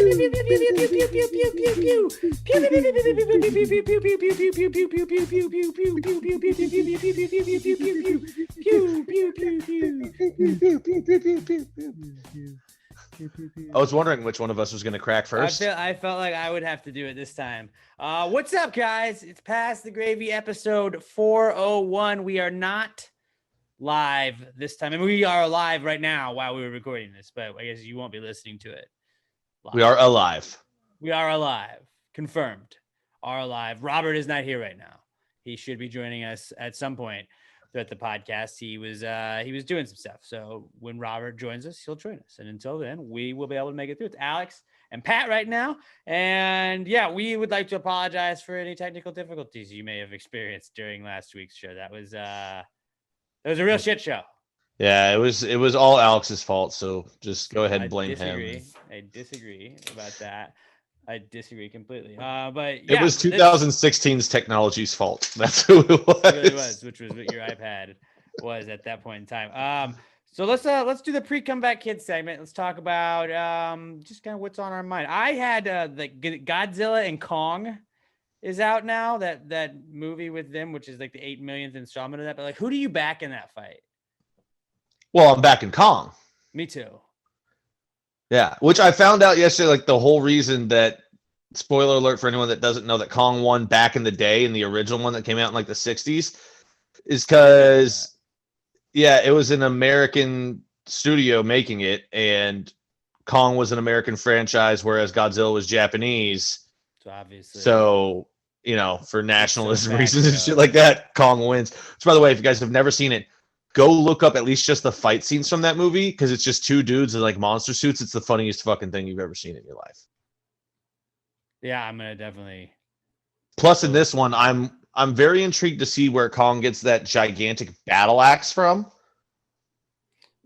I was wondering which one of us was going to crack first. I felt like I would have to do it this time. What's up, guys? It's Past the Gravy, episode 401. We are not live this time. I mean, we are live right now while we were recording this, but I guess you won't be listening to it live. We are alive. We are alive. Confirmed. Are alive. Robert is not here right now. He should be joining us at some point throughout the podcast. He was doing some stuff. So when Robert joins us, he'll join us. And until then, we will be able to make it through. It's Alex and Pat right now. And yeah, we would like to apologize for any technical difficulties you may have experienced during last week's show. That was a real shit show. Yeah, it was all Alex's fault. So just go ahead and blame him. I disagree about that. I disagree completely. But yeah, it was 2016's technology's fault. That's who it was. It really was, which was what your iPad was at that point in time. So let's do the pre-comeback kids segment. Let's talk about just kind of what's on our mind. I had the Godzilla and Kong is out now. That movie with them, which is like the 8 millionth installment of that. But like, who do you back in that fight? Well, I'm backing Kong. Me too. Yeah, which I found out yesterday, like the whole reason that, spoiler alert for anyone that doesn't know, that Kong won back in the day in the original one that came out in like the 60s is because, yeah, it was an American studio making it, and Kong was an American franchise, whereas Godzilla was Japanese. So obviously. So, you know, for nationalism reasons and shit like that, Kong wins. Which, by the way, if you guys have never seen it, go look up at least just the fight scenes from that movie, because it's just two dudes in like monster suits. It's the funniest fucking thing you've ever seen in your life. Yeah, I'm gonna definitely. Plus, in this one, I'm very intrigued to see where Kong gets that gigantic battle axe from.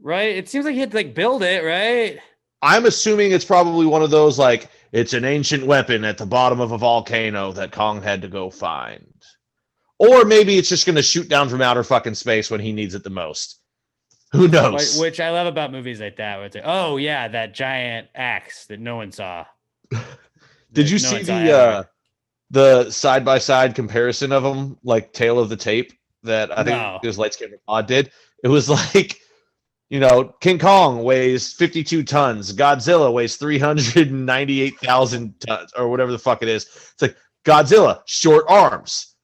Right, it seems like he had to like build it, right? I'm assuming it's probably one of those like it's an ancient weapon at the bottom of a volcano that Kong had to go find. Or maybe it's just going to shoot down from outer fucking space when he needs it the most. Who knows? Which I love about movies like that. Where it's like, oh, yeah, that giant axe that no one saw. Did you see the side-by-side comparison of them, like Tale of the Tape, that I think it was Lights Camera Pod did? It was like, you know, King Kong weighs 52 tons. Godzilla weighs 398,000 tons, or whatever the fuck it is. It's like, Godzilla, short arms.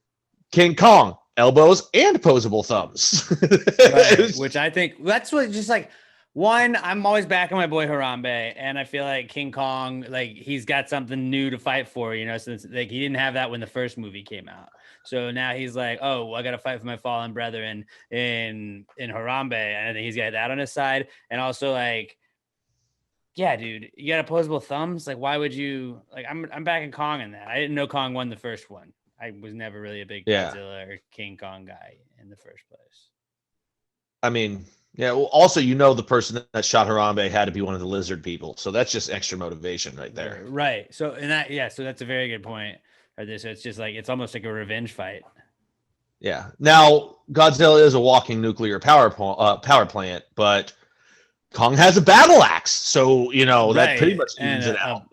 King Kong, elbows and opposable thumbs. Right, which I think that's what just like one, I'm always backing my boy Harambe, and I feel like King Kong, like he's got something new to fight for, you know, since like he didn't have that when the first movie came out. So now he's like, oh, well, I got to fight for my fallen brethren in Harambe. And I think he's got that on his side. And also like, yeah, dude, you got opposable thumbs. Like, why would you like, I'm backing Kong in that. I didn't know Kong won the first one. I was never really a big Godzilla or King Kong guy in the first place. I mean, yeah. Well, also, you know, the person that shot Harambe had to be one of the lizard people, so that's just extra motivation right there. Right. So, and that, yeah. So that's a very good point. Right. So it's just like it's almost like a revenge fight. Yeah. Now, Godzilla is a walking nuclear power plant, but Kong has a battle axe, so you know that pretty much evens it out.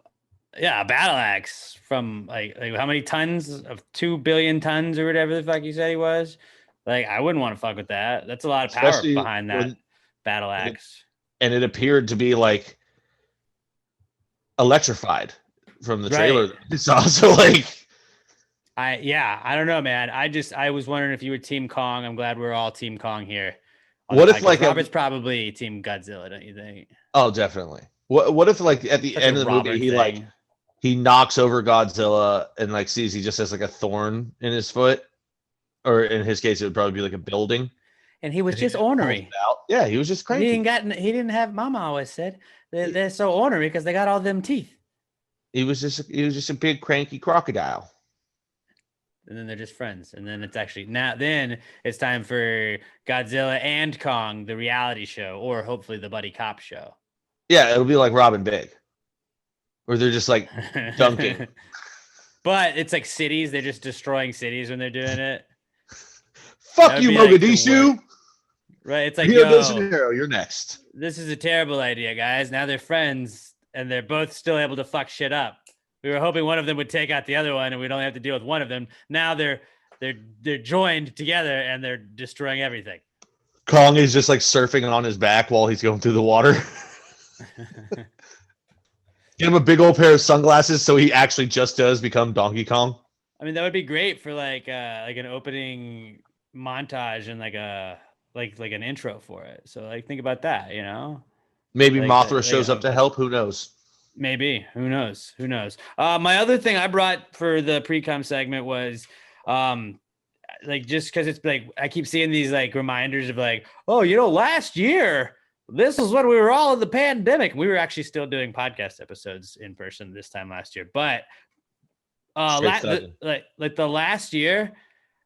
Yeah, a battle axe from like how many tons of 2 billion tons or whatever the fuck you said he was. Like, I wouldn't want to fuck with that. That's a lot of power especially behind that battle axe. And it appeared to be like electrified from the trailer that we saw. So like, I don't know, man. I was wondering if you were Team Kong. I'm glad we're all Team Kong here. What if like Robert's probably Team Godzilla, don't you think? Oh, definitely. What if like at the end of the movie he knocks over Godzilla and like sees he just has like a thorn in his foot, or in his case it would probably be like a building. And he was just ornery. Yeah, he was just crazy. He didn't have. Mama always said they're so ornery because they got all them teeth. He was just a big cranky crocodile. And then they're just friends. And then then it's time for Godzilla and Kong, the reality show, or hopefully the buddy cop show. Yeah, it'll be like Robin Big. Or they're just like dunking. But it's like cities. They're just destroying cities when they're doing it. Fuck you, Mogadishu. Like right. It's like, Rio de Janeiro, you're next. This is a terrible idea, guys. Now they're friends and they're both still able to fuck shit up. We were hoping one of them would take out the other one and we'd only have to deal with one of them. Now they're joined together and they're destroying everything. Kong is just like surfing on his back while he's going through the water. Give him a big old pair of sunglasses so he actually just does become Donkey Kong. I mean, that would be great for like an opening montage and like an intro for it. So like think about that, you know? Maybe like Mothra shows up to help. Who knows? Maybe. Who knows? My other thing I brought for the pre-com segment was like just because it's like I keep seeing these like reminders of like, oh, you know, last year this is when we were all in the pandemic. We were actually still doing podcast episodes in person this time last year, but the last year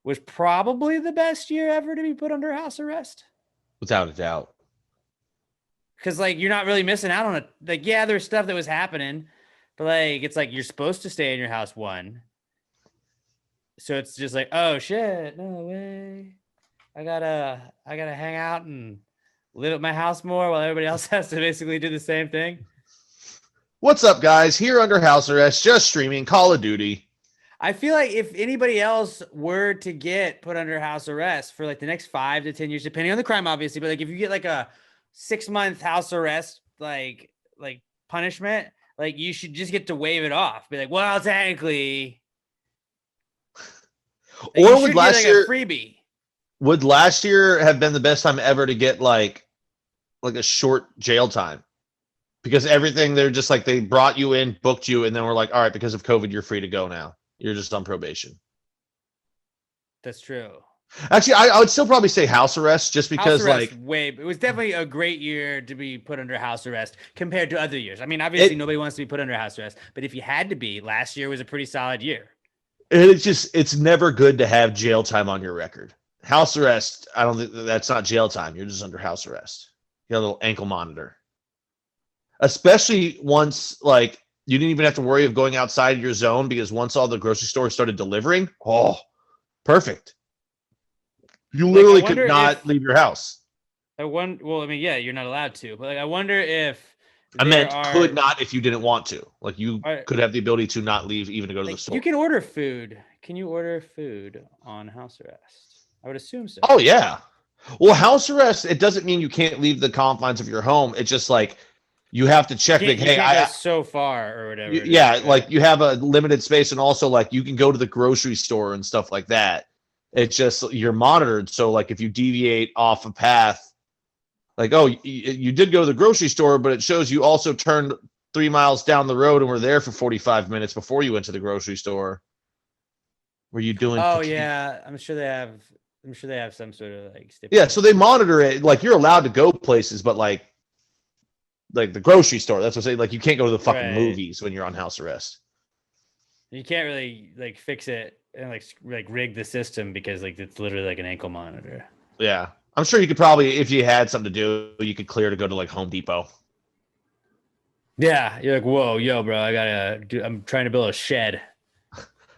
was probably the best year ever to be put under house arrest. Without a doubt. Because like you're not really missing out on it. Like, yeah, there's stuff that was happening, but like it's like you're supposed to stay in your house one. So it's just like, oh shit, no way. I gotta hang out and live at my house more while everybody else has to basically do the same thing. What's up, guys? Here under house arrest, just streaming Call of Duty. I feel like if anybody else were to get put under house arrest for like the next 5 to 10 years, depending on the crime, obviously, but like if you get like a 6-month house arrest, like punishment, like you should just get to waive it off. Be like, well, technically, like, or would last year a freebie? Would last year have been the best time ever to get like a short jail time? Because everything they're just like they brought you in, booked you, and then we're like, all right, because of COVID, you're free to go now. You're just on probation. That's true. Actually, I would still probably say house arrest just because it was definitely a great year to be put under house arrest compared to other years. I mean, obviously nobody wants to be put under house arrest, but if you had to be, last year was a pretty solid year. It's never good to have jail time on your record. House arrest, I don't think that's not jail time. You're just under house arrest. You got a little ankle monitor. Especially once like you didn't even have to worry of going outside your zone because once all the grocery stores started delivering, oh, perfect. You literally could not leave your house. Well, I mean, yeah, you're not allowed to, but like, I wonder if could not if you didn't want to. Like you could have the ability to not leave even to go to the store. You can order food. Can you order food on house arrest? I would assume so. Oh yeah. Well, house arrest, it doesn't mean you can't leave the confines of your home. It's just like you have to check like, hey, I go so far or whatever. Yeah, like you have a limited space, and also like you can go to the grocery store and stuff like that. It's just you're monitored. So like if you deviate off a path, like, oh, you did go to the grocery store, but it shows you also turned 3 miles down the road and were there for 45 minutes before you went to the grocery store. Were you doing? Oh yeah, I'm sure they have some sort of like. Yeah, so they monitor it. Like you're allowed to go places, but like the grocery store. That's what I'm saying. Like you can't go to the fucking movies when you're on house arrest. You can't really like fix it and like rig the system because like it's literally like an ankle monitor. Yeah. I'm sure you could probably, if you had something to do, you could clear to go to like Home Depot. Yeah. You're like, whoa, yo, bro, I'm trying to build a shed.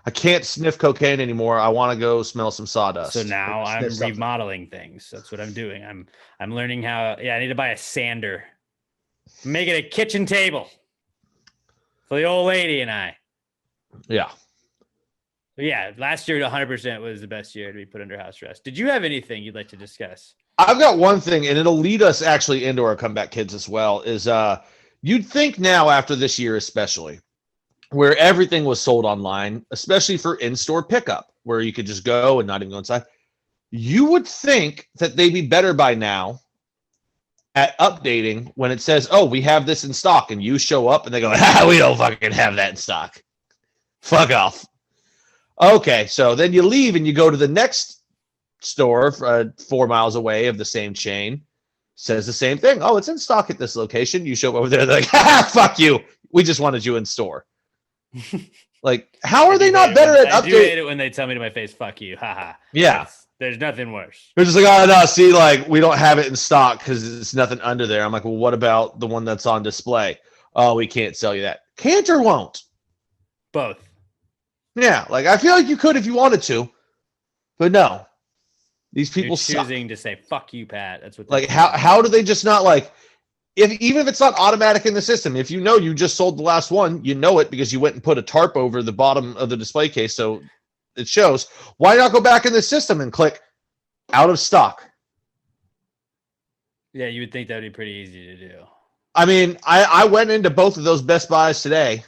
I can't sniff cocaine anymore. I want to go smell some sawdust. So now I'm remodeling things. That's what I'm doing. I'm learning how, I need to buy a sander. Make it a kitchen table for the old lady and I. Yeah. Yeah, last year 100% was the best year to be put under house arrest. Did you have anything you'd like to discuss? I've got one thing, and it'll lead us actually into our comeback kids as well, is you'd think now after this year especially, where everything was sold online, especially for in-store pickup, where you could just go and not even go inside, you would think that they'd be better by now at updating when it says, oh, we have this in stock, and you show up and they go, we don't fucking have that in stock. Fuck off. Okay, so then you leave and you go to the next store 4 miles away of the same chain. Says the same thing. Oh, it's in stock at this location. You show up over there. They're like, fuck you. We just wanted you in store. Like, how are they not better at updating? I do hate it when they tell me to my face, fuck you. Haha. Yeah. There's nothing worse. They're just like, oh, no, see, like, we don't have it in stock because it's nothing under there. I'm like, well, what about the one that's on display? Oh, we can't sell you that. Can't or won't? Both. Yeah, like I feel like you could if you wanted to, but no. These people choosing to say "fuck you, Pat." That's what. Like how do they just not like? even if it's not automatic in the system, if you know you just sold the last one, you know it because you went and put a tarp over the bottom of the display case so it shows. Why not go back in the system and click out of stock? Yeah, you would think that would be pretty easy to do. I mean, I went into both of those Best Buys today.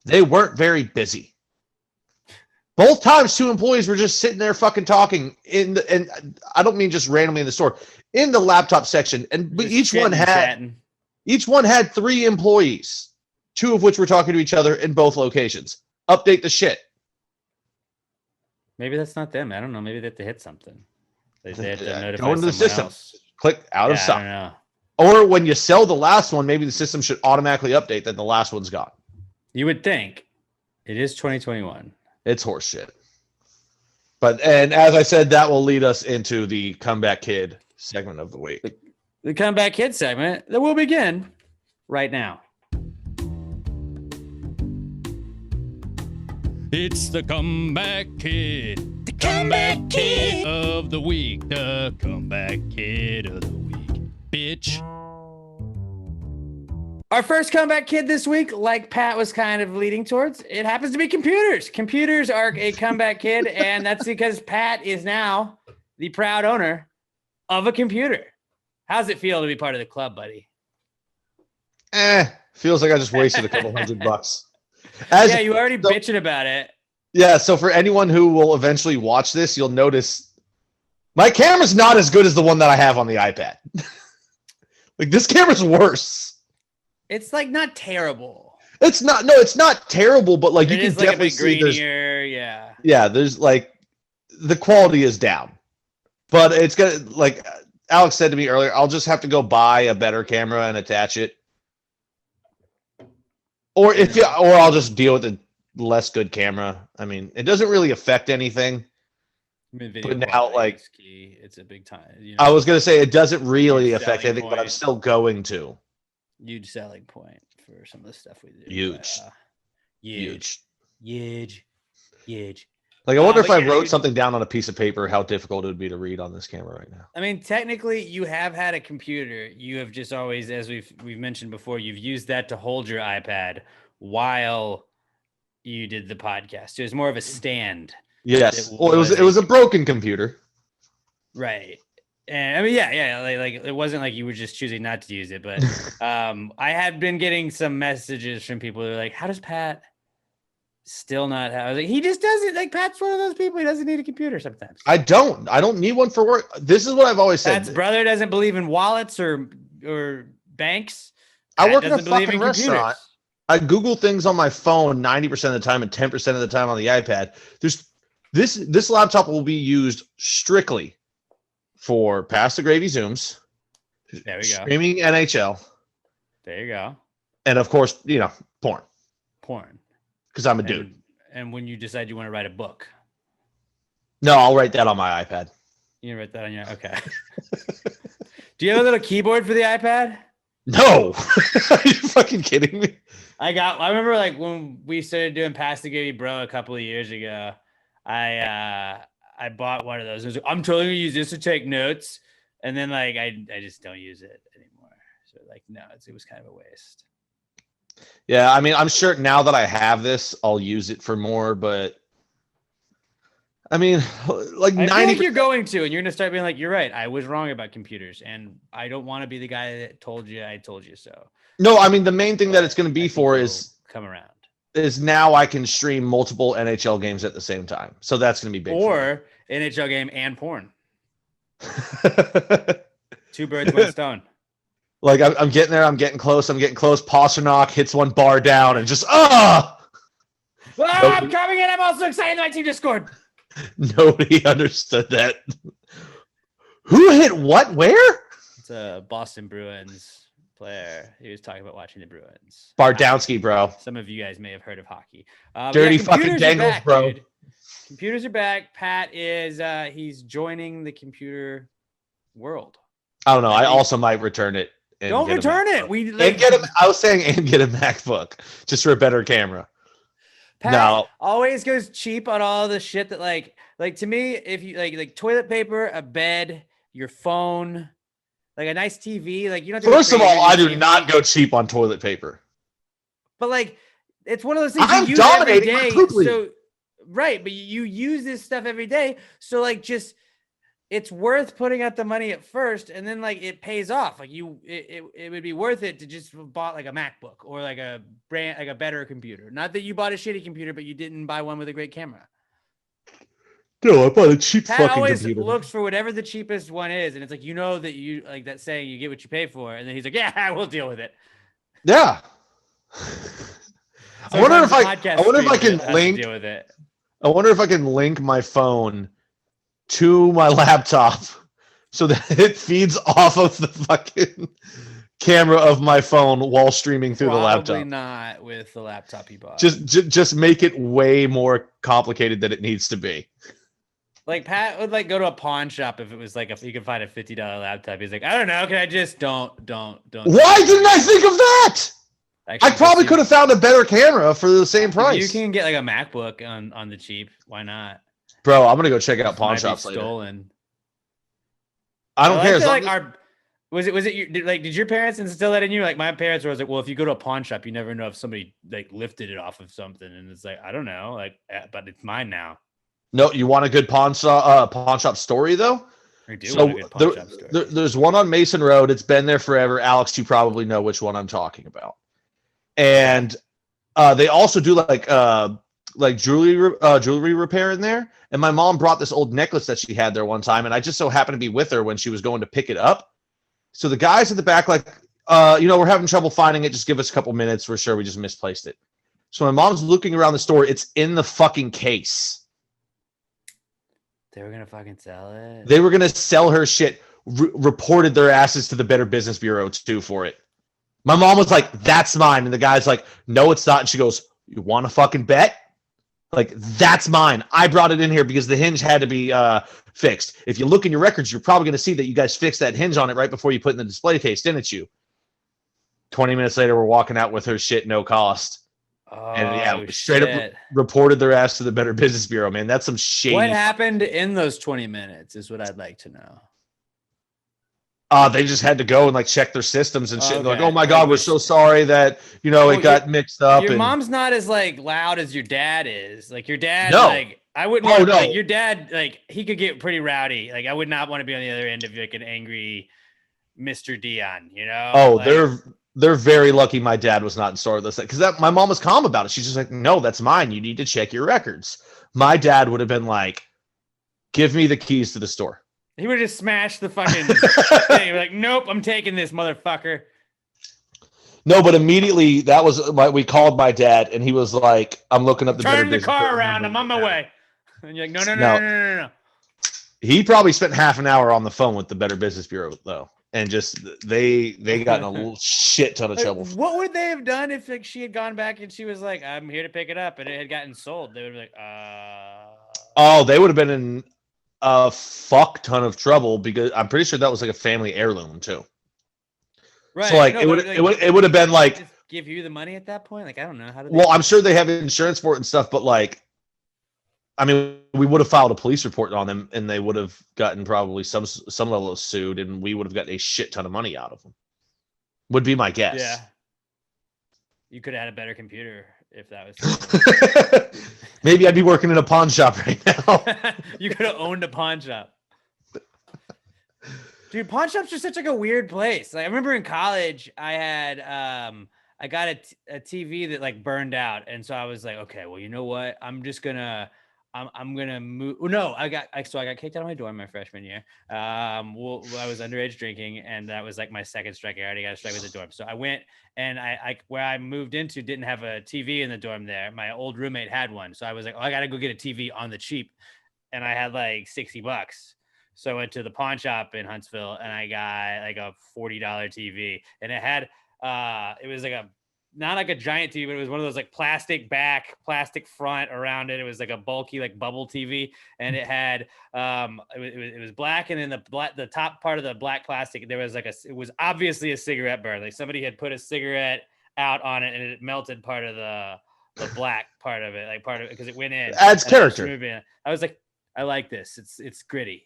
They weren't very busy. Both times, 2 employees were just sitting there fucking talking and I don't mean just randomly in the store, in the laptop section, and each one had 3 employees, 2 of which were talking to each other in both locations. Update the shit. Maybe that's not them. I don't know. Maybe they have to hit something. They have to notify go into the system. Else. Click out of stock. I don't know. Or when you sell the last one, maybe the system should automatically update that the last one's gone. You would think. It is 2021. It's horse shit. And as I said, that will lead us into the Comeback Kid segment of the week. The Comeback Kid segment that will begin right now. It's the Comeback Kid. The Comeback Kid of the week. The Comeback Kid of the week. Bitch. Our first comeback kid this week, like Pat was kind of leading towards, it happens to be computers. Computers are a comeback kid, and that's because Pat is now the proud owner of a computer. How's it feel to be part of the club, buddy? Feels like I just wasted a couple $100. Yeah, you already bitching about it. Yeah, so for anyone who will eventually watch this, you'll notice my camera's not as good as the one that I have on the iPad. Like, this camera's worse. It's like not terrible. It's not terrible, but like you can definitely see grainier, yeah. Yeah, there's like the quality is down. But it's gonna, like Alex said to me earlier, I'll just have to go buy a better camera and attach it. Or I'll just deal with a less good camera. I mean, it doesn't really affect anything. But now, like, key. It's a big time. You know, I was gonna say it doesn't really affect anything, but I'm still going to. Huge selling point for some of the stuff we do. Huge. Like, I wonder if I wrote something down on a piece of paper, how difficult it would be to read on this camera right now. I mean, technically, you have had a computer. You have just always, as we've mentioned before, you've used that to hold your iPad while you did the podcast. It was more of a stand. Yes. Well, it was a broken computer. Right. And I mean, yeah, like it wasn't like you were just choosing not to use it, but I had been getting some messages from people who are like, "How does Pat still not have?" I was like, "He just doesn't. Like, Pat's one of those people. He doesn't need a computer sometimes." I don't need one for work. This is what I've always said. Pat's brother doesn't believe in wallets or banks. I work in a fucking restaurant. I Google things on my phone 90% of the time and 10% of the time on the iPad. This laptop will be used strictly for Pass the Gravy Zooms, there we go, streaming NHL. There you go. And of course, porn. Because I'm a dude. And when you decide you want to write a book. No, I'll write that on my iPad. You write that on your, okay. Do you have a little keyboard for the iPad? No. Are you fucking kidding me? I remember like when we started doing Pass the Gravy Bro a couple of years ago, I bought one of those. I was like, I'm totally gonna use this to take notes, and then like I just don't use it anymore. So like no, it was kind of a waste. Yeah, I mean, I'm sure now that I have this, I'll use it for more. But I mean, like 90%. I feel like you're going to, and you're gonna start being like, you're right. I was wrong about computers, and I don't want to be the guy that told you I told you so. No, I mean the main thing that it's gonna be for is come around. Is now I can stream multiple NHL games at the same time. So that's going to be big. Or NHL game and porn. 2 birds, 1 stone. Like I'm getting there. I'm getting close. Pasternak hits one bar down and just, I'm coming in. I'm also excited that my team just scored. Nobody understood that. Who hit what? Where? It's a Boston Bruins player. He was talking about watching the Bruins. Bardowski, bro. Some of you guys may have heard of hockey. Dirty fucking Dangles, bro. Dude. Computers are back. Pat is he's joining the computer world. I don't know. I also might return it. Don't return it. I was saying and get a MacBook just for a better camera. Pat always goes cheap on all the shit that like to me, if you like toilet paper, a bed, your phone, Like a nice TV, like you don't have to go First of crazy all, with I your do TV. not go cheap on toilet paper. But like, it's one of those things I'm you use every dominating my day. poop league. So right, but you use this stuff every day. So like, just it's worth putting out the money at first, and then like it pays off. Like it would be worth it to just bought like a MacBook or like a brand, like a better computer. Not that you bought a shitty computer, but you didn't buy one with a great camera. No, I bought a cheap Pat fucking always computer. looks for whatever the cheapest one is, and it's like that you like that saying you get what you pay for, and then he's like, yeah, we'll deal with it. Yeah. I wonder if I can link. Deal with it. I wonder if I can link my phone to my laptop so that it feeds off of the fucking camera of my phone while streaming through the laptop. Probably not with the laptop you bought. Just make it way more complicated than it needs to be. Like Pat would like go to a pawn shop if it was like if you could find a $50 laptop. He's like, I don't know, can I just don't. Why didn't I think of that? Actually, I probably could have found a better camera for the same price. You can get like a MacBook on the cheap. Why not? Bro, I'm gonna go check out pawn Might be shops later. stolen. I don't care. Like did your parents instill that in you? Like my parents were like, well, if you go to a pawn shop, you never know if somebody like lifted it off of something, and it's like I don't know, like, but it's mine now. No, you want a good pawn shop story though? I do want a good pawn shop story. There's one on Mason Road. It's been there forever. Alex, you probably know which one I'm talking about. And they also do like jewelry repair in there. And my mom brought this old necklace that she had there one time, and I just so happened to be with her when she was going to pick it up. So the guys at the back, like, we're having trouble finding it. Just give us a couple minutes. We're sure we just misplaced it. So my mom's looking around the store. It's in the fucking case. They were gonna fucking sell it. They were gonna sell her shit. Reported their asses to the Better Business Bureau too for it. My mom was like, "That's mine," and the guy's like, "No, it's not." And she goes, "You want to fucking bet?" Like, that's mine. I brought it in here because the hinge had to be fixed. If you look in your records, you're probably going to see that you guys fixed that hinge on it right before you put it in the display case, didn't you? 20 minutes later, we're walking out with her shit, no cost. And yeah, straight up reported their ass to the Better Business Bureau, man. That's some shady. What happened in those 20 minutes is what I'd like to know. They just had to go and like check their systems and shit. Okay. And they're like, oh my God, we're so sorry that, it got mixed up. Your mom's not as like loud as your dad is. Like your dad, no. like I wouldn't want like your dad, like he could get pretty rowdy. Like I would not want to be on the other end of like an angry Mr. Dion, Oh, like, they're very lucky my dad was not in store with us because my mom was calm about it. She's just like, no, that's mine. You need to check your records. My dad would have been like, give me the keys to the store. He would have just smashed the fucking thing. Like, nope, I'm taking this, motherfucker. No, but immediately that was we called my dad, and he was like, "I'm looking up the turn the car around. I'm on my way." And you're like, no. He probably spent half an hour on the phone with the Better Business Bureau though, and just they got in a shit ton of trouble. What would they have done if like she had gone back and she was like, "I'm here to pick it up," and it had gotten sold? They would be like, Oh, they would have been in a fuck ton of trouble because I'm pretty sure that was like a family heirloom too. Right. So like it would have been like just give you the money at that point. Like I don't know how to. Well, I'm sure they have insurance for it and stuff, but like, I mean, we would have filed a police report on them, and they would have gotten probably some level of sued, and we would have gotten a shit ton of money out of them. Would be my guess. Yeah. You could have had a better computer if that was. Maybe I'd be working in a pawn shop right now. You could have owned a pawn shop. Dude, pawn shops are such like a weird place. Like I remember in college, I had I got a TV that like burned out, and so I was like, okay, well, you know what? I'm gonna move. No, I got kicked out of my dorm my freshman year. I was underage drinking, and that was like my second strike. I already got a strike with the dorm, so I went and I where I moved into didn't have a TV in the dorm there. My old roommate had one, so I was like, oh, I gotta go get a TV on the cheap, and I had like $60. So I went to the pawn shop in Huntsville, and I got like a $40 TV, and it had it was like not like a giant TV, but it was one of those like plastic back, plastic front around it. It was like a bulky like bubble TV, and it had it was black, and in the top part of the black plastic there was like it was obviously a cigarette burn. Like somebody had put a cigarette out on it, and it melted part of the black part of it, like part of it because it went in. Adds character. I was like, I like this. It's gritty.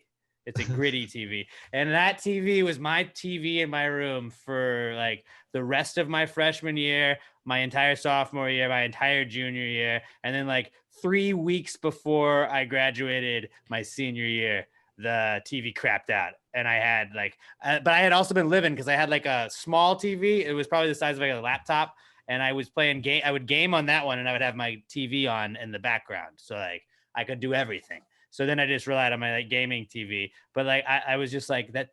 It's a gritty TV. And that TV was my TV in my room for like the rest of my freshman year, my entire sophomore year, my entire junior year. And then like 3 weeks before I graduated my senior year, the TV crapped out. And I had like, but I had also been living because I had like a small TV. It was probably the size of like a laptop. And I was playing game. I would game on that one and I would have my TV on in the background. So like I could do everything. So then I just relied on my like gaming TV. But like I was just like that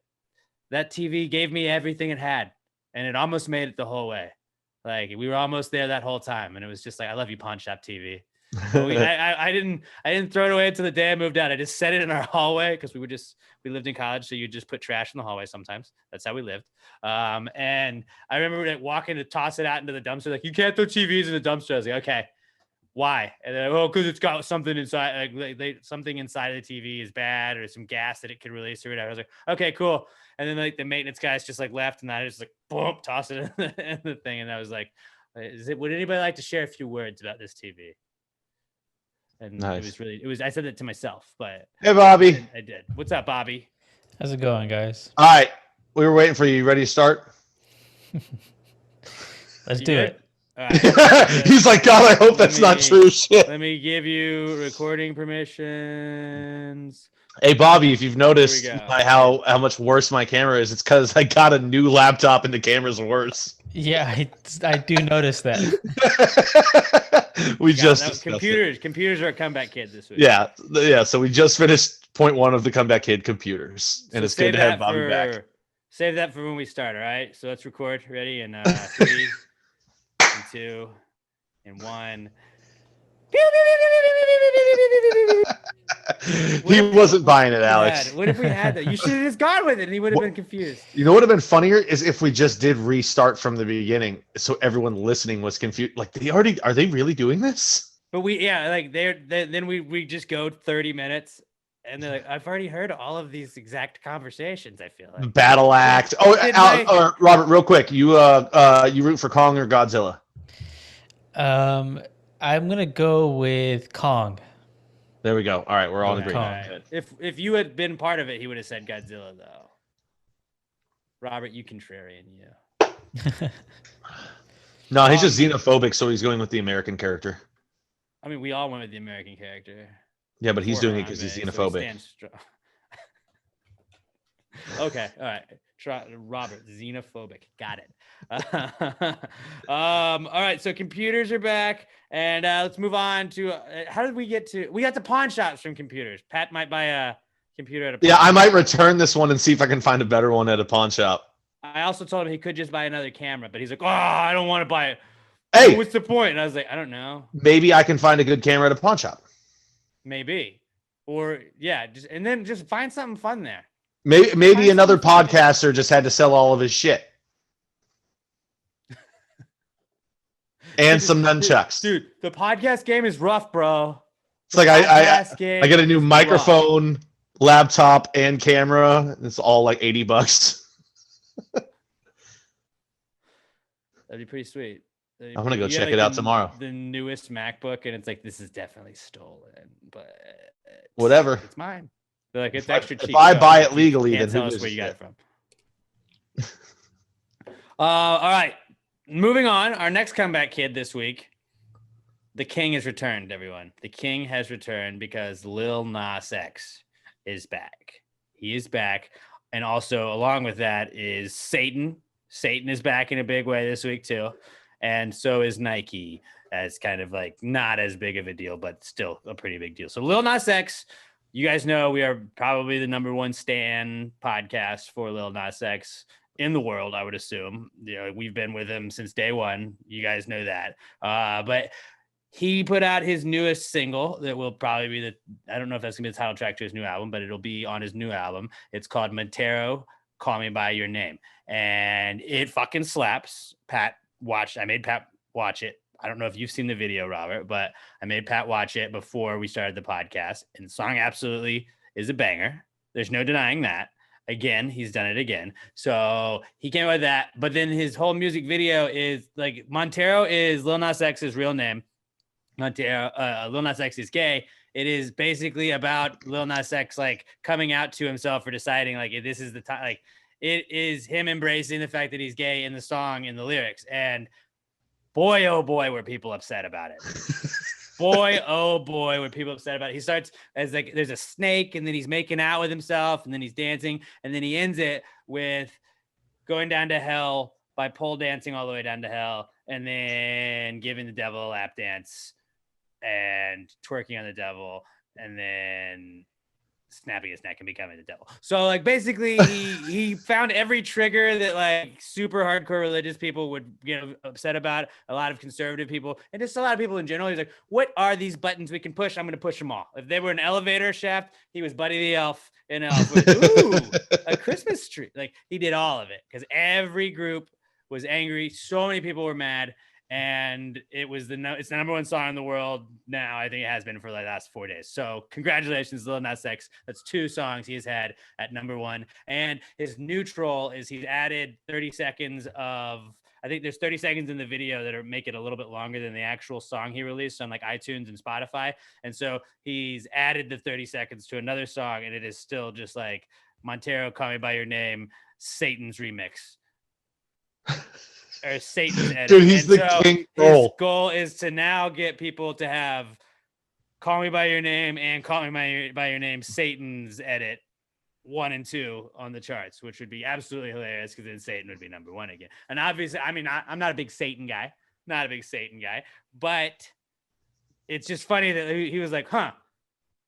TV gave me everything it had. And it almost made it the whole way. Like we were almost there that whole time. And it was just like, I love you, Pawn Shop TV. But I didn't throw it away until the day I moved out. I just set it in our hallway because we lived in college, so you just put trash in the hallway sometimes. That's how we lived. And I remember like, walking to toss it out into the dumpster. Like, you can't throw TVs in the dumpster. I was like, okay, why? And then, because it's got something inside. Like something inside of the TV is bad, or some gas that it could release or whatever. I was like, okay, cool. And then like the maintenance guys just like left, and I just like boom, toss it in the thing. And I was like, would anybody like to share a few words about this TV? And nice. I said that to myself, but hey, Bobby. I did. What's up, Bobby? How's it going, guys? All right. We were waiting for you. Ready to start? Let's do it. All right. He's like, God, I hope that's not true. Shit. Let me give you recording permissions. Hey, Bobby, if you've noticed how much worse my camera is, it's because I got a new laptop and the camera's worse. Yeah, I do notice that. Computers are a comeback kid this week. Yeah. So we just finished point 1 of the comeback kid, computers, and it's good to have Bobby back. Save that for when we start. All right. So let's record. Ready? And 3, and 2, and 1. He wasn't buying it, Alex. What if we had that? You should have just gone with it, and he would have been confused. You know what would have been funnier is if we just did restart from the beginning, so everyone listening was confused. Like, are they really doing this? But then we just go 30 minutes, and they're like, I've already heard all of these exact conversations. I feel like Battle Act. Robert, real quick, you root for Kong or Godzilla? I'm gonna go with Kong. There we go. All right, we're all in agreement. Right. If you had been part of it, he would have said Godzilla, though. Robert, you contrarian, you. No, he's just xenophobic, so he's going with the American character. I mean, we all went with the American character. Yeah, but he's doing it because he's xenophobic. Okay, all right. Robert, xenophobic. Got it. All right, so computers are back, and let's move on to how did we get to? We got the pawn shops from computers. Pat might buy a computer at a pawn shop. I might return this one and see if I can find a better one at a pawn shop. I also told him he could just buy another camera, but he's like, oh, I don't want to buy it. Hey, what's the point? And I was like, I don't know. Maybe I can find a good camera at a pawn shop. Maybe. Or just find something fun there. Maybe another podcaster just had to sell all of his shit. And some nunchucks. Dude, the podcast game is rough, bro. It's like I get a new microphone, laptop, and camera. It's all like $80. That'd be pretty sweet. I'm gonna go check it out tomorrow. The newest MacBook, and it's like, this is definitely stolen, but whatever. It's mine. They're like, it's extra cheap. If I buy it legally, then tell us where you got it from. All right, moving on. Our next comeback kid this week. The King has returned, everyone. The King has returned because Lil Nas X is back. He is back. And also, along with that is Satan. Satan is back in a big way this week, too. And so is Nike, as kind of like not as big of a deal, but still a pretty big deal. So Lil Nas X, you guys know we are probably the #1 stan podcast for Lil Nas X in the world, I would assume. You know, we've been with him since day one. You guys know that. But he put out his newest single that will probably be I don't know if that's gonna be the title track to his new album, but it'll be on his new album. It's called Montero, Call Me By Your Name. And it fucking slaps. I made Pat watch it. I don't know if you've seen the video, Robert, but I made Pat watch it before we started the podcast. And the song absolutely is a banger. There's no denying that. Again, he's done it again. So he came with that. But then his whole music video is like, Montero is Lil Nas X's real name. Lil Nas X is gay. It is basically about Lil Nas X like coming out to himself or deciding like this is the time. Like it is him embracing the fact that he's gay in the song, in the lyrics. And boy, oh boy, were people upset about it. Boy, oh boy, were people upset about it. He starts as like there's a snake, and then he's making out with himself, and then he's dancing, and then he ends it with going down to hell by pole dancing all the way down to hell, and then giving the devil a lap dance and twerking on the devil, and then snapping his neck and becoming the devil. So like basically he found every trigger that like super hardcore religious people would get upset about, a lot of conservative people, and just a lot of people in general. He's like, what are these buttons we can push? I'm going to push them all. If they were an elevator shaft, he was Buddy the Elf, and Elf was, ooh, a Christmas tree. Like he did all of it because every group was angry. So many people were mad. And it's the number one song in the world now. I think it has been for the last 4 days. So congratulations, Lil Nas X. That's 2 songs he's had at number 1. And his neutral is he's added 30 seconds of, I think there's 30 seconds in the video that make it a little bit longer than the actual song he released on like iTunes and Spotify. And so he's added the 30 seconds to another song, and it is still just like Montero, Call Me By Your Name, Satan's remix. Or Satan's edit. Dude, he's the king. His goal is to now get people to have Call Me By Your Name and Call Me by Your Name Satan's edit 1 and 2 on the charts, which would be absolutely hilarious because then Satan would be number 1 again. And obviously, I mean, I'm not a big Satan guy, but it's just funny that he was like,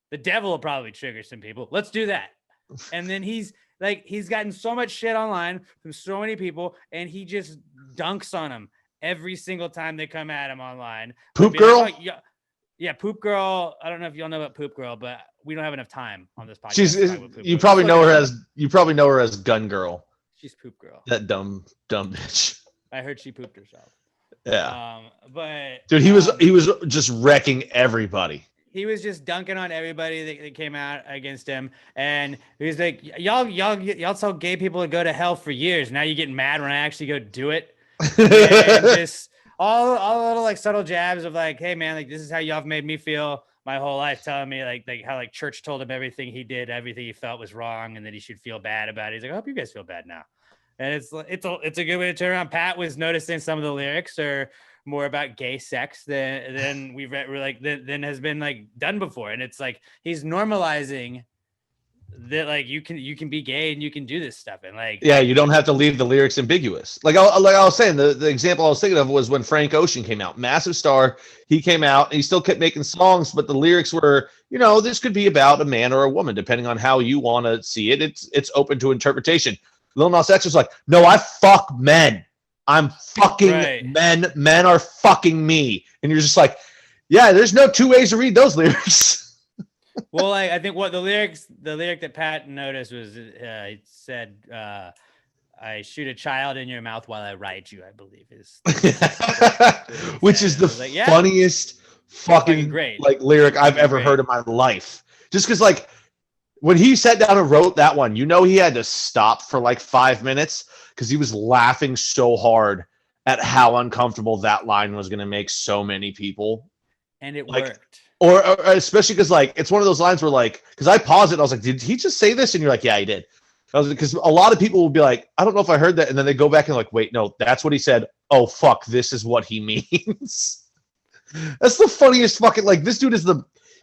the devil will probably trigger some people. Let's do that. And then he's gotten so much shit online from so many people, and he just dunks on them every single time they come at him online. Poop Girl? Like, oh, yeah, Poop Girl. I don't know if y'all know about Poop Girl, but we don't have enough time on this podcast. You probably know her as Gun Girl. She's Poop Girl. That dumb bitch. I heard she pooped herself. Yeah. But dude, he was just wrecking everybody. He was just dunking on everybody that came out against him, and he was like, "Y'all tell gay people to go to hell for years. Now you're getting mad when I actually go do it." And just all little like subtle jabs of like, "Hey man, like this is how y'all have made me feel my whole life," telling me like how like church told him everything he did, everything he felt was wrong, and that he should feel bad about it. He's like, "I hope you guys feel bad now." And it's a good way to turn around. Pat was noticing some of the lyrics are more about gay sex than we've read, than has been like done before, and it's like he's normalizing that like you can be gay and you can do this stuff, and like you don't have to leave the lyrics ambiguous. Like I was saying, the example I was thinking of was when Frank Ocean came out, massive star. He came out and he still kept making songs, but the lyrics were, this could be about a man or a woman depending on how you want to see it. It's open to interpretation. Lil Nas X was like, no, I fuck men. I'm fucking men. Men are fucking me. And you're just like, yeah, there's no 2 ways to read those lyrics. Well, I think what the lyric that Pat noticed was it said, I shoot a child in your mouth while I ride you, I believe is. Which is the funniest fucking great like lyric I've ever heard in my life. Just because like when he sat down and wrote that one, he had to stop for like 5 minutes because he was laughing so hard at how uncomfortable that line was going to make so many people. And it worked. Or especially because like it's one of those lines where like, because I paused it and I was like, did he just say this? And you're like, yeah, he did. Because a lot of people will be like, I don't know if I heard that. And then they go back and like, wait, no, that's what he said. Oh, fuck, this is what he means. That's the funniest fucking, like, this dude is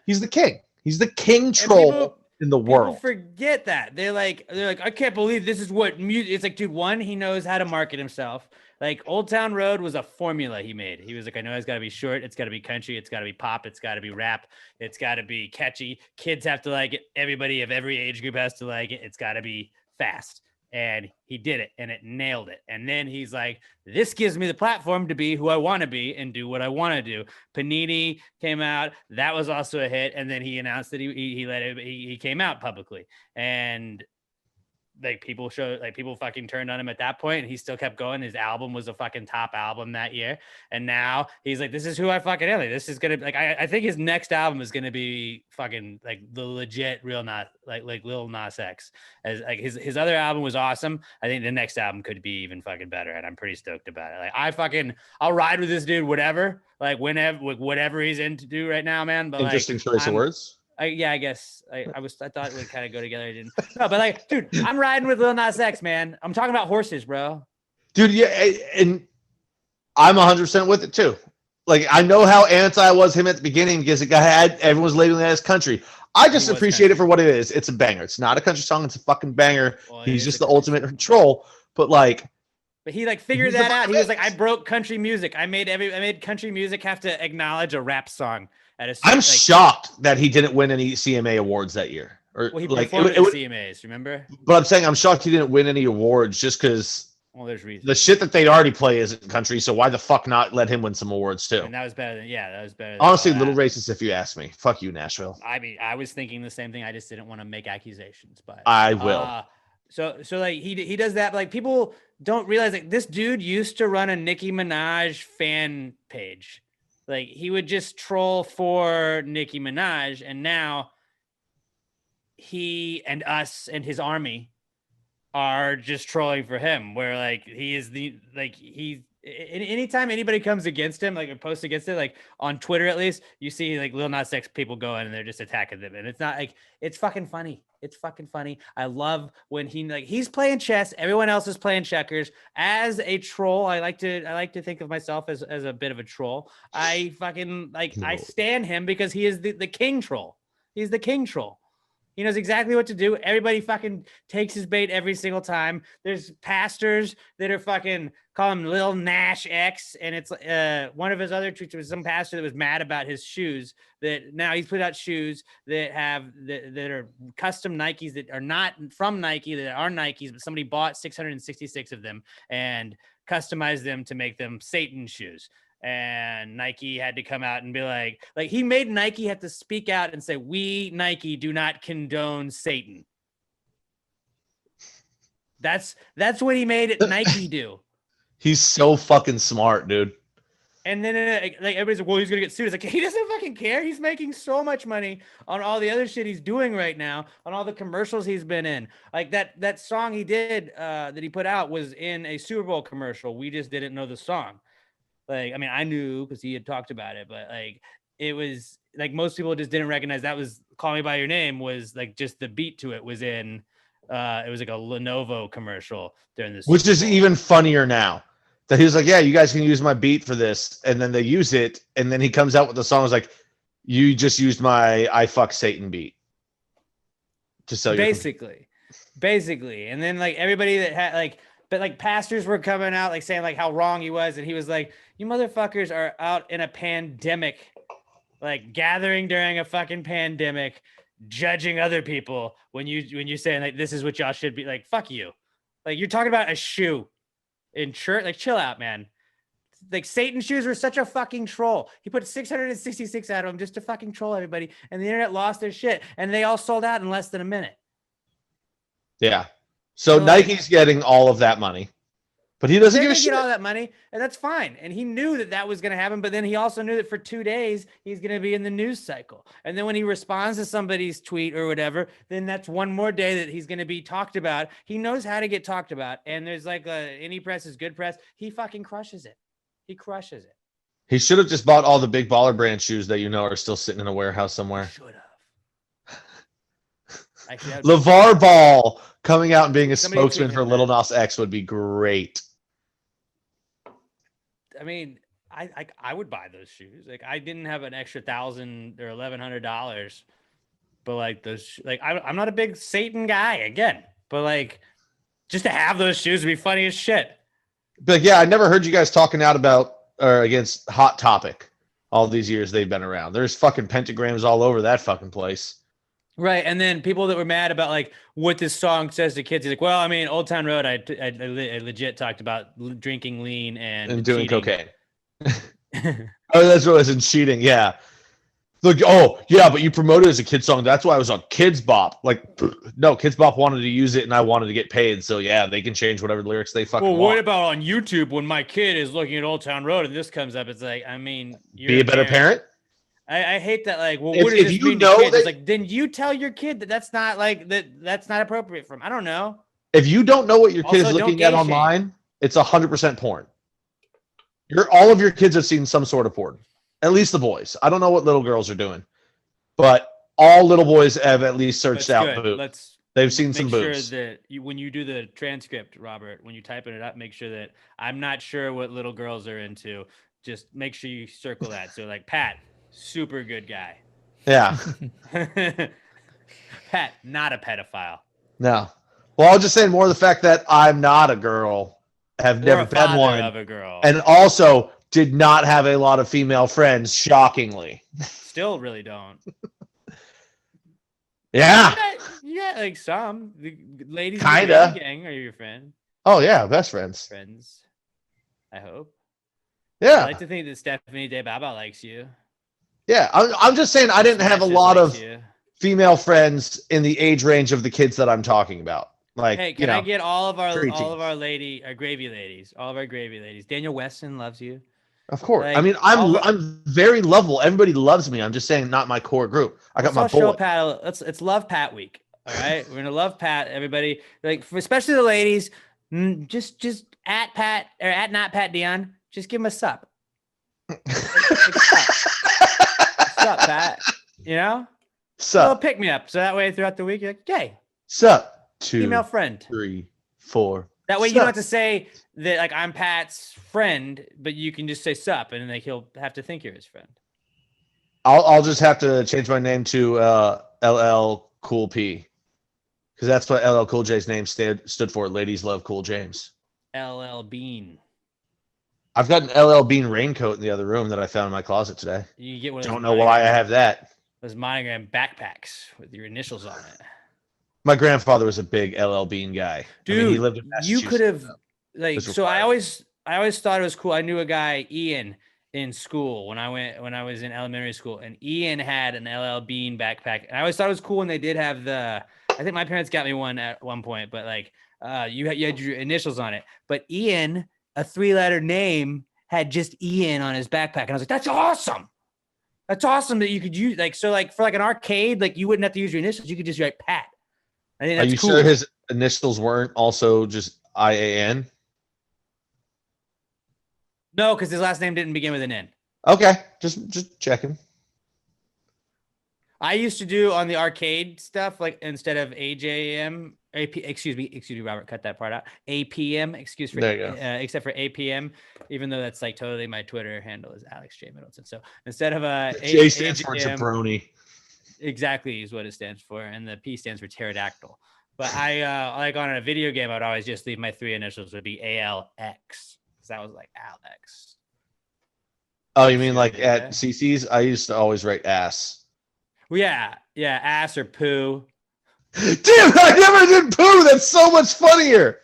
he's the king. He's the king troll in the world. People forget that. They're like, I can't believe this is what music. It's like, dude, one, he knows how to market himself. Like Old Town Road was a formula he made. He was like, I know it's got to be short. It's got to be country. It's got to be pop. It's got to be rap. It's got to be catchy. Kids have to like it. Everybody of every age group has to like it. It's got to be fast. And he did it and it nailed it. And then he's like, this gives me the platform to be who I want to be and do what I want to do. Panini came out. That was also a hit. And then he announced that he came out publicly. And like people fucking turned on him at that point, and he still kept going. His album was a fucking top album that year, and now he's like, this is who I fucking am. Like, this is gonna like I think his next album is gonna be fucking like the legit real not like Lil Nas X. As like his other album was awesome. I think the next album could be even fucking better, and I'm pretty stoked about it. Like I'll ride with this dude, whatever, like whatever he's into do right now, man. But interesting choice of words. I guess I thought it would kind of go together. I didn't. No, but like, dude, I'm riding with Lil Nas X, man. I'm talking about horses, bro. Dude, yeah, and I'm 100% with it too. Like, I know how anti I was him at the beginning because everyone's labeling it as country. I just appreciate it for what it is. It's a banger. It's not a country song. It's a fucking banger. Well, he's just the ultimate troll. But he like figured that out. He was like, I broke country music. I made country music have to acknowledge a rap song. I'm shocked that he didn't win any CMA awards that year. Or he performed at CMAs, remember? But I'm saying I'm shocked he didn't win any awards just because there's reasons. The shit that they'd already play isn't country, so why the fuck not let him win some awards too? And that was better than honestly, little racist if you ask me. Fuck you, Nashville. I mean, I was thinking the same thing. I just didn't want to make accusations, but I will. So like he does that, but like people don't realize like this dude used to run a Nicki Minaj fan page. Like he would just troll for Nicki Minaj, and now he and us and his army are just trolling for him. Where like he is anytime anybody comes against him, like or posts against it, like on Twitter at least, you see like Lil Nas X people go in and they're just attacking them, and it's not like it's fucking funny. It's fucking funny. I love when he's playing chess. Everyone else is playing checkers. As a troll, I like to think of myself as a bit of a troll. I fucking I stan him because he is the king troll. He's the king troll. He knows exactly what to do. Everybody fucking takes his bait every single time. There's pastors that are fucking call him Lil Nas X, and it's one of his other tweets was some pastor that was mad about his shoes. That now he's put out shoes that are custom Nikes that are not from Nike, that are Nikes, but somebody bought 666 of them and customized them to make them Satan shoes. And Nike had to come out and be like he made Nike have to speak out and say, we Nike do not condone Satan. That's what he made it Nike do. He's so fucking smart, dude. And then like everybody's like, well, he's gonna get sued. It's like he doesn't fucking care. He's making so much money on all the other shit he's doing right now, on all the commercials he's been in. Like that song he did that he put out was in a Super Bowl commercial. We just didn't know the song. Like, I mean, I knew because he had talked about it, but like, it was like most people just didn't recognize that was Call Me By Your Name was like just the beat to it was in, it was like a Lenovo commercial during this. Which is even funnier now that he was like, yeah, you guys can use my beat for this. And then they use it. And then he comes out with the song. Was like, you just used my I Fuck Satan beat. To sell basically. And then like everybody that had like, but like pastors were coming out like saying like how wrong he was, and he was like, you motherfuckers are out in a pandemic, like gathering during a fucking pandemic, judging other people when you're saying like this is what y'all should be like, fuck you. Like you're talking about a shoe in church, like chill out, man. Like Satan shoes were such a fucking troll. He put 666 out of them just to fucking troll everybody, and the internet lost their shit, and they all sold out in less than a minute. Yeah. So Nike's getting all of that money, but he doesn't give a shit. Get all that money, and that's fine. And he knew that was going to happen, but then he also knew that for 2 days he's going to be in the news cycle. And then when he responds to somebody's tweet or whatever, then that's one more day that he's going to be talked about. He knows how to get talked about, and there's like any press is good press. He fucking crushes it. He crushes it. He should have just bought all the big baller brand shoes that are still sitting in a warehouse somewhere. Should have. LeVar Ball coming out and being a spokesman for Lil Nas X would be great. I mean, I would buy those shoes. Like I didn't have an extra $1,000 or $1,100, but like those, like I'm not a big Satan guy again, but like just to have those shoes would be funny as shit. But yeah, I never heard you guys talking out about or against Hot Topic all these years they've been around. There's fucking pentagrams all over that fucking place. Right, and then people that were mad about like what this song says to kids, he's like, "Well, I mean, Old Town Road, I legit talked about drinking lean and doing cheating. cocaine." Oh, that's what it was in cheating. Yeah, Like, oh yeah, but you promoted it as a kid song. That's why I was on Kids Bop. Like, no, Kids Bop wanted to use it, and I wanted to get paid. So yeah, they can change whatever lyrics they fucking Well, want. what about on YouTube when my kid is looking at Old Town Road and this comes up? It's like, I mean, you're Be a better parent. I hate that. Like, well, If- what does if this you mean to know kids? that- It's like, then you tell your kid that that's not like that. That's not appropriate for him. I don't know. If you don't know what your kid Also, is don't looking gay at shame. online, it's 100% porn. All of your kids have seen some sort of porn. At least the boys. I don't know what little girls are doing, but all little boys have at least searched That's out good. boobs. Let's They've seen make some sure boobs. that when you do the transcript, Robert, when you typing it up, make sure that I'm not sure what little girls are into. Just make sure you circle that. So like Pat, super good guy. Yeah. Pat, not a pedophile. No. Well, I was just saying more of the fact that I'm not a girl, have Or never a been father one, of a girl. and also did not have a lot of female friends, shockingly. Still really don't. Yeah. Yeah, like some the ladies in Kinda. the gang are your friend. Oh, yeah. Best friends. Friends. I hope. Yeah. I like to think that Stephanie DeBaba likes you. Yeah. I'm just saying I didn't have a Smashes lot likes of you. female friends in the age range of the kids that I'm talking about. Like, Hey, you can know, I get all of our preteens. our gravy ladies, all of our gravy ladies? Daniel Weston loves you. of course. like, I mean, all I'm very lovable. Everybody loves me. I'm just saying, not my core group. I got my Let's all show boy. Pat. It's Love Pat week. All right, we're gonna love Pat. Everybody, like especially the ladies, just at Pat or at not Pat Dion. Just give him a sup. Sup, Pat. You know, a little Sup, pick me up. So that way, throughout the week, you're like, "Yay, sup, 2, female friend." 3, 4. That way, you don't Sup. have to say that like I'm Pat's friend, but you can just say sup, and like he'll have to think you're his friend. I'll just have to change my name to LL Cool P, because that's what LL Cool J's name stood for. Ladies love Cool James. LL Bean. I've got an LL Bean raincoat in the other room that I found in my closet today. You get one of Don't those know why I have that. those monogram backpacks with your initials on it. My grandfather was a big LL Bean guy. Dude, I mean, he lived in you could have Massachusetts. like was so I required. always thought it was cool. I knew a guy, Ian, in school when I was in elementary school, and Ian had an LL Bean backpack. And I always thought it was cool when they did have I think my parents got me one at one point, but like you had your initials on it. But Ian, a 3-letter name, had just Ian on his backpack. And I was like, that's awesome. That's awesome that you could use like so like for like an arcade, like you wouldn't have to use your initials, you could just write Pat. I think Are that's you cool. sure his initials weren't also just IAN? No, because his last name didn't begin with an N. Okay, just checking. I used to do on the arcade stuff, like instead of AJM, excuse me, Robert, cut that part out. APM, There you go. except for APM, even though that's like totally my Twitter handle is Alex J Middleton. So instead of J stands for AJM, jabroni. exactly is what it stands for, and the P stands for pterodactyl. But I like on a video game, I'd always just leave my 3 initials would be ALX because that was like Alex. Oh, you mean like Yeah. at CC's? I used to always write ass. Well, yeah, ass or poo. Damn, I never did poo. That's so much funnier.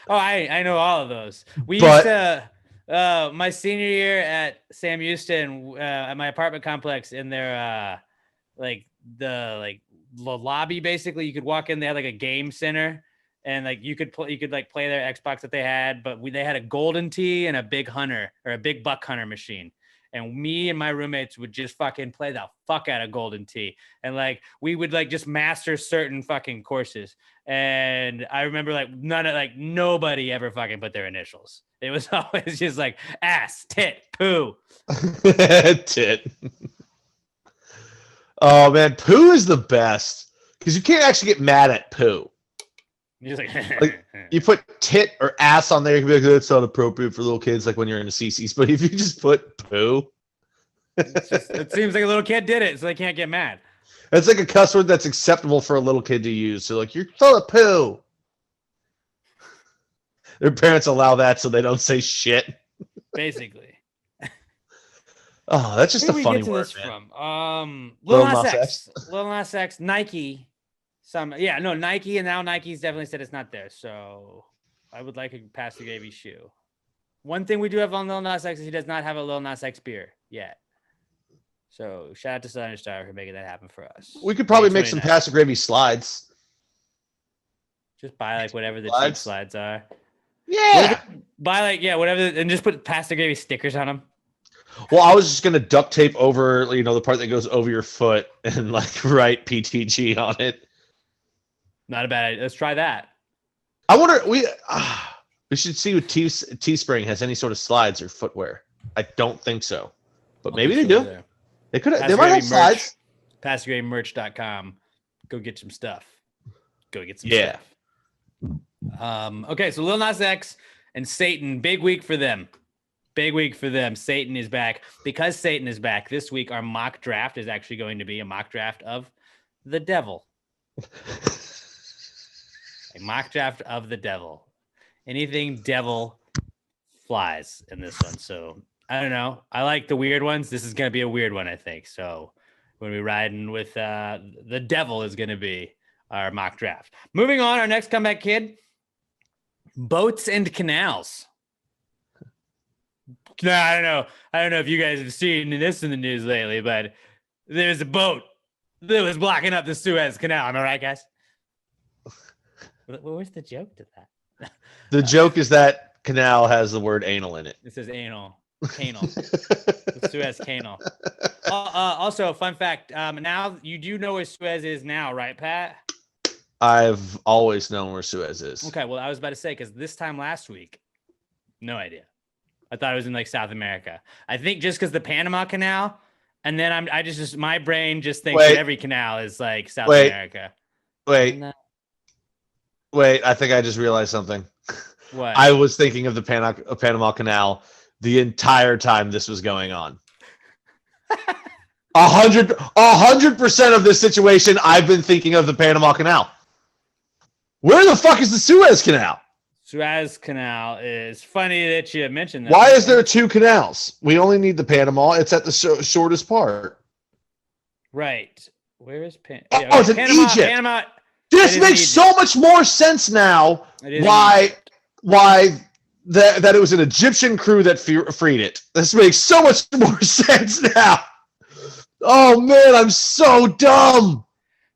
Oh, I know all of those. We But- used to my senior year at Sam Houston at my apartment complex in their the lobby. Basically, you could walk in. They had like a game center, and like you could play their Xbox that they had. But they had a Golden Tee and a big buck hunter machine. And me and my roommates would just fucking play the fuck out of Golden Tee. And like, we would like just master certain fucking courses. And I remember like nobody ever fucking put their initials. It was always just like ass, tit, poo. Tit. Oh man, poo is the best because you can't actually get mad at poo. You're just like, Like, You put tit or ass on there, you can be like, that's not appropriate for little kids, like when you're in a CC's. But if you just put poo, it seems like a little kid did it, so they can't get mad. it's like a cuss word that's acceptable for a little kid to use. So like, you're full of poo. Their parents allow that so they don't say shit. Basically. Oh, that's just Where a did we funny get to word, this man. from? Lil Lil Nas Nas X. Lil Nas X, Nike. Nike, and now Nike's definitely said it's not there. So I would like a Pass the Gravy shoe. One thing we do have on Lil Nas X is he does not have a Lil Nas X beer yet. So shout out to Southern Star for making that happen for us. We could probably make It's some really nice. pasta gravy slides. Just buy like whatever the cheap Slides? slides are. Yeah. Buy like whatever, and just put pasta gravy stickers on them. Well, I was just gonna duct tape over, the part that goes over your foot and like write PTG on it. Not a bad idea. Let's try that. I wonder we should see if Teespring has any sort of slides or footwear. I don't think so, but maybe they do. They could. They might have slides. PastaGravyMerch.com. Go get some stuff. Go get some Yeah. stuff. Okay, so Lil Nas X and Satan, big week for them. Big week for them. Satan is back. Because Satan is back this week, our mock draft is actually going to be a mock draft of the devil. A mock draft of the devil. Anything devil flies in this one. So I don't know. I like the weird ones. This is going to be a weird one, I think. So when we riding with the devil is going to be our mock draft. Moving on, our next comeback kid, boats and canals. No, I don't know. I don't know if you guys have seen this in the news lately, but there's a boat that was blocking up the Suez Canal. Am I right, guys? Where's the joke to that? The joke is that canal has the word anal in it. It says anal. Canal. The Suez Canal. Also, fun fact. Now you do know where Suez is now, right, Pat? I've always known where Suez is. Okay, well, I was about to say, because this time last week, no idea. I thought it was in like South America. I think just because the Panama Canal, and then my brain just thinks that every canal is like South America. Wait, I think I just realized something. What? I was thinking of the Panama Canal the entire time this was going on. 100% of this situation, I've been thinking of the Panama Canal. Where the fuck is the Suez Canal? Suez Canal is funny that you mentioned that. Why is there two canals? We only need the Panama. It's at the shortest part. Right. Where is Panama? Oh, it's in Egypt. Panama. This makes so much more sense now. Why that it was an Egyptian crew that freed it. This makes so much more sense now. Oh man, I'm so dumb.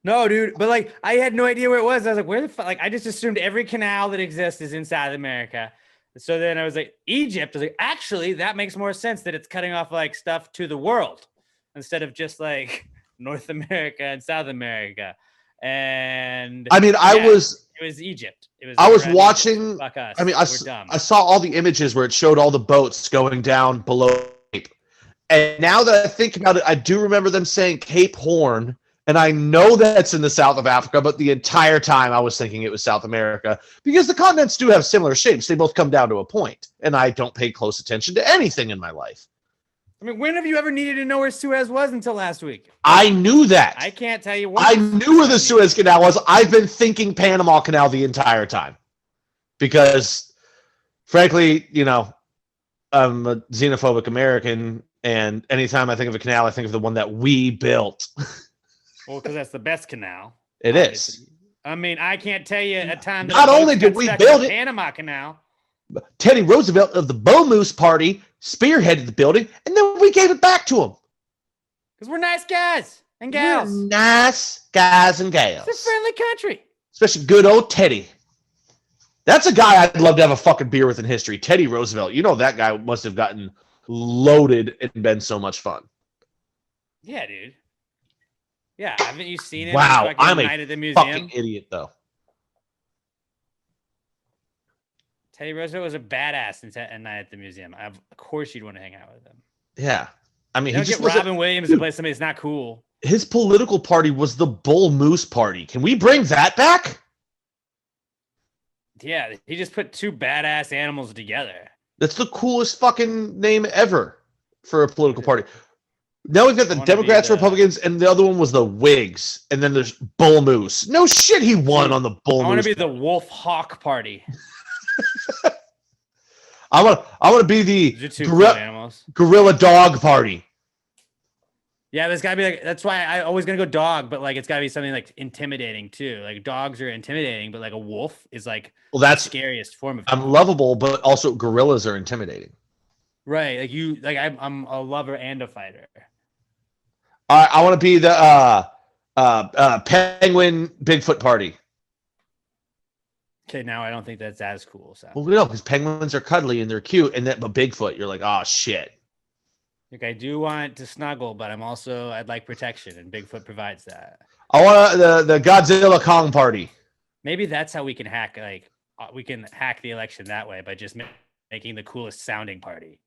No, dude, but like I had no idea where it was. I was like, where the fuck? Like I just assumed every canal that exists is in South America. So then I was like, Egypt. I was like, actually, that makes more sense that it's cutting off like stuff to the world instead of just like North America and South America. And I mean, it was Egypt. I was watching. Egypt. Fuck us. I mean, I saw all the images where it showed all the boats going down below Cape. And now that I think about it, I do remember them saying Cape Horn. And I know that's in the south of Africa, but the entire time I was thinking it was South America because the continents do have similar shapes. They both come down to a point, and I don't pay close attention to anything in my life. I mean, when have you ever needed to know where Suez was until last week? I knew that. I can't tell you what. I knew where the Suez Canal was. I've been thinking Panama Canal the entire time because, frankly, I'm a xenophobic American, and anytime I think of a canal, I think of the one that we built. Well, because that's the best canal. It is. I mean, I can't tell you a time that not only did we build it, Panama Canal. Teddy Roosevelt of the Bo Moose Party spearheaded the building, and then we gave it back to him. Because we're nice guys and gals. We're nice guys and gals. It's a friendly country. Especially good old Teddy. That's a guy I'd love to have a fucking beer with in history. Teddy Roosevelt. That guy must have gotten loaded and been so much fun. Yeah, dude. Yeah, haven't you seen it? Wow, I'm night at the a museum? fucking idiot, though. Teddy Roosevelt was a badass at night at the museum. Of course, you'd want to hang out with him. Yeah, I mean, you don't get Robin Williams to play somebody that's not cool. His political party was the Bull Moose Party. Can we bring that back? Yeah, he just put two badass animals together. That's the coolest fucking name ever for a political party. Now we've got the Democrats, Republicans, and the other one was the Whigs. And then there's Bull Moose. No shit, he won on the Bull Moose. I want to be the Wolf Hawk Party. I want to be the Gorilla Dog Party. Yeah, there's gotta be like, that's why I always gonna go dog, but like it's gotta be something like intimidating too. Like dogs are intimidating, but like a wolf is like that's the scariest form of I'm lovable, but also gorillas are intimidating. Right. Like I'm a lover and a fighter. I want to be the penguin Bigfoot party. Okay, now I don't think that's as cool. So, Well, no, because penguins are cuddly and they're cute, and that but Bigfoot, you're like, oh shit. like, I do want to snuggle, but I'd like protection, and Bigfoot provides that. I want the Godzilla Kong party. Maybe that's how we can hack. Like, we can hack the election that way by just making the coolest sounding party.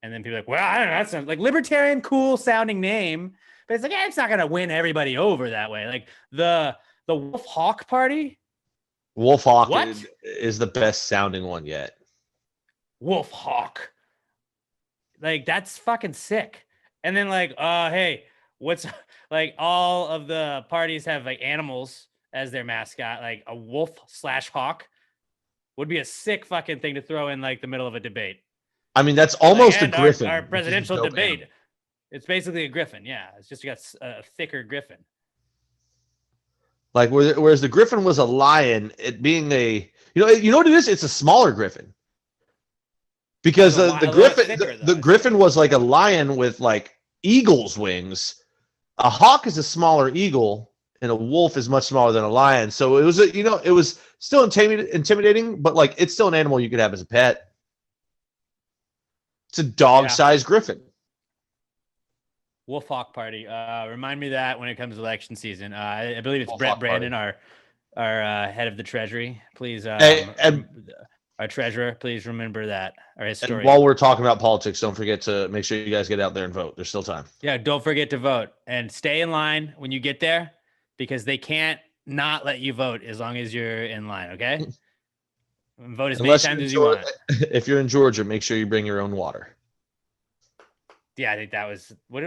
And then people are like, well, I don't know, that sounds like libertarian, cool sounding name, but it's like, it's not gonna win everybody over that way. Like the Wolf Hawk party. Wolf Hawk What? is the best sounding one yet. Wolf Hawk. Like, that's fucking sick. And then like, hey, what's like all of the parties have like animals as their mascot, like a wolf/hawk would be a sick fucking thing to throw in like the middle of a debate. I mean, that's almost Like, a griffin. Our which is presidential dope debate. animal. It's basically a griffin. Yeah, it's just you got a thicker griffin. Like whereas the griffin was a lion, it being you know what it is? It's a smaller griffin. Because It's the a griffin thicker, the though. griffin was like a lion with like eagle's wings. A hawk is a smaller eagle, and a wolf is much smaller than a lion. So it was it was still intimidating, but like it's still an animal you could have as a pet. It's a dog-sized griffin. Wolf Hawk party. Remind me that when it comes to election season. I believe it's Wolf Brett Hawk Brandon, our head of the Treasury. Please, And our treasurer, please remember that. Our historian. while we're talking about politics, don't forget to make sure you guys get out there and vote. There's still time. Yeah, don't forget to vote and stay in line when you get there because they can't not let you vote as long as you're in line. Okay. Vote as many times as you want. If you're in Georgia, make sure you bring your own water. Yeah, I think that was what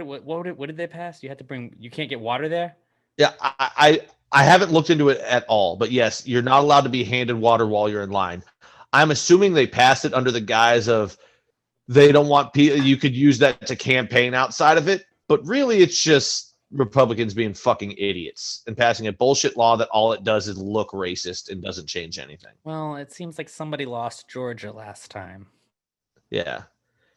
did they pass? You had to bring. You can't get water there. Yeah, I haven't looked into it at all, but yes, you're not allowed to be handed water while you're in line. I'm assuming they passed it under the guise of they don't want people. You could use that to campaign outside of it, but really, it's just Republicans being fucking idiots and passing a bullshit law that all it does is look racist and doesn't change anything. Well, it seems like somebody lost Georgia last time. Yeah.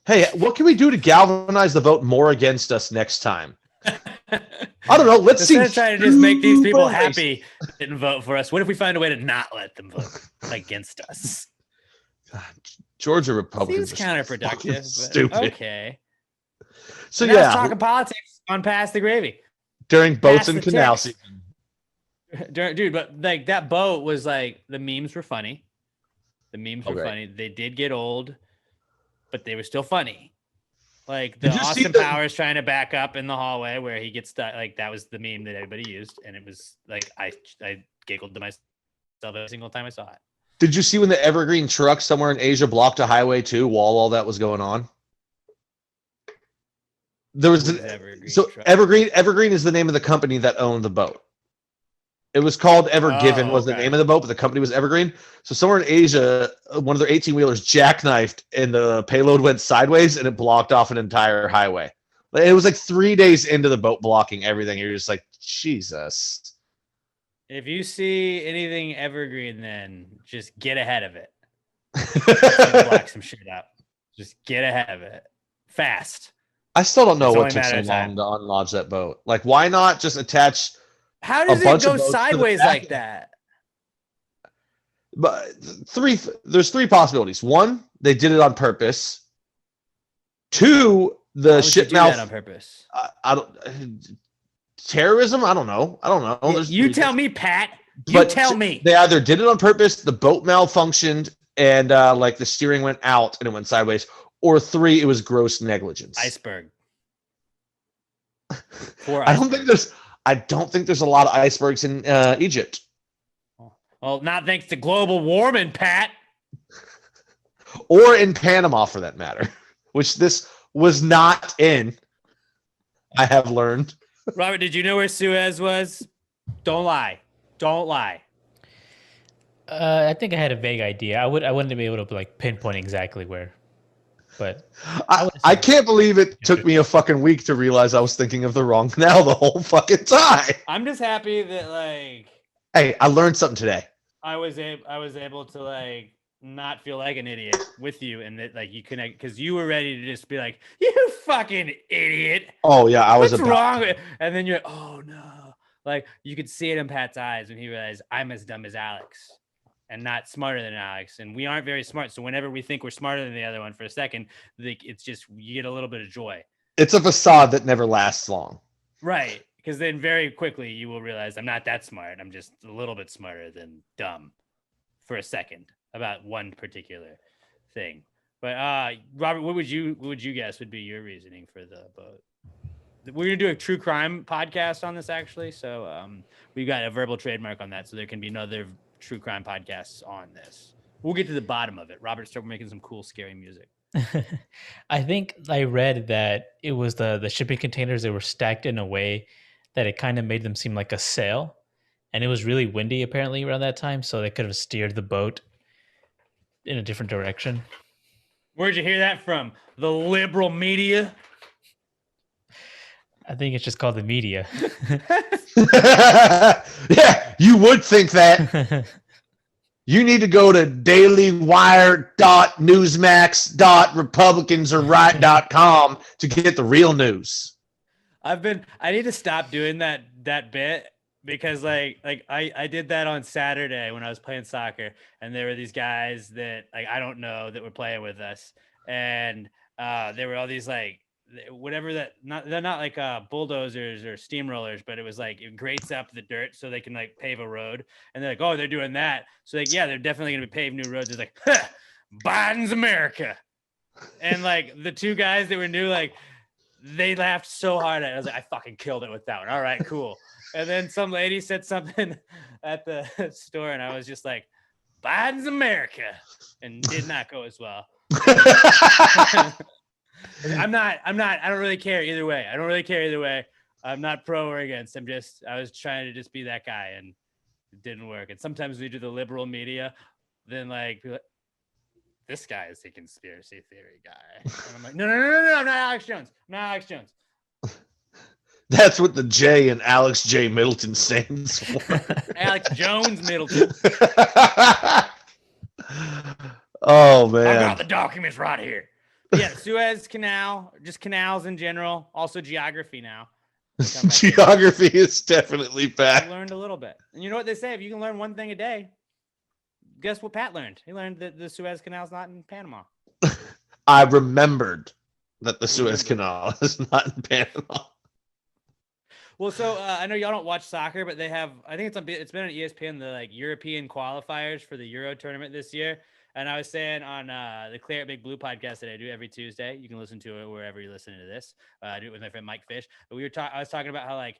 Hey, what can we do to galvanize the vote more against us next time? I don't know. Let's see. Instead of trying to just make these people super happy and vote for us, what if we find a way to not let them vote against us? God, Georgia Republicans Seems are fucking counterproductive. But stupid. okay. So Now let's yeah, talking politics on Pass the Gravy. during boats Pass and the canal text. season. Dude, but like that boat was like the memes were funny. The memes were Okay. funny. They did get old, but they were still funny. Like the Did you see Austin the- Powers trying to back up in the hallway where he gets stuck. Like that was the meme that everybody used, and it was like I giggled to myself every single time I saw it. Did you see when the Evergreen truck somewhere in Asia blocked a highway too while all that was going on? There was What is Evergreen so truck? Evergreen is the name of the company that owned the boat. It was called Ever Given was the okay. name of the boat, but the company was Evergreen. So somewhere in Asia, one of their 18-wheelers jackknifed and the payload went sideways and it blocked off an entire highway. It was like 3 days into the boat blocking everything. You're just like, Jesus. If you see anything Evergreen, then just get ahead of it. Block some shit up. Just get ahead of it fast. I still don't know It's what only a took so matter of time. long to unlodge that boat. Like, why not just attach? How does it bunch of go boats to the sideways back. like that? But there's three possibilities. One, they did it on purpose. Two, Why the would you ship do that on mouth. purpose? I don't. Terrorism? I don't know. There's You three tell things. me, Pat. You But tell me. They either did it on purpose, the boat malfunctioned, and like the steering went out and it went sideways, or three, it was gross negligence. Iceberg. I don't think there's a lot of icebergs in Egypt. Well, not thanks to global warming, Pat. Or in Panama for that matter, which this was not in. I have learned. Robert, did you know where Suez was? Don't lie. Don't lie. I think I had a vague idea. I wouldn't be able to like pinpoint exactly where, but I can't believe it took me a fucking week to realize I was thinking of the wrong canal the whole fucking time. I'm just happy that like Hey, I learned something today. I was able to like not feel like an idiot with you, and that like you connect because you were ready to just be like, "You fucking idiot! Oh yeah, I was What's about wrong?" to. with And then you're, "Oh no!" Like you could see it in Pat's eyes when he realized I'm as dumb as Alex, and not smarter than Alex, and we aren't very smart. So whenever we think we're smarter than the other one for a second, like it's just you get a little bit of joy, It's a facade that never lasts long. right? Because then very quickly you will realize I'm not that smart. I'm just a little bit smarter than dumb for a second about one particular thing. But Robert, what would you guess would be your reasoning for the vote? We're gonna do a true crime podcast on this actually, so we've got a verbal trademark on that, so there can be no other true crime podcasts on this. We'll get to the bottom of it. Robert, start making some cool, scary music. I think I read that it was the shipping containers that were stacked in a way that it kind of made them seem like a sail, and it was really windy apparently around that time, so they could have steered the boat in a different direction. Where'd you hear that from? The liberal media? I think it's just called the media. Yeah, you would think that. You need to go to dailywire.newsmax.republicansareight.com to get the real news. I need to stop doing that bit because like I did that on Saturday when I was playing soccer, and there were these guys that like I don't know that were playing with us, and there were all these like whatever that they're not like bulldozers or steamrollers, but it was like it grates up the dirt so they can like pave a road, and they're like, oh, they're doing that, so like yeah, they're definitely gonna pave new roads. It's like, huh, Biden's America, and like the two guys that were new, like they laughed so hard at it. I was like, I fucking killed it with that one. All right, cool. And then some lady said something at the store, and I was just like, Biden's America, and did not go as well. I don't really care either way. I'm not pro or against. I was trying to just be that guy, and it didn't work. And sometimes we do the liberal media, then like, this guy is a conspiracy theory guy. And I'm like, no, I'm not Alex Jones. That's what the J in Alex J. Middleton stands for. Alex Jones Middleton. Oh, man. I've got the documents right here. Yeah, Suez Canal, just canals in general. Also geography now. Geography is definitely back. I learned a little bit. And you know what they say? If you can learn one thing a day, guess what Pat learned? He learned that the Suez Canal is not in Panama. I remembered that the Suez Canal is not in Panama. Well, so I know y'all don't watch soccer, but they have, I think it's been on ESPN, the like European qualifiers for the Euro tournament this year. And I was saying on the Clear It Big Blue podcast that I do every Tuesday, you can listen to it wherever you're listening to this. I do it with my friend Mike Fish. But I was talking about how like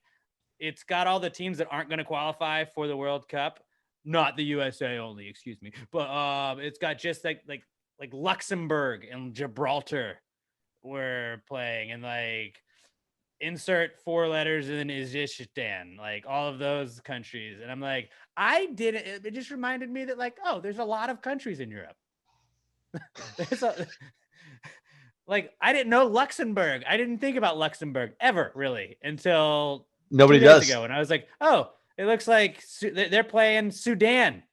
it's got all the teams that aren't going to qualify for the World Cup, not the USA only, excuse me. But it's got just like Luxembourg and Gibraltar were playing, and like insert 4 letters in Uzbekistan, like all of those countries. And I'm like, it just reminded me that like, oh, there's a lot of countries in Europe. Like, I didn't know Luxembourg. I didn't think about Luxembourg ever really until nobody 2 days does ago. And I was like, oh, it looks like they're playing Sudan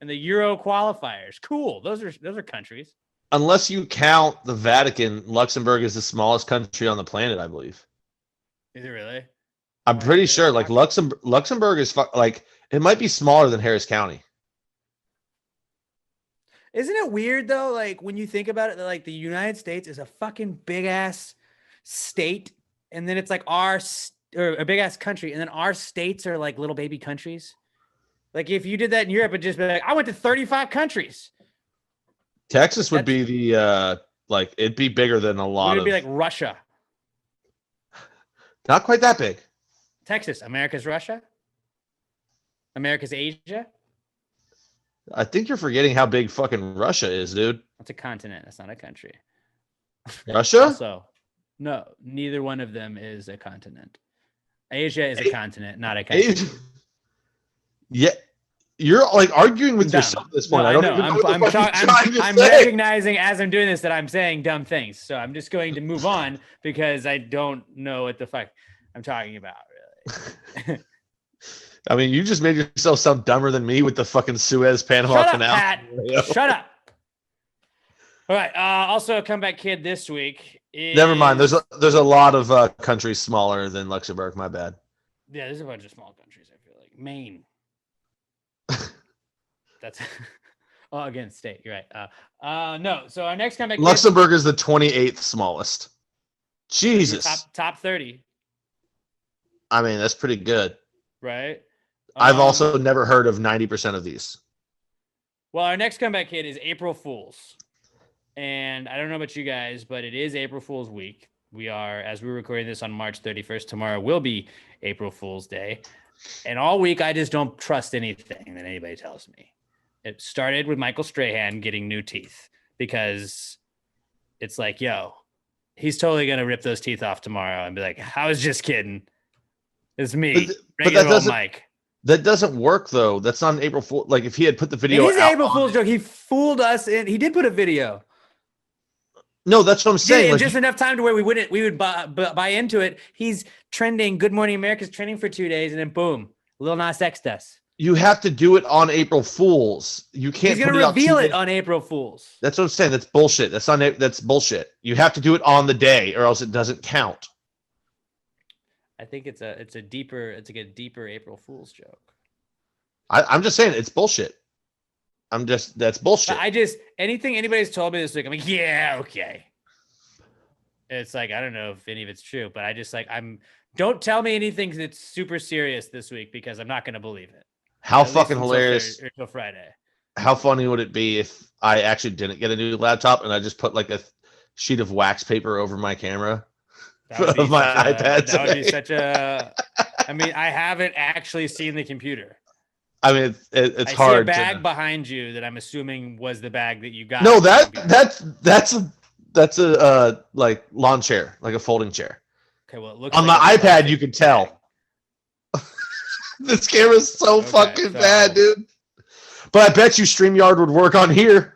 in the Euro qualifiers. Cool. Those are countries. Unless you count the Vatican, Luxembourg is the smallest country on the planet, I believe. Is it really? I'm pretty sure. Like Luxembourg is like it might be smaller than Harris County. Isn't it weird though? Like when you think about it, that like the United States is a fucking big ass state, and then it's like or a big ass country, and then our states are like little baby countries. Like if you did that in Europe, it'd just be like, I went to 35 countries. Texas would be the like it'd be bigger than a lot. It'd be like Russia. Not quite that big. Texas, America's Russia. America's Asia. I think you're forgetting how big fucking Russia is, dude. That's a continent. That's not a country. Russia? Also, no, neither one of them is a continent. Asia is a continent, not a country. Asia. Yeah. You're like arguing with yourself at this point. No, I don't even know what the fuck you're trying to I'm say. recognizing as I'm doing this that I'm saying dumb things. So I'm just going to move on because I don't know what the fuck I'm talking about, really. I mean, you just made yourself sound dumber than me with the fucking Suez Panama Shut up, Canal. Pat. Shut up. All right. Also, a comeback kid this week. Never mind. There's a lot of countries smaller than Luxembourg. My bad. Yeah, there's a bunch of small countries. I feel like Maine. That's again state. You're right. No. So our next comeback. Luxembourg is the 28th smallest. Jesus. Top 30. I mean, that's pretty good. Right. I've also never heard of 90% of these. Well, our next comeback kid is April Fools. And I don't know about you guys, but it is April Fool's week. We are, as we're recording this on March 31st, tomorrow will be April Fool's Day. And all week, I just don't trust anything that anybody tells me. It started with Michael Strahan getting new teeth because it's like, yo, he's totally going to rip those teeth off tomorrow and be like, I was just kidding. It's me. But that doesn't, Mike. That doesn't work, though. That's not an April Fool. Like, if he had put the video it is out April Fool's joke. He fooled us, and he did put a video. No, that's what I'm saying. Like, just enough time to where we would buy into it. He's trending. Good Morning America's trending for 2 days, and then boom, Lil Nas X does. You have to do it on April Fools. You can't. He's going to reveal it on April Fools. That's what I'm saying. That's bullshit. That's bullshit. You have to do it on the day, or else it doesn't count. I think it's like a deeper April Fool's joke. I'm just saying it's bullshit. That's bullshit. But anything anybody's told me this week, I'm like, yeah, okay. It's like, I don't know if any of it's true, but don't tell me anything that's super serious this week because I'm not going to believe it. How fucking hilarious. Until Friday. How funny would it be if I actually didn't get a new laptop and I just put like a sheet of wax paper over my camera of my iPad? That would be such a, I mean, I haven't actually seen the computer. I mean, it's hard. I see a bag behind you that I'm assuming was the bag that you got. No, that's a like lawn chair, like a folding chair. Okay, well, it looks on like my iPad you can tell. This camera's so fucking bad, dude. But I bet you StreamYard would work on here.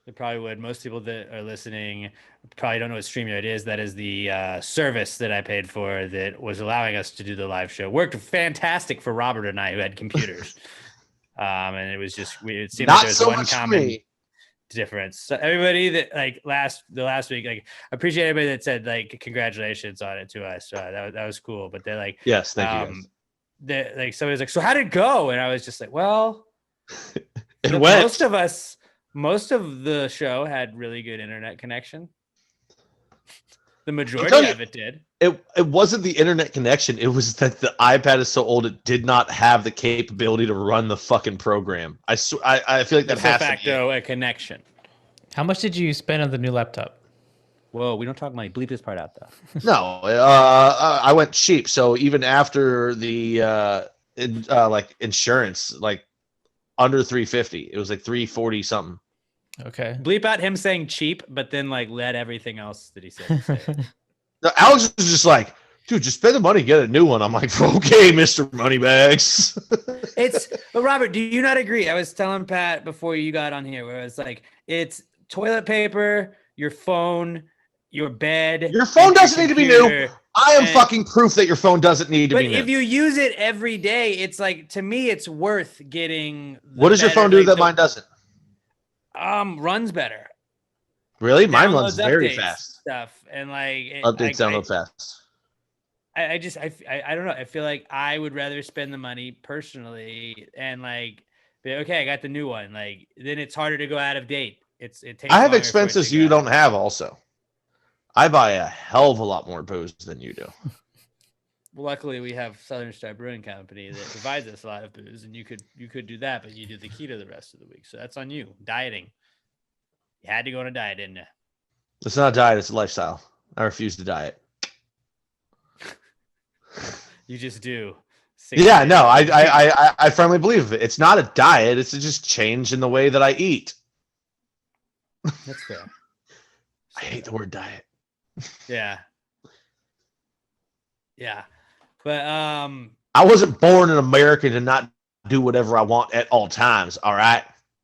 It probably would. Most people that are listening probably don't know what StreamYard is. That is the service that I paid for that was allowing us to do the live show. Worked fantastic for Robert and I, who had computers. And it was just it seemed like there was one common difference. So everybody that the last week, like, I appreciate everybody that said like congratulations on it to us. That was cool. But they're like, yes, thank you. Like somebody's like, so how did it go? And I was just like, well, it went. Most of the show had really good internet connection. The majority of it did. It wasn't the internet connection. It was that the iPad is so old it did not have the capability to run the fucking program. I feel like that has to be a connection. How much did you spend on the new laptop? Whoa, we don't talk money. Bleep this part out though. No, I went cheap. So even after the insurance, like under 350, it was like 340 something. Okay. Bleep out him saying cheap, but then like let everything else that he said. No, Alex was just like, dude, just spend the money, get a new one. I'm like, okay, Mr. Moneybags. But Robert, do you not agree? I was telling Pat before you got on here, where it's like, it's toilet paper, your phone, your bed. Your phone doesn't need to be new. I am fucking proof that your phone doesn't need to be new. But if you use it every day, it's like, to me, it's worth getting. What does your phone do that mine doesn't? Runs better. Really? Mine runs very fast. Stuff and like updates download fast. I don't know. I feel like I would rather spend the money personally and like, be, okay, I got the new one. Like then it's harder to go out of date. It takes. I have expenses you don't have. Also, I buy a hell of a lot more booze than you do. Well, luckily we have Southern Star Brewing Company that provides us a lot of booze, and you could do that, but you do the keto the rest of the week. So that's on you. Dieting. You had to go on a diet, didn't you? It's not a diet, it's a lifestyle. I refuse to diet. You just do. Yeah, no, I firmly believe it. It's not a diet, it's just change in the way that I eat. That's fair. I hate the word diet. Yeah. Yeah. But I wasn't born an American to not do whatever I want at all times, all right?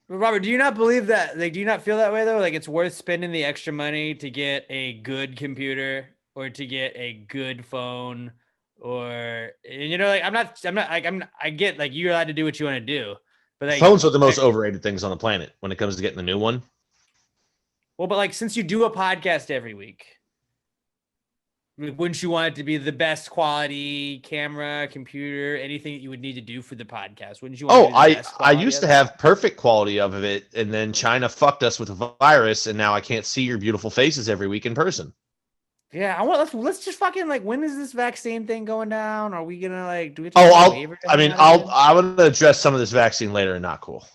Robert, do you not believe that? Like, do you not feel that way though? Like, it's worth spending the extra money to get a good computer or to get a good phone or like I get like you're allowed to do what you want to do, but like Phones are the most overrated things on the planet when it comes to getting the new one. well, but like since you do a podcast every week, wouldn't you want it to be the best quality camera, computer, anything that you would need to do for the podcast? Wouldn't you want I used to have perfect quality of it, and then China fucked us with a virus, and now I can't see your beautiful faces every week in person. Yeah, let's just fucking like, when is this vaccine thing going down? Are we gonna like do we? I want to address some of this vaccine later, and not cool.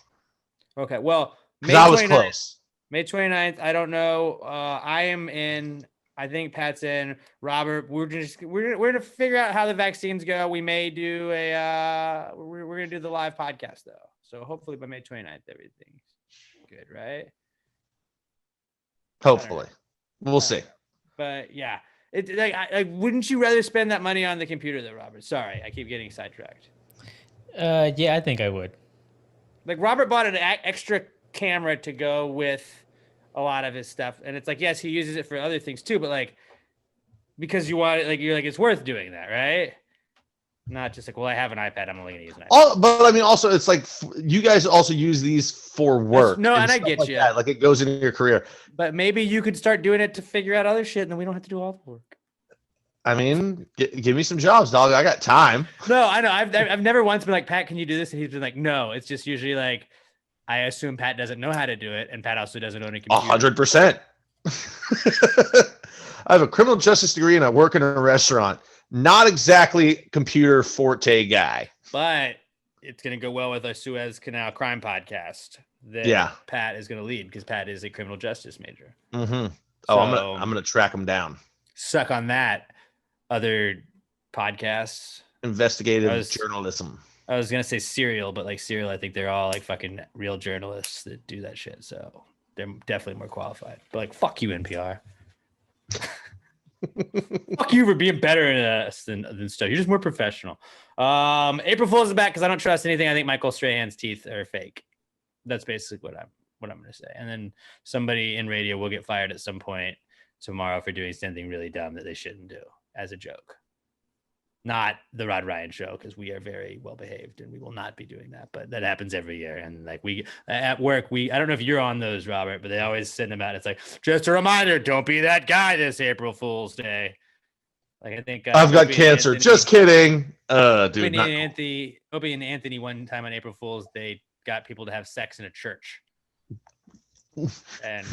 Okay, well, because I was close. May 29th. I don't know. I am in. I think Pat's in. Robert, we're gonna figure out how the vaccines go. We may do we're gonna do the live podcast though. So hopefully by May 29th everything's good, right? Hopefully, we'll see. But yeah, it like wouldn't you rather spend that money on the computer though, Robert? Sorry, I keep getting sidetracked. Yeah, I think I would. Like Robert bought an extra camera to go with a lot of his stuff, and it's like, yes, he uses it for other things too, but like because you want it, like you're like, it's worth doing that, right? Not just like, well, I have an iPad, I'm only gonna use an iPad. But I mean, also it's like you guys also use these for work. And I get like you. That. Like it goes into your career. But maybe you could start doing it to figure out other shit, and then we don't have to do all the work. I mean, give me some jobs, dog. I got time. No, I know. I've never once been like, Pat, can you do this? And he's been like, no. It's just usually like, I assume Pat doesn't know how to do it, and Pat also doesn't own a computer. 100%. I have a criminal justice degree and I work in a restaurant. Not exactly computer forte guy. But it's going to go well with our Suez Canal crime podcast that Pat is going to lead, because Pat is a criminal justice major. Mm-hmm. Oh, so, I'm gonna track him down. Suck on that. Other podcasts. Investigative journalism. I was gonna say Serial, but like Serial, I think they're all like fucking real journalists that do that shit. So they're definitely more qualified. But like, fuck you, NPR. Fuck you for being better at us than stuff. You're just more professional. April Fool's is back because I don't trust anything. I think Michael Strahan's teeth are fake. That's basically what I'm gonna say. And then somebody in radio will get fired at some point tomorrow for doing something really dumb that they shouldn't do as a joke. Not the Rod Ryan show, because we are very well behaved and we will not be doing that. But that happens every year. And like we at work, I don't know if you're on those, Robert, but they always send them out. It's like, just a reminder, don't be that guy this April Fool's Day. Like I think I've got cancer. Anthony, just kidding. Dude. Opie and Anthony one time on April Fool's, they got people to have sex in a church. And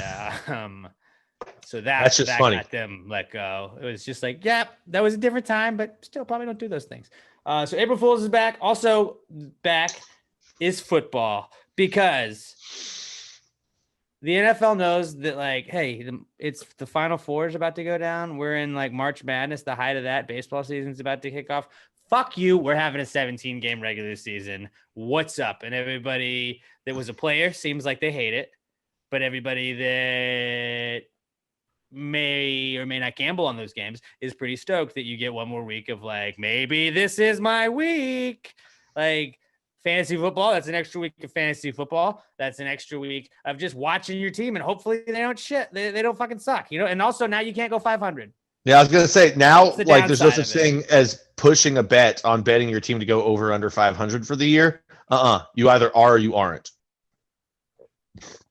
so that's just funny. Got them let go. It was just like, yeah, that was a different time, but still probably don't do those things. So April Fool's is back. Also back is football, because the NFL knows that, like, hey, it's the Final Four is about to go down. We're in like March Madness, the height of that. Baseball season's about to kick off. Fuck you. We're having a 17-game regular season. What's up? And everybody that was a player seems like they hate it, but everybody that may or may not gamble on those games is pretty stoked that you get one more week of like, maybe this is my week. Like fantasy football, that's an extra week of fantasy football. That's an extra week of just watching your team, and hopefully they don't shit. They don't fucking suck, you know? And also now you can't go 500. Yeah, I was going to say now, like there's no such thing as pushing a bet on betting your team to go over under 500 for the year. You either are or you aren't.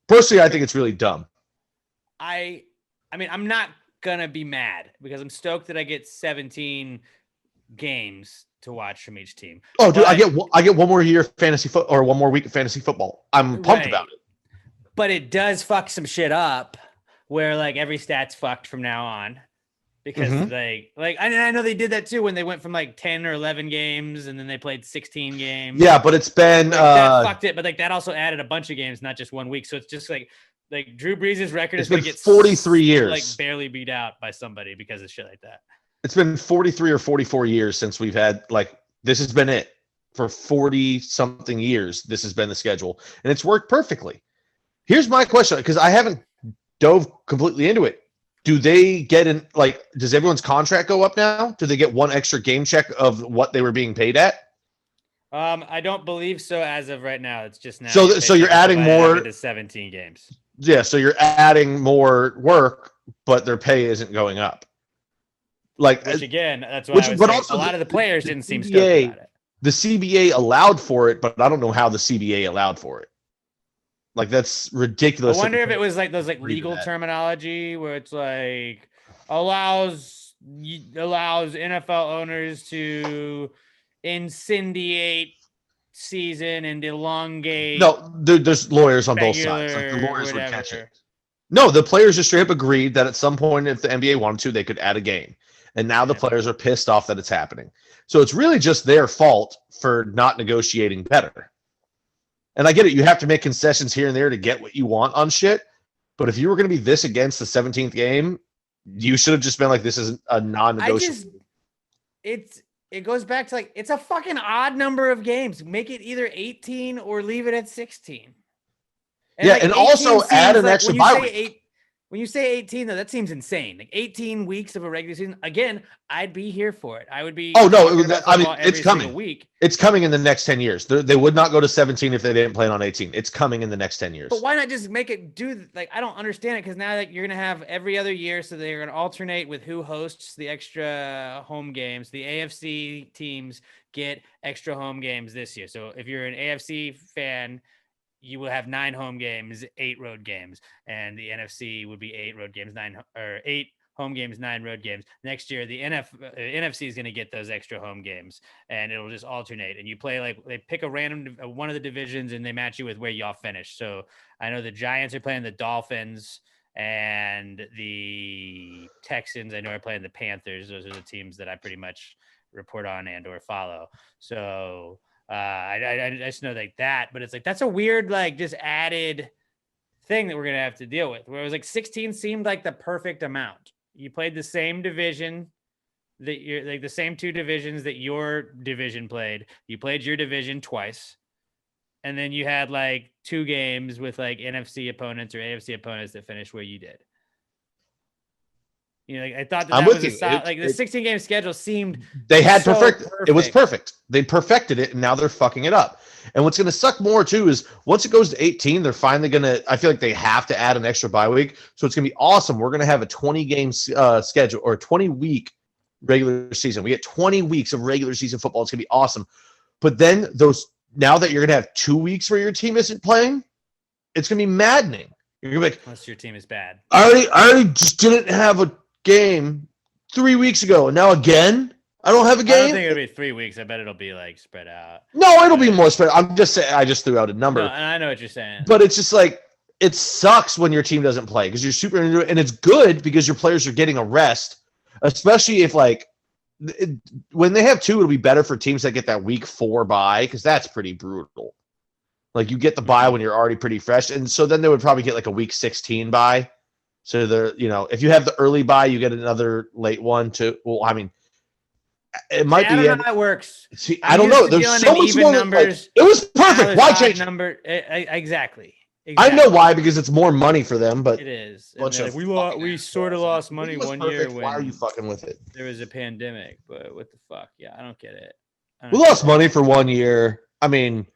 Personally, I think it's really dumb. I mean, I'm not going to be mad because I'm stoked that I get 17 games to watch from each team. Oh, dude, I get one more year of fantasy or one more week of fantasy football. I'm pumped about it. But it does fuck some shit up where like every stat's fucked from now on, because I know they did that too when they went from like 10 or 11 games and then they played 16 games. Yeah, but it's been that fucked it. But like that also added a bunch of games, not just 1 week. So it's just like Drew Brees' record is going to get 43 years, like barely beat out by somebody because of shit like that. It's been 43 or 44 years since we've had this has been it for 40 something years. This has been the schedule and it's worked perfectly. Here's my question, because I haven't dove completely into it. Do they get does everyone's contract go up now? Do they get one extra game check of what they were being paid at? I don't believe so as of right now. It's just now. So you're adding more to 17 games. Yeah, so you're adding more work, but their pay isn't going up. Like, Which again, that's what I was but saying. also a lot of the players didn't seem stoked CBA about it. The CBA allowed for it, but I don't know how the CBA allowed for it. Like, that's ridiculous. I wonder if it was like those like legal that. terminology where it's like allows NFL owners to incendiate season and elongate. No, there's lawyers on both sides. Like, the lawyers would catch it. No, the players just straight up agreed that at some point, if the NBA wanted to, they could add a game. And now the players are pissed off that it's happening. So it's really just their fault for not negotiating better. And I get it. You have to make concessions here and there to get what you want on shit. But if you were going to be this against the 17th game, you should have just been like, this is a non-negotiable. It goes back to like, it's a fucking odd number of games. Make it either 18 or leave it at 16. And like, and also add an extra bye week. When you say 18, though, that seems insane. Like 18 weeks of a regular season. Again, I'd be here for it. I would be. Oh, no. I mean, it's coming. Week. It's coming in the next 10 years. They would not go to 17 if they didn't plan on 18. It's coming in the next 10 years. But why not just make it like, I don't understand it, because now like, you're going to have every other year. So they're going to alternate with who hosts the extra home games. The AFC teams get extra home games this year. So if you're an AFC fan, you will have 9 home games, 8 road games, and the NFC would be 8 road games, 8 home games, 9 road games. Next year, the NFC is going to get those extra home games, and it'll just alternate. And you play like they pick a random one of the divisions, and they match you with where y'all finish. So I know the Giants are playing the Dolphins, and the Texans I know are playing the Panthers. Those are the teams that I pretty much report on and or follow. So. I just know like that, but it's like that's a weird like just added thing that we're gonna have to deal with. Where it was like 16 seemed like the perfect amount. You played the same division that you're like the same 2 divisions that your division played. You played your division twice, and then you had like 2 games with like NFC opponents or AFC opponents that finished where you did. You know, like I thought that was like the 16 game schedule seemed they had perfect. It was perfect. They perfected it, and now they're fucking it up. And what's going to suck more too is once it goes to 18, they're finally going to. I feel like they have to add an extra bye week, so it's going to be awesome. We're going to have a 20 game schedule or a 20 week regular season. We get 20 weeks of regular season football. It's going to be awesome. But then now that you're going to have 2 weeks where your team isn't playing, it's going to be maddening. You're going to be like, unless your team is bad. I already just didn't have a game 3 weeks ago, and now again I don't have a game. I don't think it'll be 3 weeks. I bet it'll be like spread out. No, it'll be more spread. I'm just saying. I just threw out a number. No, and I know what you're saying. But it's just like it sucks when your team doesn't play because you're super into it, and it's good because your players are getting a rest. Especially if like when they have 2, it'll be better for teams that get that week 4 bye because that's pretty brutal. Like you get the bye when you're already pretty fresh, and so then they would probably get like a week 16 bye. So if you have the early bye, you get another late one too. Well, I mean, it might be. I don't know how it works. See, I don't know. There's so much more. Numbers. It was perfect. Why change number? Exactly. I know why, because it's more money for them. But it is. Like, we sort of lost money one year. Why are you fucking with it? There was a pandemic, but what the fuck? Yeah, I don't get it. We lost money for 1 year. I mean,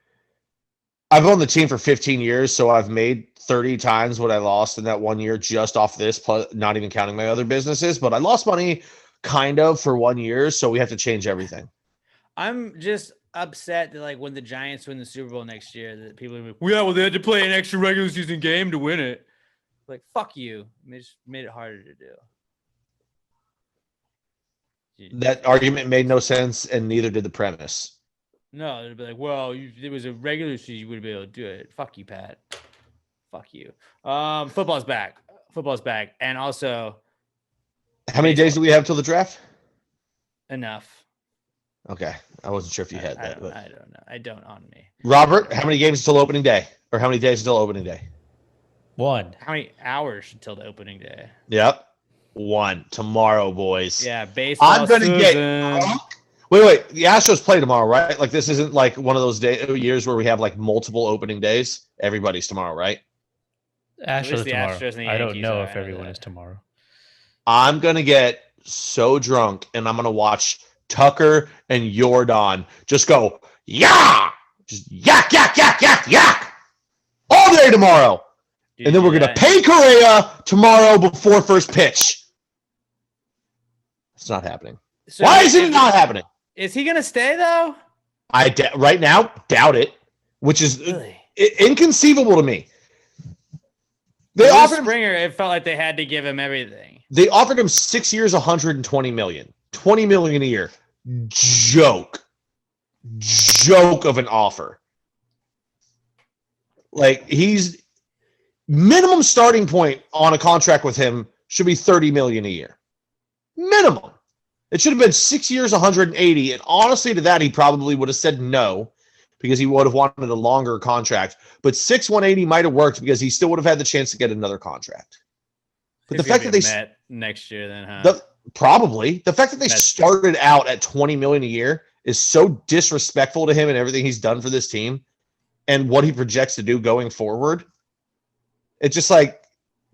I've owned the team for 15 years, so I've made 30 times what I lost in that 1 year just off this, plus not even counting my other businesses. But I lost money kind of for 1 year, so we have to change everything. I'm just upset that like when the Giants win the Super Bowl next year, that people are like, well, they had to play an extra regular season game to win it. Like, fuck you. It just made it harder to do. That argument made no sense, and neither did the premise. No, it'd be like, well, it was a regular season, you wouldn't be able to do it. Fuck you, Pat. Fuck you. Football's back. And also, how many days do we have till the draft? Enough. Okay. I wasn't sure if you had that. I don't know. I don't on me. Robert, how many games until opening day? Or how many days until opening day? 1. How many hours until the opening day? Yep. 1. Tomorrow, boys. Yeah, baseball. I'm going to get... Wait. The Astros play tomorrow, right? Like, this isn't like one of those years where we have like multiple opening days. Everybody's tomorrow, right? Astros tomorrow. I don't know if everyone is tomorrow. I'm going to get so drunk, and I'm going to watch Tucker and Jordan just go, yeah! Just yak, yak, yak, yak, yak! All day tomorrow. Dude, and then we're going to pay Correa tomorrow before first pitch. It's not happening. So Why is it not happening? Is he gonna stay though? Right now doubt it, which is Really? Inconceivable to me. They With offered him. Springer. It felt like they had to give him everything. They offered him 6 years, 120 million, 20 million a year. Joke of an offer. Like he's minimum starting point on a contract with him should be 30 million a year. Minimum. It should have been 6 years, 180. And honestly, to that, he probably would have said no because he would have wanted a longer contract. But 180 might have worked because he still would have had the chance to get another contract. But the fact that they met next year, then, huh? The fact that they started out at 20 million a year is so disrespectful to him and everything he's done for this team and what he projects to do going forward. It's just like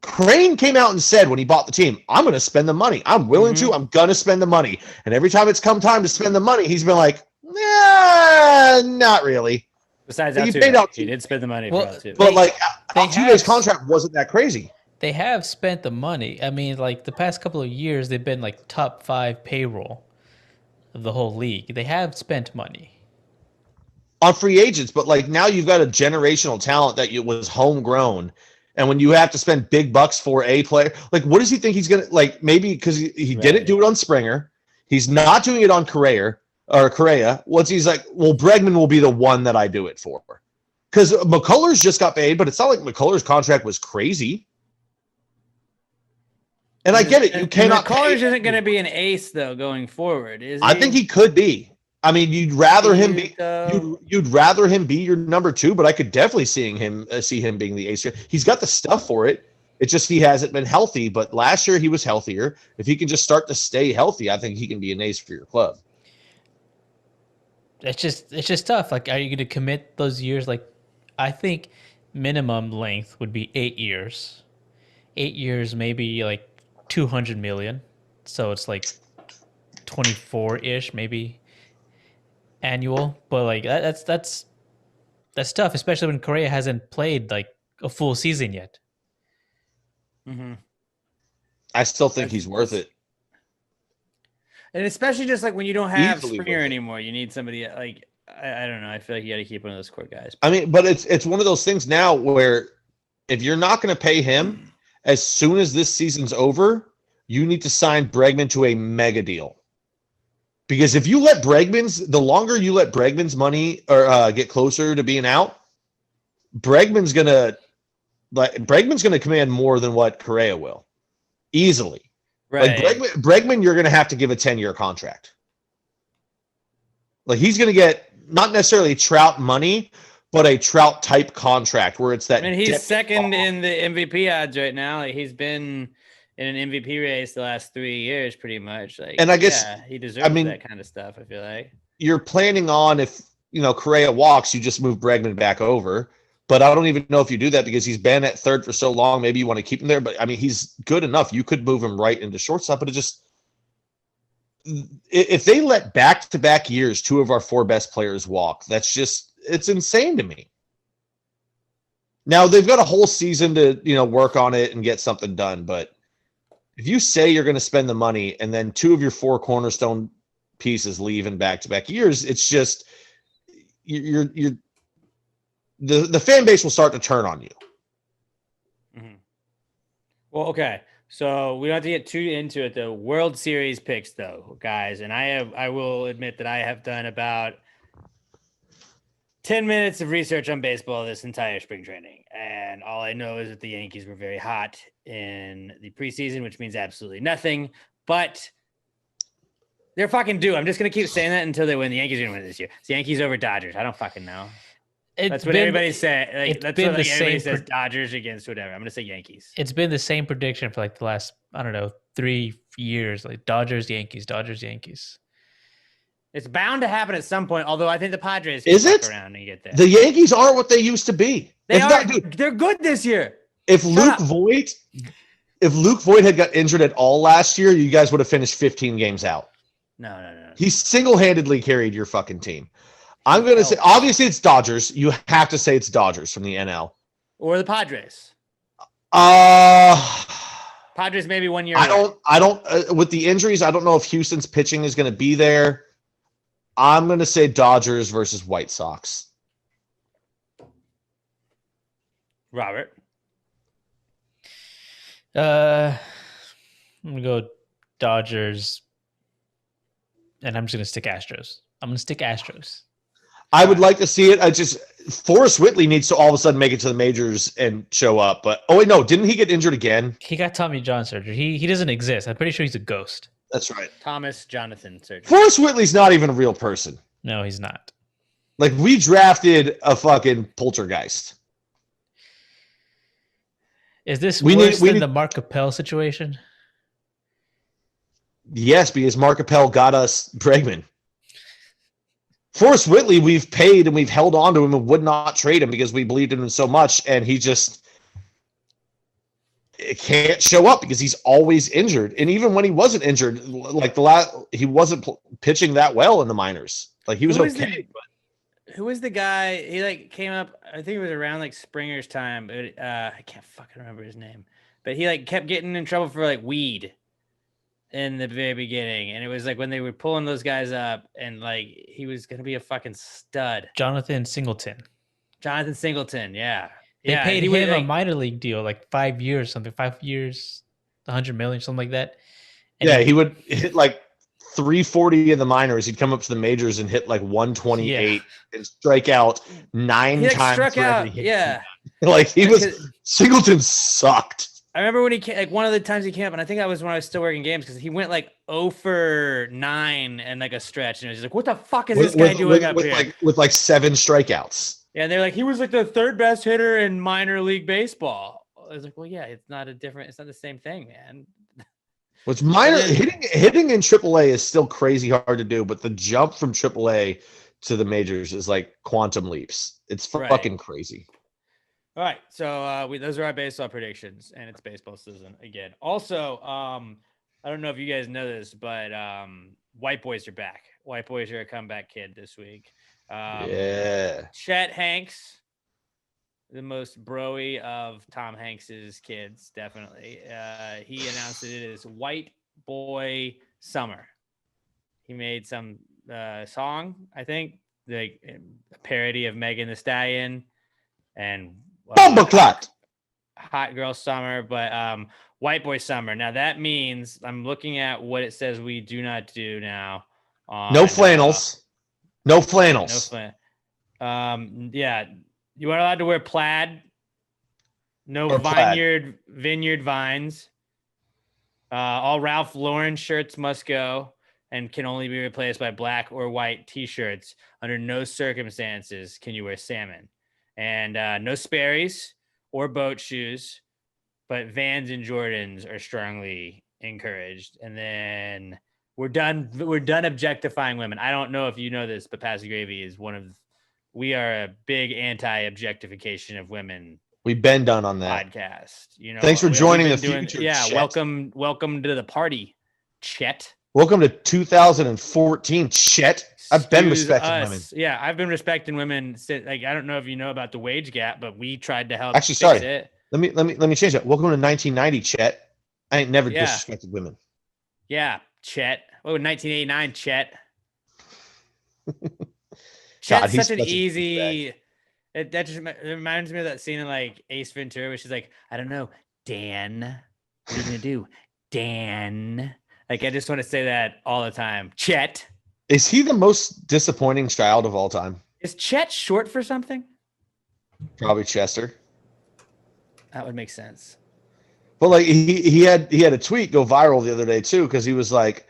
Crane came out and said when he bought the team, I'm going to spend the money. I'm willing to. I'm going to spend the money. And every time it's come time to spend the money, he's been like, nah, not really. Besides But that, he did spend the money for Altuve. But like, Altuve's contract wasn't that crazy. They have spent the money. I mean, like the past couple of years, they've been like top 5 payroll of the whole league. They have spent money On free agents, but like now you've got a generational talent that was homegrown. And when you have to spend big bucks for a player, like what does he think he's going to, like maybe because he didn't do it on Springer. He's not doing it on Correa. What's he's like, well, Bregman will be the one that I do it for. Because McCullers just got paid, but it's not like McCullers' contract was crazy. And I get it. You cannot. McCullers isn't going to be an ace though going forward, is he? I think he could be. I mean, you'd rather him be. You'd rather him be your number 2, but I could definitely see him being the ace. He's got the stuff for it. It's just he hasn't been healthy. But last year he was healthier. If he can just start to stay healthy, I think he can be an ace for your club. It's just tough. Like, are you going to commit those years? Like, I think minimum length would be 8 years. 8 years, maybe like 200 million. So it's like 24-ish, maybe annual. But like that's tough, especially when Correa hasn't played like a full season yet. Mm-hmm. I still think he's worth it. And especially just like when you don't have Easily Springer worth it. anymore, you need somebody like I don't know. I feel like you got to keep one of those core guys. I mean, but it's one of those things now where if you're not going to pay him as soon as this season's over, you need to sign Bregman to a mega deal. Because if you let the longer you let Bregman's money or get closer to being out, Bregman's gonna command more than what Correa will, easily. Right. Like Bregman, you're gonna have to give a 10-year contract. Like he's gonna get not necessarily Trout money, but a Trout type contract where it's that. I mean, he's second in the MVP odds right now. Like he's been in an MVP race the last 3 years, pretty much. Like, and I guess he deserves that kind of stuff. I feel like you're planning on if Correa walks, you just move Bregman back over. But I don't even know if you do that because he's been at third for so long. Maybe you want to keep him there. But I mean, he's good enough. You could move him right into shortstop. But if they let back-to-back years 2 of our 4 best players walk, it's insane to me. Now they've got a whole season to work on it and get something done. But if you say you're going to spend the money and then 2 of your 4 cornerstone pieces leave in back-to-back years, it's just the fan base will start to turn on you. Mm-hmm. Well, okay. So we don't have to get too into it. The World Series picks, though, guys, and I will admit that I have done about 10 minutes of research on baseball this entire spring training, and all I know is that the Yankees were very hot in the preseason, which means absolutely nothing. But they're fucking due. I'm just gonna keep saying that until they win. The Yankees are gonna win this year. It's Yankees over Dodgers. I don't fucking know. That's what everybody says. Like, that's what everybody says. Dodgers against whatever. I'm gonna say Yankees. It's been the same prediction for like the last 3 years. Like Dodgers, Yankees, Dodgers, Yankees. It's bound to happen at some point. Although I think the Padres is it around and get there. The Yankees aren't what they used to be. They're good this year. If Luke Voigt had got injured at all last year, you guys would have finished 15 games out. No. He single-handedly carried your fucking team. I'm going to say, obviously it's Dodgers. You have to say it's Dodgers from the NL. Or the Padres. Padres maybe 1 year. I don't with the injuries, I don't know if Houston's pitching is going to be there. I'm going to say Dodgers versus White Sox. Robert. I'm gonna go Dodgers, and I'm just gonna stick Astros. I'm gonna stick Astros. I would like to see it. I just Forrest Whitley needs to all of a sudden make it to the majors and show up. But oh wait, no, didn't he get injured again? He got Tommy John surgery. He doesn't exist. I'm pretty sure he's a ghost. That's right. Thomas Jonathan surgery. Forrest Whitley's not even a real person. No, he's not. Like we drafted a fucking poltergeist. Is this worse than the Mark Capel situation? Yes, because Mark Capel got us Bregman. Forrest Whitley, we've paid and we've held on to him and would not trade him because we believed in him so much, and he just can't show up because he's always injured. And even when he wasn't injured, like he wasn't pitching that well in the minors. Like he was okay. Who was the guy? He like came up. I think it was around like Springer's time. But, I can't fucking remember his name. But he like kept getting in trouble for like weed in the very beginning, and it was like when they were pulling those guys up, and like he was gonna be a fucking stud. Jonathan Singleton, yeah. They paid him a minor league deal, like 5 years, something. 5 years, 100 million, something like that. And he would hit like 340 in the minors. He'd come up to the majors and hit like 128 and strike out 9 times. Struck out, yeah. Like Singleton sucked. I remember when he came, like one of the times he came up, and I think that was when I was still working games, because he went like 0 for 9 and like a stretch, and it was like, what the fuck is this guy doing up here? With like 7 strikeouts. Yeah, and they're like, he was like the 3rd best hitter in minor league baseball. I was like, well, yeah, it's not the same thing, man. Which hitting in AAA is still crazy hard to do, but the jump from AAA to the majors is like quantum leaps. It's fucking crazy. All right, so those are our baseball predictions, and it's baseball season again. Also, I don't know if you guys know this, but White Boys are back. White Boys are a comeback kid this week. Chet Hanks, the most broy of Tom Hanks's kids, definitely. He announced that it is White Boy Summer. He made some song, I think, like a parody of Megan Thee Stallion and Hot Girl Summer, but White Boy Summer. Now that means I'm looking at what it says we do not do now. No flannels. No flannels. Yeah. You aren't allowed to wear plaid. No vineyard vines. All Ralph Lauren shirts must go and can only be replaced by black or white t-shirts. Under no circumstances can you wear salmon. And no Sperry's or boat shoes, but Vans and Jordans are strongly encouraged. And then we're done objectifying women. I don't know if you know this, but Passive Gravy is we are a big anti-objectification of women. We've been done on that podcast. You know, thanks for joining the future. Yeah, Chet. welcome to the party, Chet. Welcome to 2014, Chet. I've been respecting women. Yeah, I've been respecting women since, like, I don't know if you know about the wage gap, but we tried to help. Actually, sorry. Let me change that. Welcome to 1990, Chet. I ain't never disrespected women. Yeah, Chet. Oh, 1989, Chet. Chet's such an easy. That just reminds me of that scene in like Ace Ventura, where she's like, I don't know, Dan. What are you gonna do, Dan? Like, I just want to say that all the time. Chet. Is he the most disappointing child of all time? Is Chet short for something? Probably Chester. That would make sense. But like he had a tweet go viral the other day too, because he was like,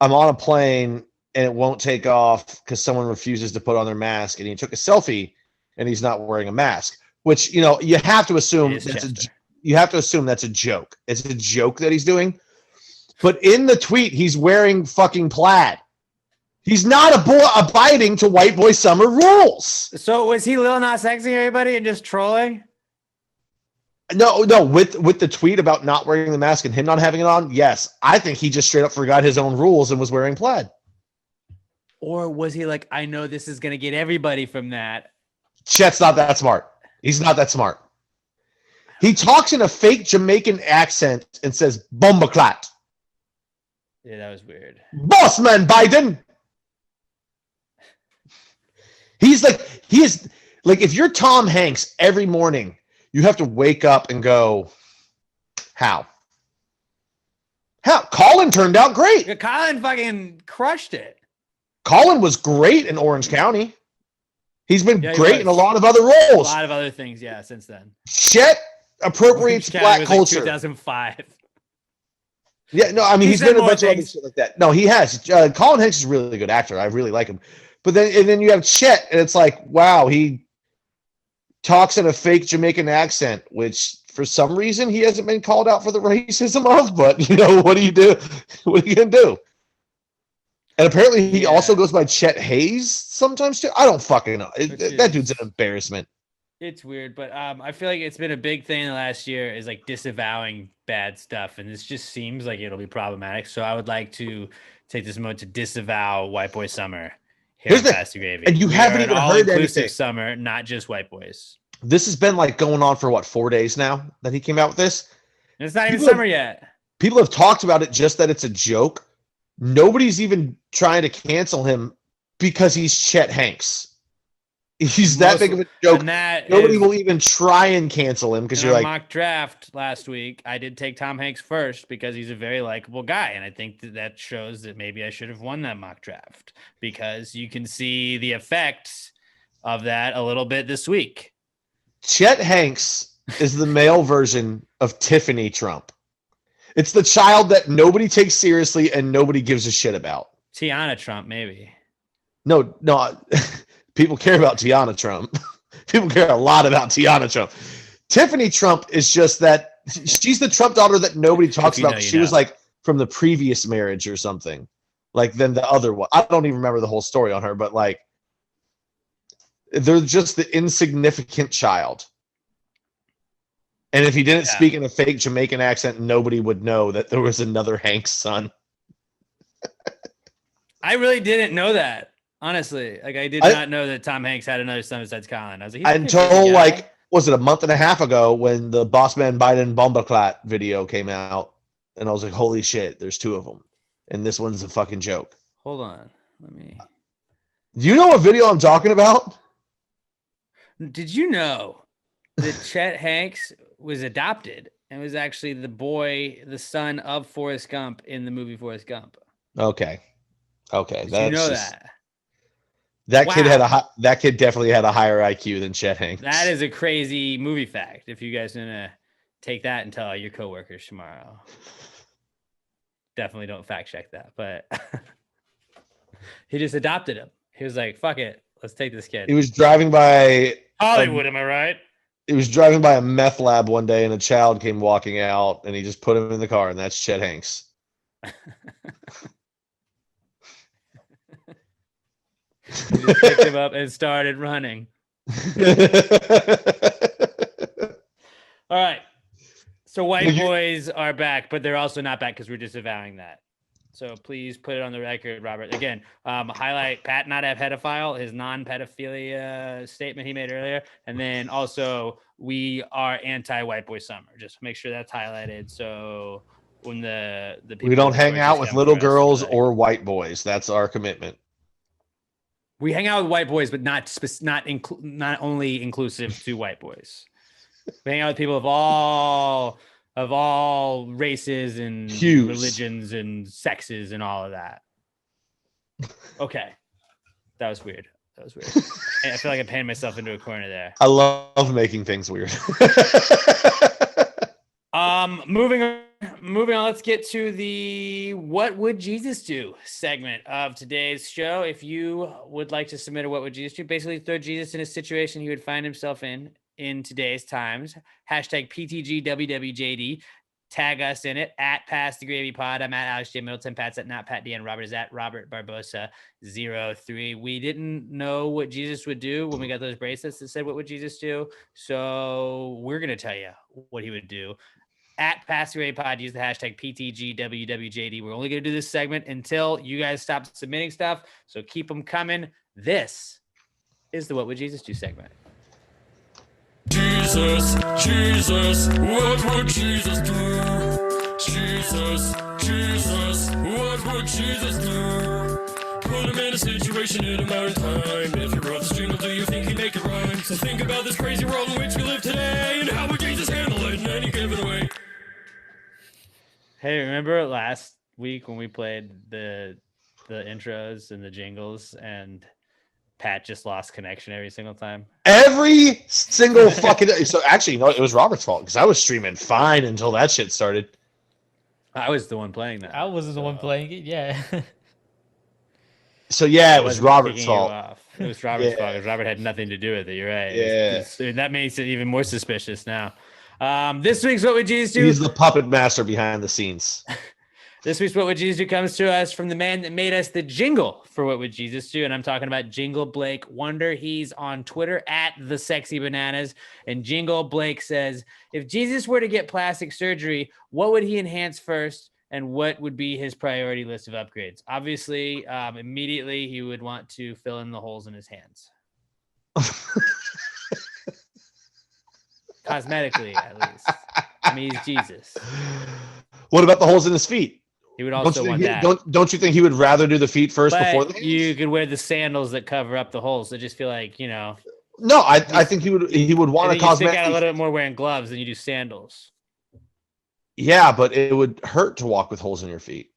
I'm on a plane and it won't take off because someone refuses to put on their mask, and he took a selfie and he's not wearing a mask. Which, you know, you have to assume that's a joke. It's a joke that he's doing. But in the tweet, he's wearing fucking plaid. He's not abiding to White Boy Summer rules. So was he Lil Nas X everybody and just trolling? No. With the tweet about not wearing the mask and him not having it on, yes. I think he just straight up forgot his own rules and was wearing plaid. Or was he like, I know this is going to get everybody from that? Chet's not that smart. He's not that smart. He talks in a fake Jamaican accent and says "bombaclat." Yeah, that was weird. Bossman Biden. He is like if you're Tom Hanks every morning, you have to wake up and go, how? Colin turned out great. Yeah, Colin fucking crushed it. Colin was great in Orange County. He's been Yeah, he great was. in a lot of other A roles. lot of other things, yeah, since then. Chet appropriates Orange County black was culture. 2005. Yeah, no, I mean He's he's been in a done more bunch of other things. shit like that. No, he has. Colin Hanks is a really good actor. I really like him. But then you have Chet, and it's like, wow, he talks in a fake Jamaican accent, which for some reason he hasn't been called out for the racism of. But what do you do? What are you gonna do? And apparently he also goes by Chet Hayes sometimes too. I don't fucking know. That dude's an embarrassment. It's weird, but I feel like it's been a big thing in the last year is like disavowing bad stuff, and this just seems like it'll be problematic. So I would like to take this moment to disavow White Boy Summer here on Past the Gravy. And you haven't even heard anything. Summer, not just White Boys. This has been like going on for what, 4 days now that he came out with this. And it's not even summer yet. People have talked about it, just that it's a joke. Nobody's even trying to cancel him because he's Chet Hanks. He's that big of a joke. Nobody will even try and cancel him because you're like, mock draft last week. I did take Tom Hanks first because he's a very likable guy, and I think that shows that maybe I should have won that mock draft because you can see the effects of that a little bit this week. Chet Hanks is the male version of Tiffany Trump. It's the child that nobody takes seriously and nobody gives a shit about. Tiana Trump, maybe. No. People care about Tiana Trump. People care a lot about Tiana Trump. Tiffany Trump is just that she's the Trump daughter that nobody talks about. She was like from the previous marriage or something. Like then the other one. I don't even remember the whole story on her, but like they're just the insignificant child. And if he didn't speak in a fake Jamaican accent, nobody would know that there was another Hanks son. I really didn't know that. Honestly, like I did not know that Tom Hanks had another son besides Colin. I was like, until like, was it a month and a half ago when the Bossman Biden Bombaclat video came out, and I was like, holy shit, there's two of them, and this one's a fucking joke. Hold on, let me. Do you know what video I'm talking about? Did you know that Chet Hanks was adopted and was actually the son of Forrest Gump in the movie Forrest Gump? Okay. Did you know that? That kid definitely had a higher IQ than Chet Hanks. That is a crazy movie fact. If you guys gonna take that and tell your coworkers tomorrow, definitely don't fact check that. But he just adopted him. He was like, "Fuck it, let's take this kid." He was driving by Hollywood. Am I right? He was driving by a meth lab one day, and a child came walking out, and he just put him in the car, and that's Chet Hanks. He just picked him up and started running. All right. So White Boys are back, but they're also not back because we're disavowing that. So please put it on the record, Robert. Again, highlight Pat not a pedophile, his non-pedophilia statement he made earlier. And then also we are anti-White Boy Summer. Just make sure that's highlighted. So when the people we don't hang out with little girls or white boys. That's our commitment. We hang out with white boys, but not only inclusive to white boys. We hang out with people of all races and religions and sexes and all of that. Okay, that was weird. I feel like I'm painting myself into a corner there. I love making things weird. Moving on, let's get to the What Would Jesus Do segment of today's show. If you would like to submit a What Would Jesus Do, basically throw Jesus in a situation he would find himself in today's times. Hashtag PTGWWJD. Tag us in it at Pass the Gravy Pod. I'm at Alex J. Middleton. Pat's at Not Pat D. And Robert is at Robert Barbosa 03. We didn't know what Jesus would do when we got those bracelets that said, "What would Jesus do?" So we're going to tell you what he would do. At Pass the Gravy Pod, use the hashtag PTGWWJD. We're only going to do this segment until you guys stop submitting stuff. So keep them coming. This is the What Would Jesus Do segment. Jesus, Jesus, what would Jesus do? Jesus, Jesus, what would Jesus do? Put him in a situation in a matter of time. If you wrote this jingle, do you think he'd make it rhyme? So think about this crazy world in which we live today, and how would Jesus handle it in any given way? Hey, remember last week when we played the intros and the jingles and Pat just lost connection every single time? Every single fucking so actually, it was Robert's fault because I was streaming fine until that shit started. I was the one playing that. I wasn't the one playing it. Yeah. So yeah, it was wasn't Robert's kicking you fault. off. It was Robert's fault because Robert had nothing to do with it. You're right. Yeah. That makes it even more suspicious now. This week's What Would Jesus Do? He's the puppet master behind the scenes. This week's What Would Jesus Do comes to us from the man that made us the jingle for What Would Jesus Do? And I'm talking about Jingle Blake Wonder. He's on Twitter at The Sexy Bananas. And Jingle Blake says, if Jesus were to get plastic surgery, what would he enhance first? And what would be his priority list of upgrades? Obviously, immediately he would want to fill in the holes in his hands. Cosmetically, at least. I mean, he's Jesus. What about the holes in his feet? He would also want that. Don't you think he would rather do the feet first before the hands? You could wear the sandals that cover up the holes. I just feel like, No, I think he would want a cosmetic. You stick out a cosmetic. little bit more wearing gloves than you do sandals. Yeah, but it would hurt to walk with holes in your feet.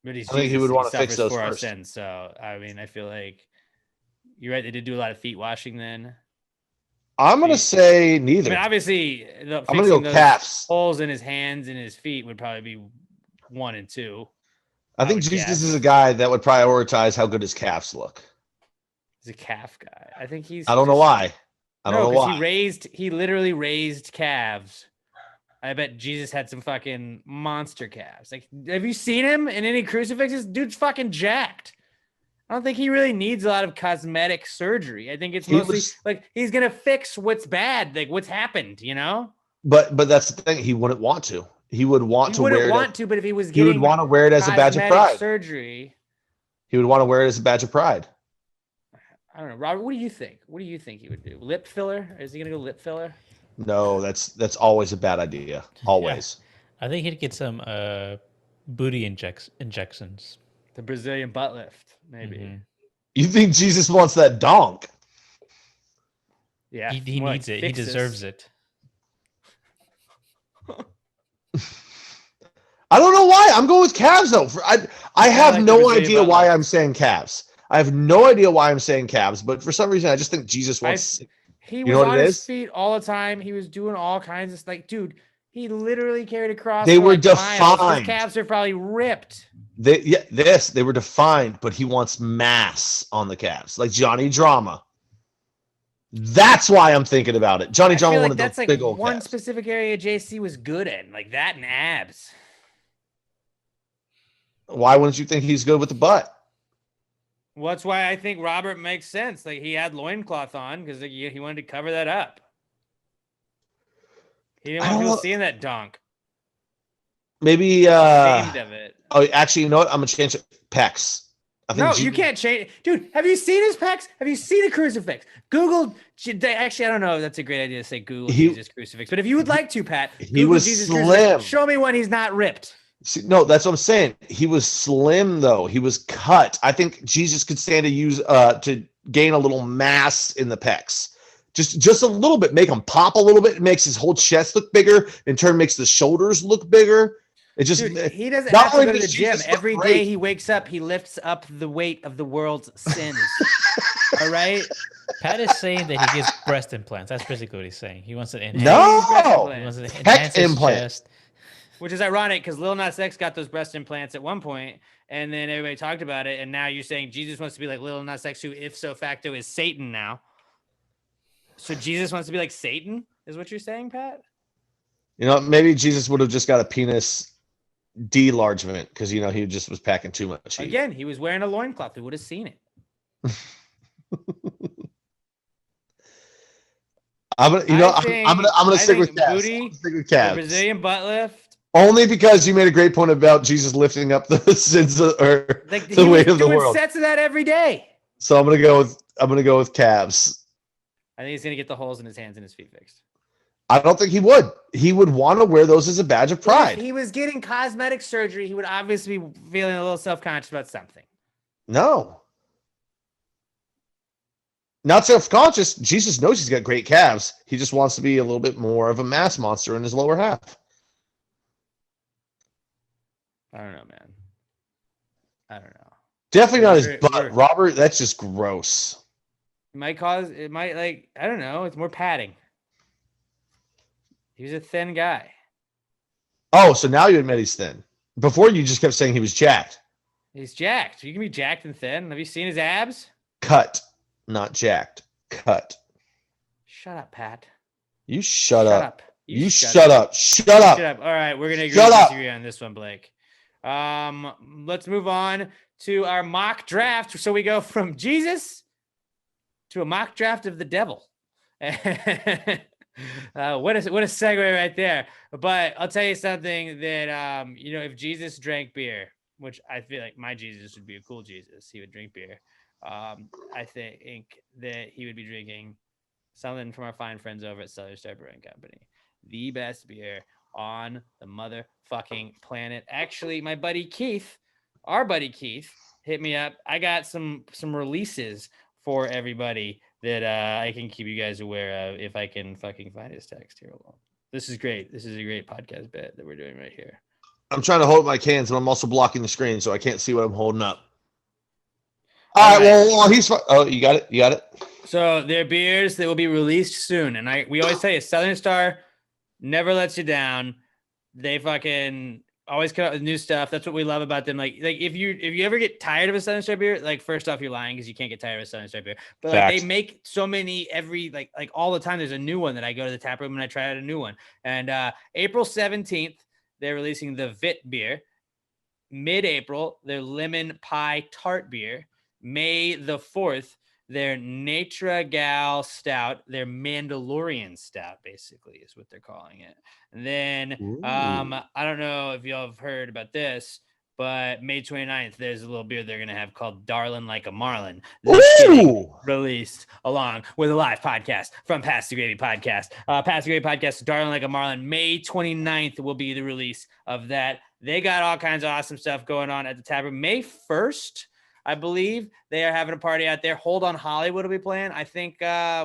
But I think he would want to fix those for our first. sins. So I mean, I feel like you're right. They did do a lot of feet washing then. I'm gonna say I neither. mean, obviously, I'm gonna fixing go those calves. holes in his hands and his feet would probably be 1 and 2. I think Jesus is a guy that would prioritize how good his calves look. He's a calf guy. I think he's. I don't know why. I don't know 'cause why. He literally raised calves. I bet Jesus had some fucking monster calves. Like, have you seen him in any crucifixes? Dude's fucking jacked. I don't think he really needs a lot of cosmetic surgery. I think it's mostly like he's gonna fix what's bad, like what's happened, But that's the thing. He wouldn't want to. He would want to wear it. But if he was He getting would want to wear it as a badge of cosmetic pride. surgery, He would want to wear it as a badge of pride. I don't know. Robert, what do you think? What do you think he would do? Lip filler? Is he gonna go lip filler? No, that's always a bad idea. Always. I think he'd get some booty injections. The Brazilian butt lift, maybe. Mm-hmm. You think Jesus wants that donk? Yeah, He needs it. He deserves it. I don't know why. I'm going with calves though. I have like the no Brazilian idea butt why lift. I'm saying calves. I have no idea why I'm saying calves, but for some reason I just think Jesus wants. He You was know what on it his is? feet all the time. He was doing all kinds of dude. He literally carried a cross. They for, were like, miles. defined. His calves are probably ripped. They were defined, but he wants mass on the calves, like Johnny Drama. That's why I'm thinking about it. Johnny I Drama feel like wanted that's those like big old one calves. specific area JC was good in, like that and abs. Why wouldn't you think he's good with the butt? Well, that's why I think Robert makes sense. Like he had loincloth on because he wanted to cover that up. He didn't want people seeing that donk. Maybe Ashamed of it. oh, actually, you know what? I'm gonna change it. Pecs. I think No, you can't change. Dude, have you seen his pecs? Have you seen a crucifix? Google. Actually, I don't know. That's a great idea to say Google Jesus crucifix. But if you would like to, Pat, Google was Jesus slim. crucifix. Show me one he's not ripped. See, no, that's what I'm saying. He was slim though. He was cut. I think Jesus could stand to gain a little mass in the pecs. Just a little bit, make him pop a little bit. It makes his whole chest look bigger. In turn, makes the shoulders look bigger. It just Dude, he doesn't not have to only go to the does gym. Jesus look Every great- day he wakes up, he lifts up the weight of the world's sins. All right? Pat is saying that he gets breast implants. That's basically what he's saying. He wants to enhance. No! He wants to Pec enhance his implant. chest. Which is ironic because Lil Nas X got those breast implants at one point, and then everybody talked about it, and now you're saying Jesus wants to be like Lil Nas X, who if so facto is Satan now. So Jesus wants to be like Satan, is what you're saying, Pat? Maybe Jesus would have just got a penis de-largement because he just was packing too much heat. Again, he was wearing a loincloth. We would have seen it. I'm gonna stick with calves. booty, I'm gonna stick with The calves. Brazilian butt lift. Only because you made a great point about Jesus lifting up the sins or Like the he weight was of the doing world. sets of that every day. So I'm gonna go with calves. I think he's gonna get the holes in his hands and his feet fixed. I don't think he would. He would want to wear those as a badge of pride. If he was getting cosmetic surgery, he would obviously be feeling a little self-conscious about something. No. Not self-conscious. Jesus knows he's got great calves. He just wants to be a little bit more of a mass monster in his lower half. I don't know, man. I don't know. Definitely not his butt. Robert, that's just gross. It might like, I don't know. It's more padding. He was a thin guy. Oh, so now you admit he's thin. Before you just kept saying he was jacked. He's jacked. You can be jacked and thin. Have you seen his abs? Cut, not jacked. Cut. Shut up, Pat. You shut up. You shut up. Shut up. All right, we're gonna disagree on this one, Blake. Let's move on to our mock draft. So we go from Jesus to a mock draft of the devil. What a segue right there. But I'll tell you something that if Jesus drank beer, which I feel like my Jesus would be a cool Jesus, he would drink beer. I think that he would be drinking something from our fine friends over at Southern Star Brewing Company, the best beer on the motherfucking planet. Actually, my buddy Keith, our buddy Keith, hit me up. I got some releases for everybody that I can keep you guys aware of if I can fucking find his text here. This is great. This is a great podcast bit that we're doing right here. I'm trying to hold my cans, but I'm also blocking the screen, so I can't see what I'm holding up. All right. Well, he's. Oh, you got it. You got it. So they're beers that will be released soon, and we always tell you, Southern Star never lets you down. They fucking always come out with new stuff. That's what we love about them. Like if you ever get tired of a Southern Star beer, like first off, you're lying because you can't get tired of a Southern Star beer. But like they make so many every like all the time. There's a new one that I go to the tap room and I try out a new one. And April 17th, they're releasing the Vit beer. Mid-April, their lemon pie tart beer. May the 4th, their Natra Gal Stout, their Mandalorian Stout, basically, is what they're calling it. And then, I don't know if y'all have heard about this, but May 29th, there's a little beer they're going to have called Darlin' Like a Marlin. Released along with a live podcast from Pass the Gravy Podcast. Pass the Gravy Podcast, Darlin' Like a Marlin. May 29th will be the release of that. They got all kinds of awesome stuff going on at the tavern. May 1st, I believe they are having a party out there. Hold on Hollywood will be playing. I think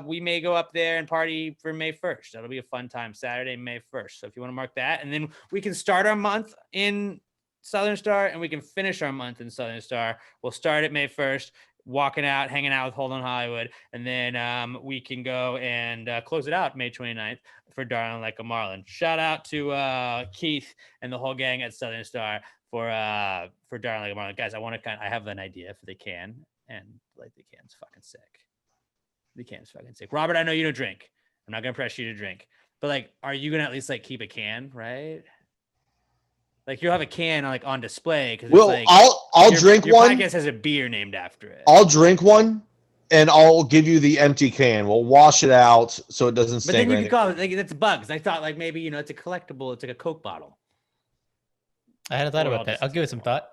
we may go up there and party for May 1st. That'll be a fun time, Saturday, May 1st. So if you want to mark that, and then we can start our month in Southern Star and we can finish our month in Southern Star. We'll start at May 1st, walking out, hanging out with Hold on Hollywood, and then we can go and close it out May 29th for Darling Like a Marlin. Shout out to Keith and the whole gang at Southern Star for Darling Like a Marlin. Guys, I have an idea for the can, and like the can's fucking sick. The can's fucking sick. Robert, I know you don't drink. I'm not gonna press you to drink, but like, are you gonna at least like keep a can, right? Like you'll have a can like on display because like, I'll drink your one. Your podcast has a beer named after it. I'll drink one, and I'll give you the empty can. We'll wash it out so it doesn't stink. But then you can call it like that's bugs. I thought like maybe it's a collectible. It's like a Coke bottle. I hadn't thought about that. I'll give it some thought.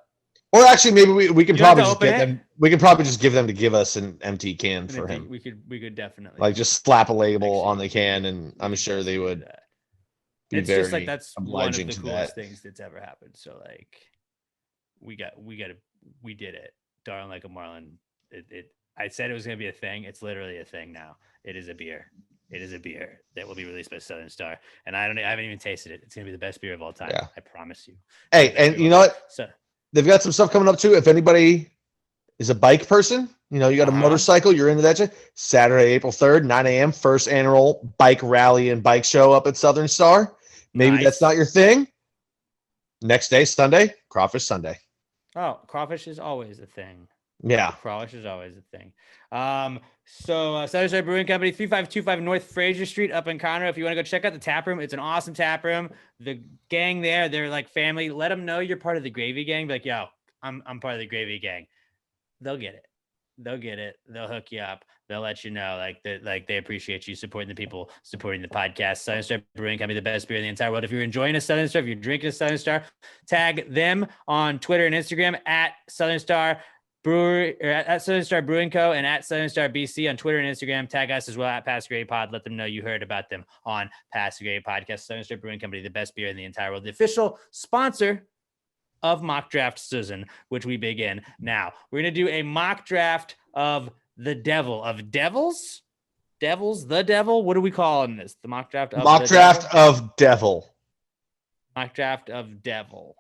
Or actually, maybe we can probably just get them. We can probably just give them to give us an empty can for him. We could definitely like just slap a label on the can, and I'm sure they would. It's just like that's one of the coolest that. things that's ever happened. So like, we did it. Darling Like a Marlin. I said it was gonna be a thing. It's literally a thing now. It is a beer. It is a beer that will be released by Southern Star, and I haven't even tasted it. It's gonna be the best beer of all time. Yeah. I promise you. Hey, and you know what? So they've got some stuff coming up too. If anybody is a bike person, you got a motorcycle, you're into that shit. Saturday, April 3rd, 9 a.m., first annual bike rally and bike show up at Southern Star. Maybe that's not your thing. Next day, Sunday, Crawfish Sunday. Oh, crawfish is always a thing. Yeah. Crawfish is always a thing. So Southern Star Brewing Company, 3525 North Fraser Street up in Conroe. If you want to go check out the tap room, it's an awesome tap room. The gang there, they're like family. Let them know you're part of the Gravy Gang. Be like, yo, I'm part of the Gravy Gang. They'll get it. They'll hook you up. They'll let you know they appreciate you supporting the people, supporting the podcast. Southern Star Brewing Company, the best beer in the entire world. If you're enjoying a Southern Star, if you're drinking a Southern Star, tag them on Twitter and Instagram at Southern Star Brewery or at Southern Star Brewing Co. and at Southern Star BC on Twitter and Instagram. Tag us as well at Pass Grade Pod. Let them know you heard about them on Pass Grade Podcast. Southern Star Brewing Company, the best beer in the entire world, the official sponsor of Mock Draft Season, which we begin now. We're gonna do a mock draft of the Devil of Devils. The Devil. What are we calling this? The mock draft of Mock the draft Devil? of devil. Mock draft of Devil.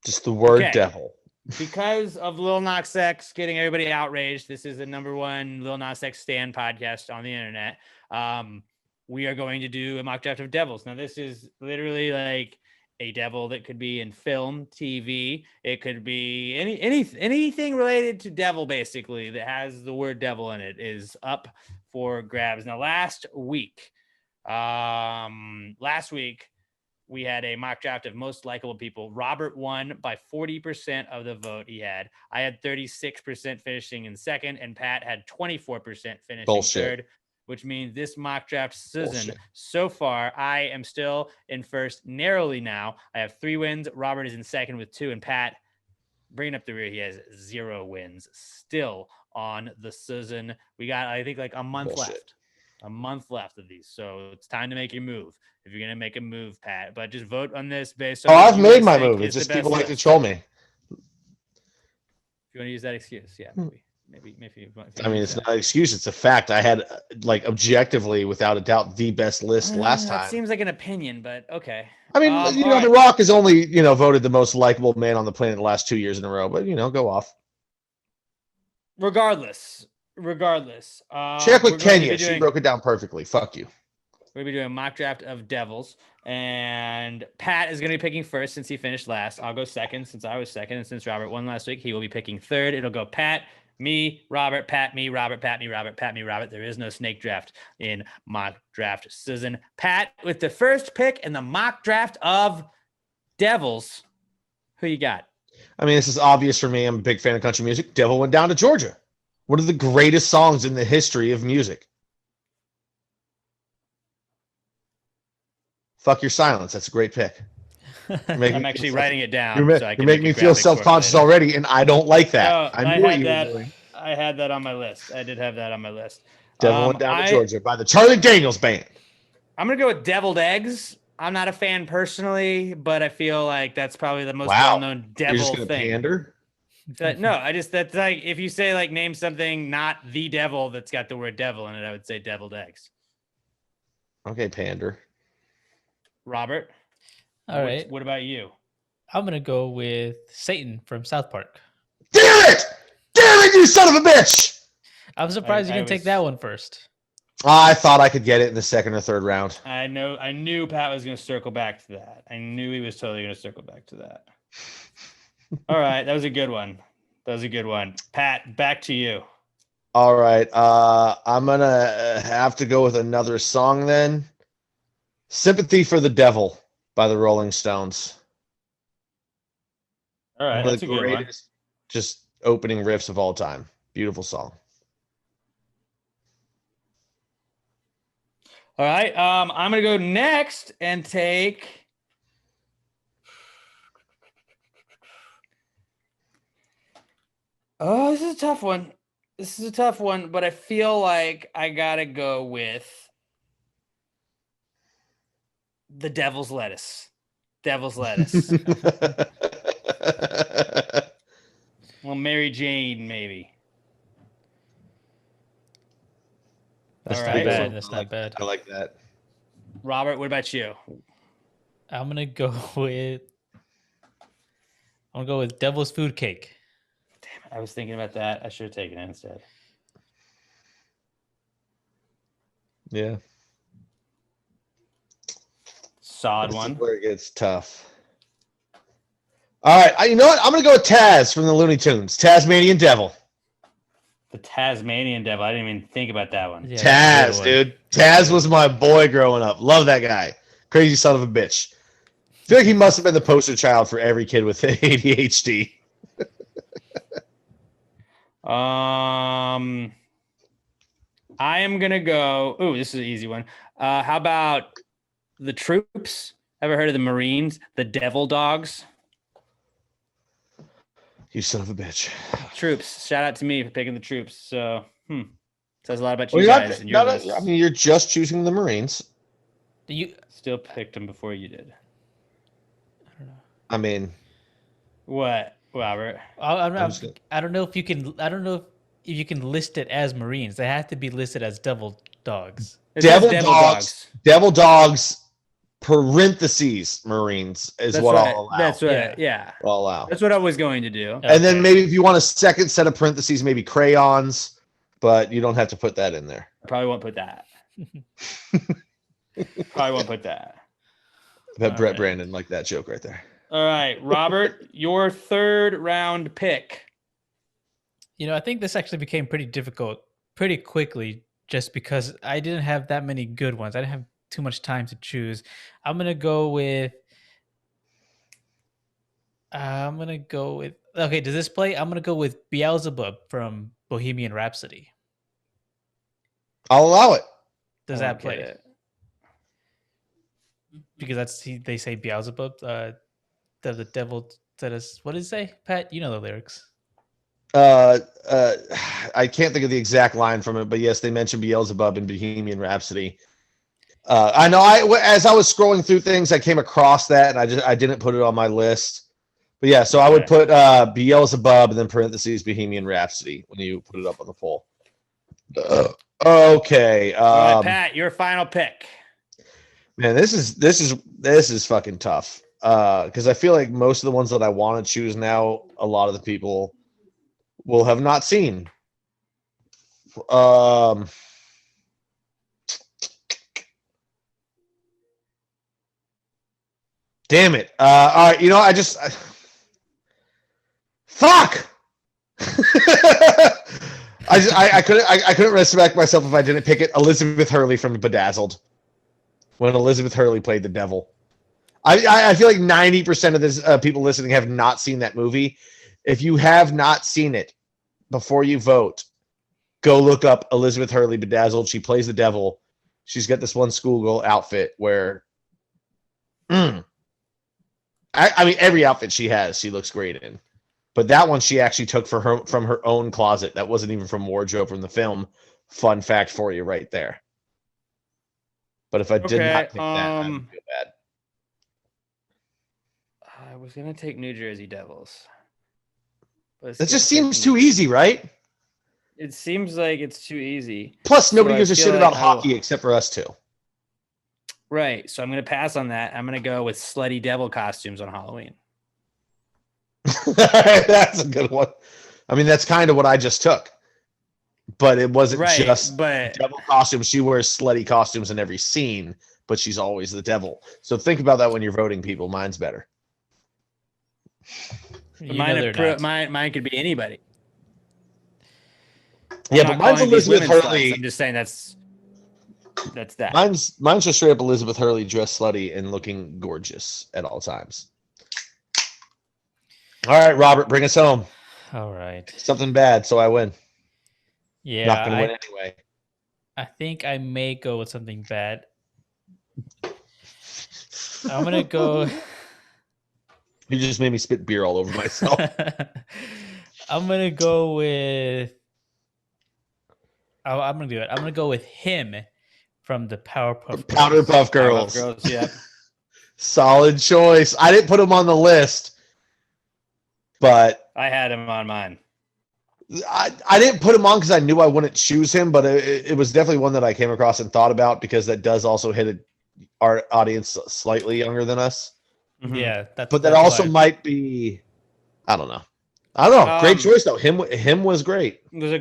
Just the word Okay. devil. Because of Lil Nas X getting everybody outraged, this is the #1 Lil Nas X stan podcast on the internet. We are going to do a mock draft of devils. Now, this is literally like a devil that could be in film, TV. It could be anything related to devil, basically, that has the word devil in it is up for grabs. Now, last week, we had a mock draft of most likable people. Robert won by 40% of the vote he had. I had 36% finishing in second, and Pat had 24% finishing third, which means this mock draft season so far, I am still in first narrowly now. I have 3 wins. Robert is in second with 2, and Pat, bringing up the rear, he has 0 wins still on the season. We got, I think, like a month left. A month left of these, so it's time to make your move if you're gonna make a move, Pat. But just vote on this based on. I've made my move. It's just people like to troll me. If you want to use that excuse, yeah, maybe. I mean, it's not an excuse; it's a fact. I had, like, objectively, without a doubt, the best list last time. That seems like an opinion, but okay. I mean, The Rock has only, voted the most likable man on the planet the last 2 years in a row. But go off. Regardless. Check with Kenya. She broke it down perfectly. Fuck you. We're going to be doing a mock draft of devils. And Pat is going to be picking first since he finished last. I'll go second since I was second. And since Robert won last week, he will be picking third. It'll go Pat, me, Robert, Pat, me, Robert, Pat, me, Robert, Pat, me, Robert. There is no snake draft in mock draft season. Pat with the first pick in the mock draft of devils. Who you got? I mean, this is obvious for me. I'm a big fan of country music. Devil Went Down to Georgia. One of the greatest songs in the history of music. Fuck your silence. That's a great pick. I'm actually writing it down. You're making me feel self-conscious already, and I don't like that. No, I knew what you were doing. I had that on my list. I did have that on my list. Devil Went Down to Georgia by the Charlie Daniels Band. I'm going to go with Deviled Eggs. I'm not a fan personally, but I feel like that's probably the most well-known devil You're just gonna thing. Pander? No, that's like, if you say like name something not the devil that's got the word devil in it, I would say deviled eggs. Okay, pander. Robert? All right. What about you? I'm going to go with Satan from South Park. Damn it! Damn it, you son of a bitch! I'm surprised you didn't take that one first. I thought I could get it in the second or third round. I knew Pat was going to circle back to that. I knew he was totally going to circle back to that. All right, that was a good one. Pat, back to you. All right, I'm gonna have to go with another song then. "Sympathy for the Devil" by the Rolling Stones. All right, that's a good one. Just opening riffs of all time. Beautiful song. All right, I'm gonna go next and take. Oh, this is a tough one. But I feel like I gotta go with the Devil's Lettuce. Well, Mary Jane, maybe. That's All not right. bad. That's not bad. I like that. Robert, what about you? I'm gonna go with Devil's Food Cake. I was thinking about that. I should have taken it instead. Yeah. Solid This is one. where it gets tough. All right. You know what? I'm going to go with Taz from the Looney Tunes. Tasmanian Devil. The Tasmanian Devil. I didn't even think about that one. Yeah, Taz, dude. Taz was my boy growing up. Love that guy. Crazy son of a bitch. I feel like he must have been the poster child for every kid with ADHD. I am gonna go. Oh, this is an easy one. How about the Troops? Ever heard of the Marines? The Devil Dogs. You son of a bitch. Troops. Shout out to me for picking the troops. So, says a lot about Well, you you're guys not- and your not- lists. I mean, you're just choosing the Marines. You, Still picked them before you did. I don't know. I mean, What, Robert? I don't know if you can. I don't know if you can list it as Marines. They have to be listed as devil dogs. It says Devil dogs, parentheses, Marines is That's what what I'll allow. That's what. Yeah. Yeah. I'll allow. That's what I was going to do. And then Okay. maybe if you want a second set of parentheses, maybe crayons, but you don't have to put that in there. Probably won't put that. Probably won't put that. But All Brett right. Brandon liked that joke right there. All right, Robert, your third round pick. You know, I think this actually became pretty difficult pretty quickly, just because I didn't have that many good ones. I didn't have too much time to choose. I'm gonna go with. Okay, does this play? I'm gonna go with Beelzebub from Bohemian Rhapsody. I'll allow it. Does I that don't play? get it. Because they say Beelzebub, the devil that is. What does it say, Pat? You know the lyrics. I can't think of the exact line from it, but yes, they mentioned Beelzebub in Bohemian Rhapsody. I know. As I was scrolling through things, I came across that, and I didn't put it on my list. But yeah, so I would put Beelzebub and then parentheses Bohemian Rhapsody when you put it up on the poll. Okay, All right, Pat, your final pick. man, this is fucking tough. Because I feel like most of the ones that I want to choose now, a lot of the people will have not seen. Damn it. All right, fuck. I couldn't respect myself if I didn't pick it. Elizabeth Hurley from Bedazzled. When Elizabeth Hurley played the devil. I feel like 90% of this people listening have not seen that movie. If you have not seen it, before you vote, go look up Elizabeth Hurley Bedazzled. She plays the devil. She's got this one schoolgirl outfit where, I mean, every outfit she has, she looks great in. But that one she actually took from her own closet. That wasn't even from wardrobe from the film. Fun fact for you right there. But if I did not pick that, I would feel bad. I was gonna take New Jersey Devils. That just seems too easy, right? It seems like it's too easy. Plus, nobody So I gives a feel shit like about I will- hockey except for us two. Right. So I'm gonna pass on that. I'm gonna go with slutty devil costumes on Halloween. That's a good one. I mean, that's kind of what I just took. But it wasn't Right, just but devil costumes. She wears slutty costumes in every scene, but she's always the devil. So think about that when you're voting, people. Mine's better. mine could be anybody. Yeah, I'm but not mine's calling these Elizabeth women sluts. Hurley. I'm just saying that's that. Mine's just straight up Elizabeth Hurley dressed slutty and looking gorgeous at all times. All right, Robert, bring us home. All right. Something bad, so I win. Yeah, Not gonna win anyway. I think I may go with something bad. I'm gonna go. You just made me spit beer all over myself. I'm gonna go with. Oh, I'm gonna do it. I'm gonna go with him from the Powerpuff Girls. Girls. Yeah. Solid choice. I didn't put him on the list, but I had him on mine. I didn't put him on because I knew I wouldn't choose him, but it was definitely one that I came across and thought about because that does also hit our audience slightly younger than us. Mhm. Yeah, But that also might be, I don't know. Great choice though. Him was great. It was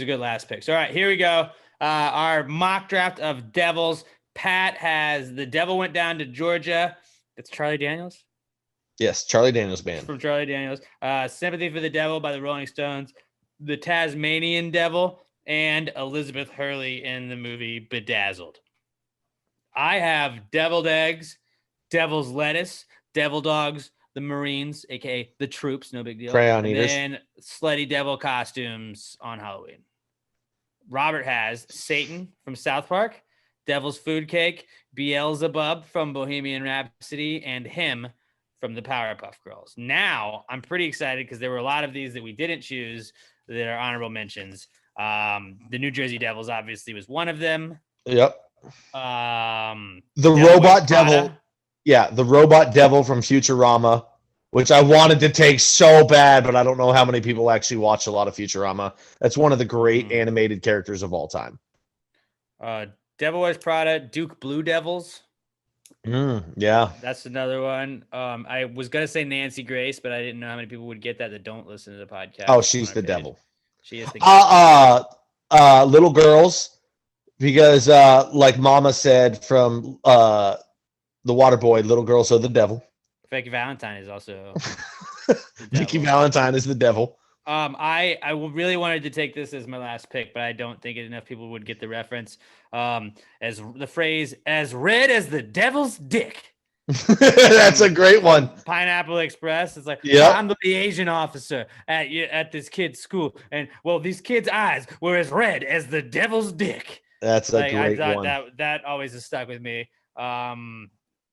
a good last pick. So, all right, here we go. Our mock draft of Devils. Pat has the Devil went down to Georgia. It's Charlie Daniels. Yes, Charlie Daniels Band. From Charlie Daniels. Sympathy for the Devil by the Rolling Stones. The Tasmanian Devil and Elizabeth Hurley in the movie Bedazzled. I have deviled eggs, devil's lettuce, devil dogs, the Marines, aka the troops, no big deal. Crayon and eaters. then slutty devil costumes on Halloween. Robert has Satan from South Park, Devil's Food Cake, Beelzebub from Bohemian Rhapsody, and him from the Powerpuff Girls. Now I'm pretty excited because there were a lot of these that we didn't choose that are honorable mentions. The New Jersey Devils obviously was one of them. Yep. The Robot Devil. Yeah, the Robot Devil from Futurama, which I wanted to take so bad, but I don't know how many people actually watch a lot of Futurama. That's one of the great animated characters of all time. Devil Wears Prada, Duke Blue Devils. Yeah. That's another one. I was going to say Nancy Grace, but I didn't know how many people would get that don't listen to the podcast. Oh, she's the devil. She is the little girls, because like Mama said from The Waterboy, little girls are the devil. Becky Valentine is also Becky Valentine is the devil. I really wanted to take this as my last pick, but I don't think enough people would get the reference. As the phrase "as red as the devil's dick." That's a great one. Pineapple Express. It's like, I'm the Asian officer at this kid's school, and well, these kids' eyes were as red as the devil's dick. That's a great one. That always has stuck with me.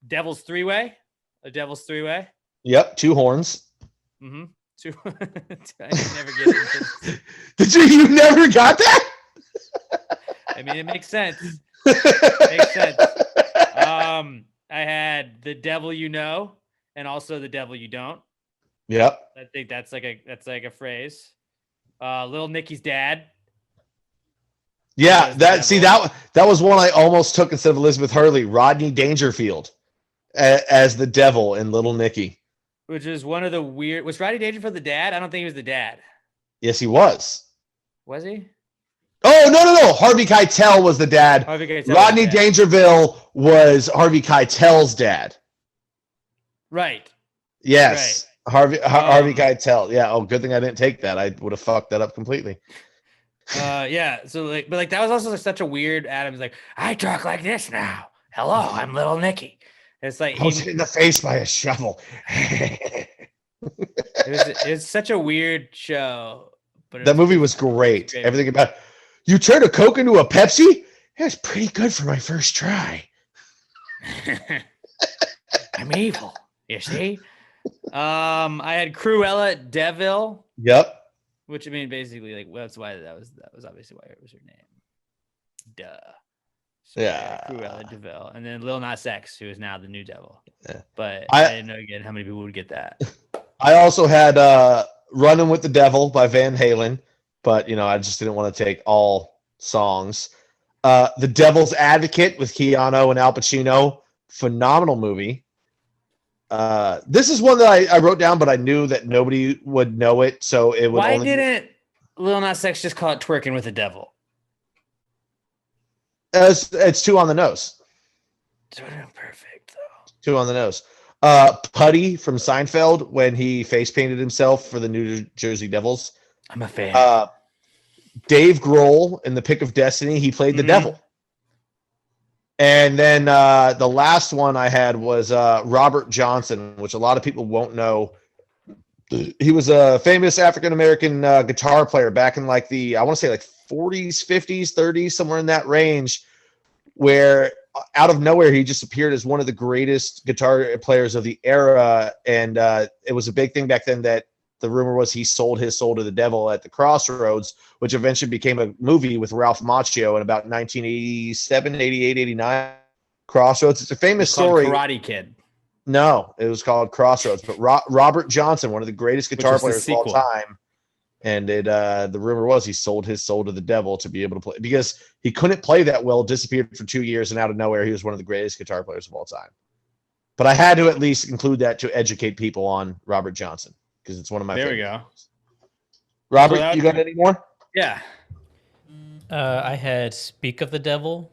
Devil's Three-Way. A Devil's Three-Way. Yep, 2 horns. Mm-hmm. I never get it. Did you never got that? I mean, it makes sense. It makes sense. I had The Devil You Know and also The Devil You Don't. Yep. I think that's like a phrase. Little Nicky's dad. Yeah, that was one I almost took instead of Elizabeth Hurley. Rodney Dangerfield as the devil in Little Nicky. Which is one of the weird. Was Rodney Dangerfield the dad? I don't think he was the dad. Yes, he was. Was he? Oh, no. Harvey Keitel was the dad. Rodney Dangerfield was Harvey Keitel's dad. Right. Yes. Right. Harvey Keitel. Yeah. Oh, good thing I didn't take that. I would have fucked that up completely. Yeah. So but that was also such a weird Adam's like, I talk like this now. Hello, I'm Little Nicky. It's like I was hit in the face by a shovel. it was such a weird show. But that movie was great. Everything about it. You turned a Coke into a Pepsi? It was pretty good for my first try. I'm evil. You see? I had Cruella Deville. Yep. Which I mean, basically, like that's why that was obviously why it was her name. Duh. So yeah. Cruella Deville, and then Lil Nas X, who is now the new devil. Yeah. But I didn't know again how many people would get that. I also had "Running with the Devil" by Van Halen, but I just didn't want to take all songs. The Devil's Advocate with Keanu and Al Pacino, phenomenal movie. This is one that I wrote down, but I knew that nobody would know it, so it would. Why didn't Lil Nas X just call it "Twerkin' with the Devil"? It's 2 on the nose. Perfect, though. 2 on the nose. Putty from Seinfeld when he face painted himself for the New Jersey Devils. I'm a fan. Dave Grohl in The Pick of Destiny, he played the devil. And then the last one I had was Robert Johnson, which a lot of people won't know. He was a famous African-American guitar player back in like the, I want to say like 40s, 50s, 30s, somewhere in that range, where out of nowhere, he just appeared as one of the greatest guitar players of the era. And it was a big thing back then that the rumor was he sold his soul to the devil at the Crossroads, which eventually became a movie with Ralph Macchio in about 1987, 88, 89. Crossroads. It's a famous story. Karate Kid. No, it was called Crossroads. But Robert Johnson, one of the greatest guitar players of all time. And the rumor was he sold his soul to the devil to be able to play, because he couldn't play that well, disappeared for 2 years, and out of nowhere, he was one of the greatest guitar players of all time. But I had to at least include that to educate people on Robert Johnson, because it's one of my favorites. There we go. Robert, you got any more? Yeah. I had Speak of the Devil.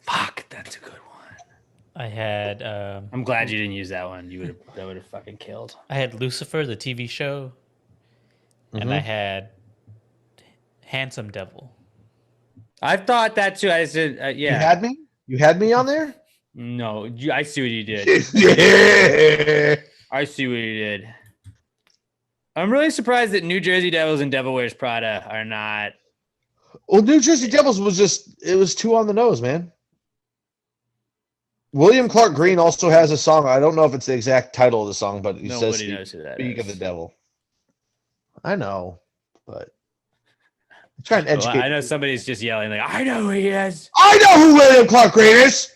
Fuck, that's a good one. I had. I'm glad you didn't use that one. That would have fucking killed. I had Lucifer, the TV show. And I had Handsome Devil. I thought that too. I said, yeah. You had me? You had me on there? No, I see what you did. Yeah. I see what you did. I'm really surprised that New Jersey Devils and Devil Wears Prada are not. Well, New Jersey Devils was it was 2 on the nose, man. William Clark Green also has a song. I don't know if it's the exact title of the song, but he says Nobody knows who that "Speak is. of the Devil." I know, but I'm trying to Well, educate. I know somebody's just yelling like, "I know who he is." I know who William Clark Green is.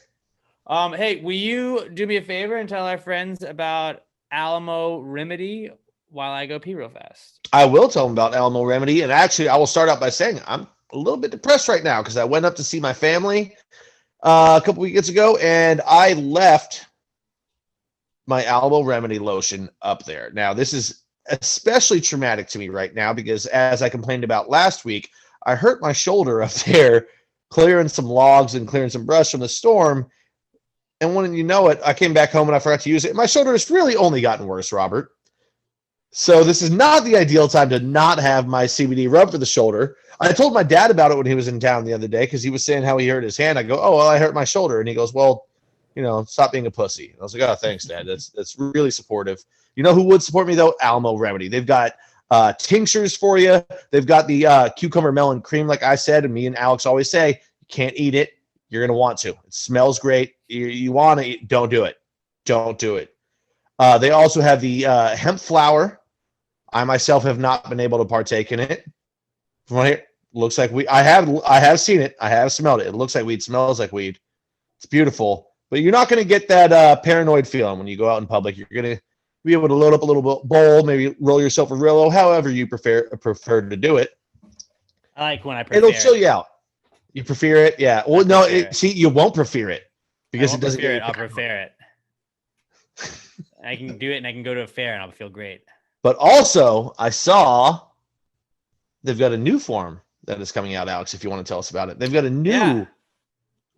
Hey, will you do me a favor and tell our friends about Alamo Remedy while I go pee real fast? I will tell them about Alamo Remedy, and actually, I will start out by saying I'm a little bit depressed right now because I went up to see my family a couple weeks ago, and I left my Alamo Remedy lotion up there. Now, this is especially traumatic to me right now because, as I complained about last week, I hurt my shoulder up there clearing some logs and clearing some brush from the storm. And when you know it, I came back home and I forgot to use it. My shoulder has really only gotten worse, Robert. So this is not the ideal time to not have my CBD rub for the shoulder. I told my dad about it when he was in town the other day because he was saying how he hurt his hand. I go, oh, well, I hurt my shoulder. And he goes, well, stop being a pussy. And I was like, oh, thanks, Dad. That's really supportive. You know who would support me, though? Alamo Remedy. They've got tinctures for you. They've got the cucumber melon cream, like I said, and me and Alex always say, you can't eat it. You're going to want to. It smells great. You want to eat. Don't do it. Don't do it. They also have the hemp flower. I myself have not been able to partake in it. From right here, looks like weed. I have seen it. I have smelled it. It looks like weed. Smells like weed. It's beautiful. But you're not going to get that paranoid feeling when you go out in public. You're going to be able to load up a little bowl, maybe roll yourself a Rillo, however you prefer to do it. I like when I prefer It'll chill you out. You prefer it? Yeah. Well, no, see, you won't prefer it because it doesn't. I'll prefer it. I can do it and I can go to a fair and I'll feel great. But also, I saw they've got a new form that is coming out, Alex, if you want to tell us about it. They've got a new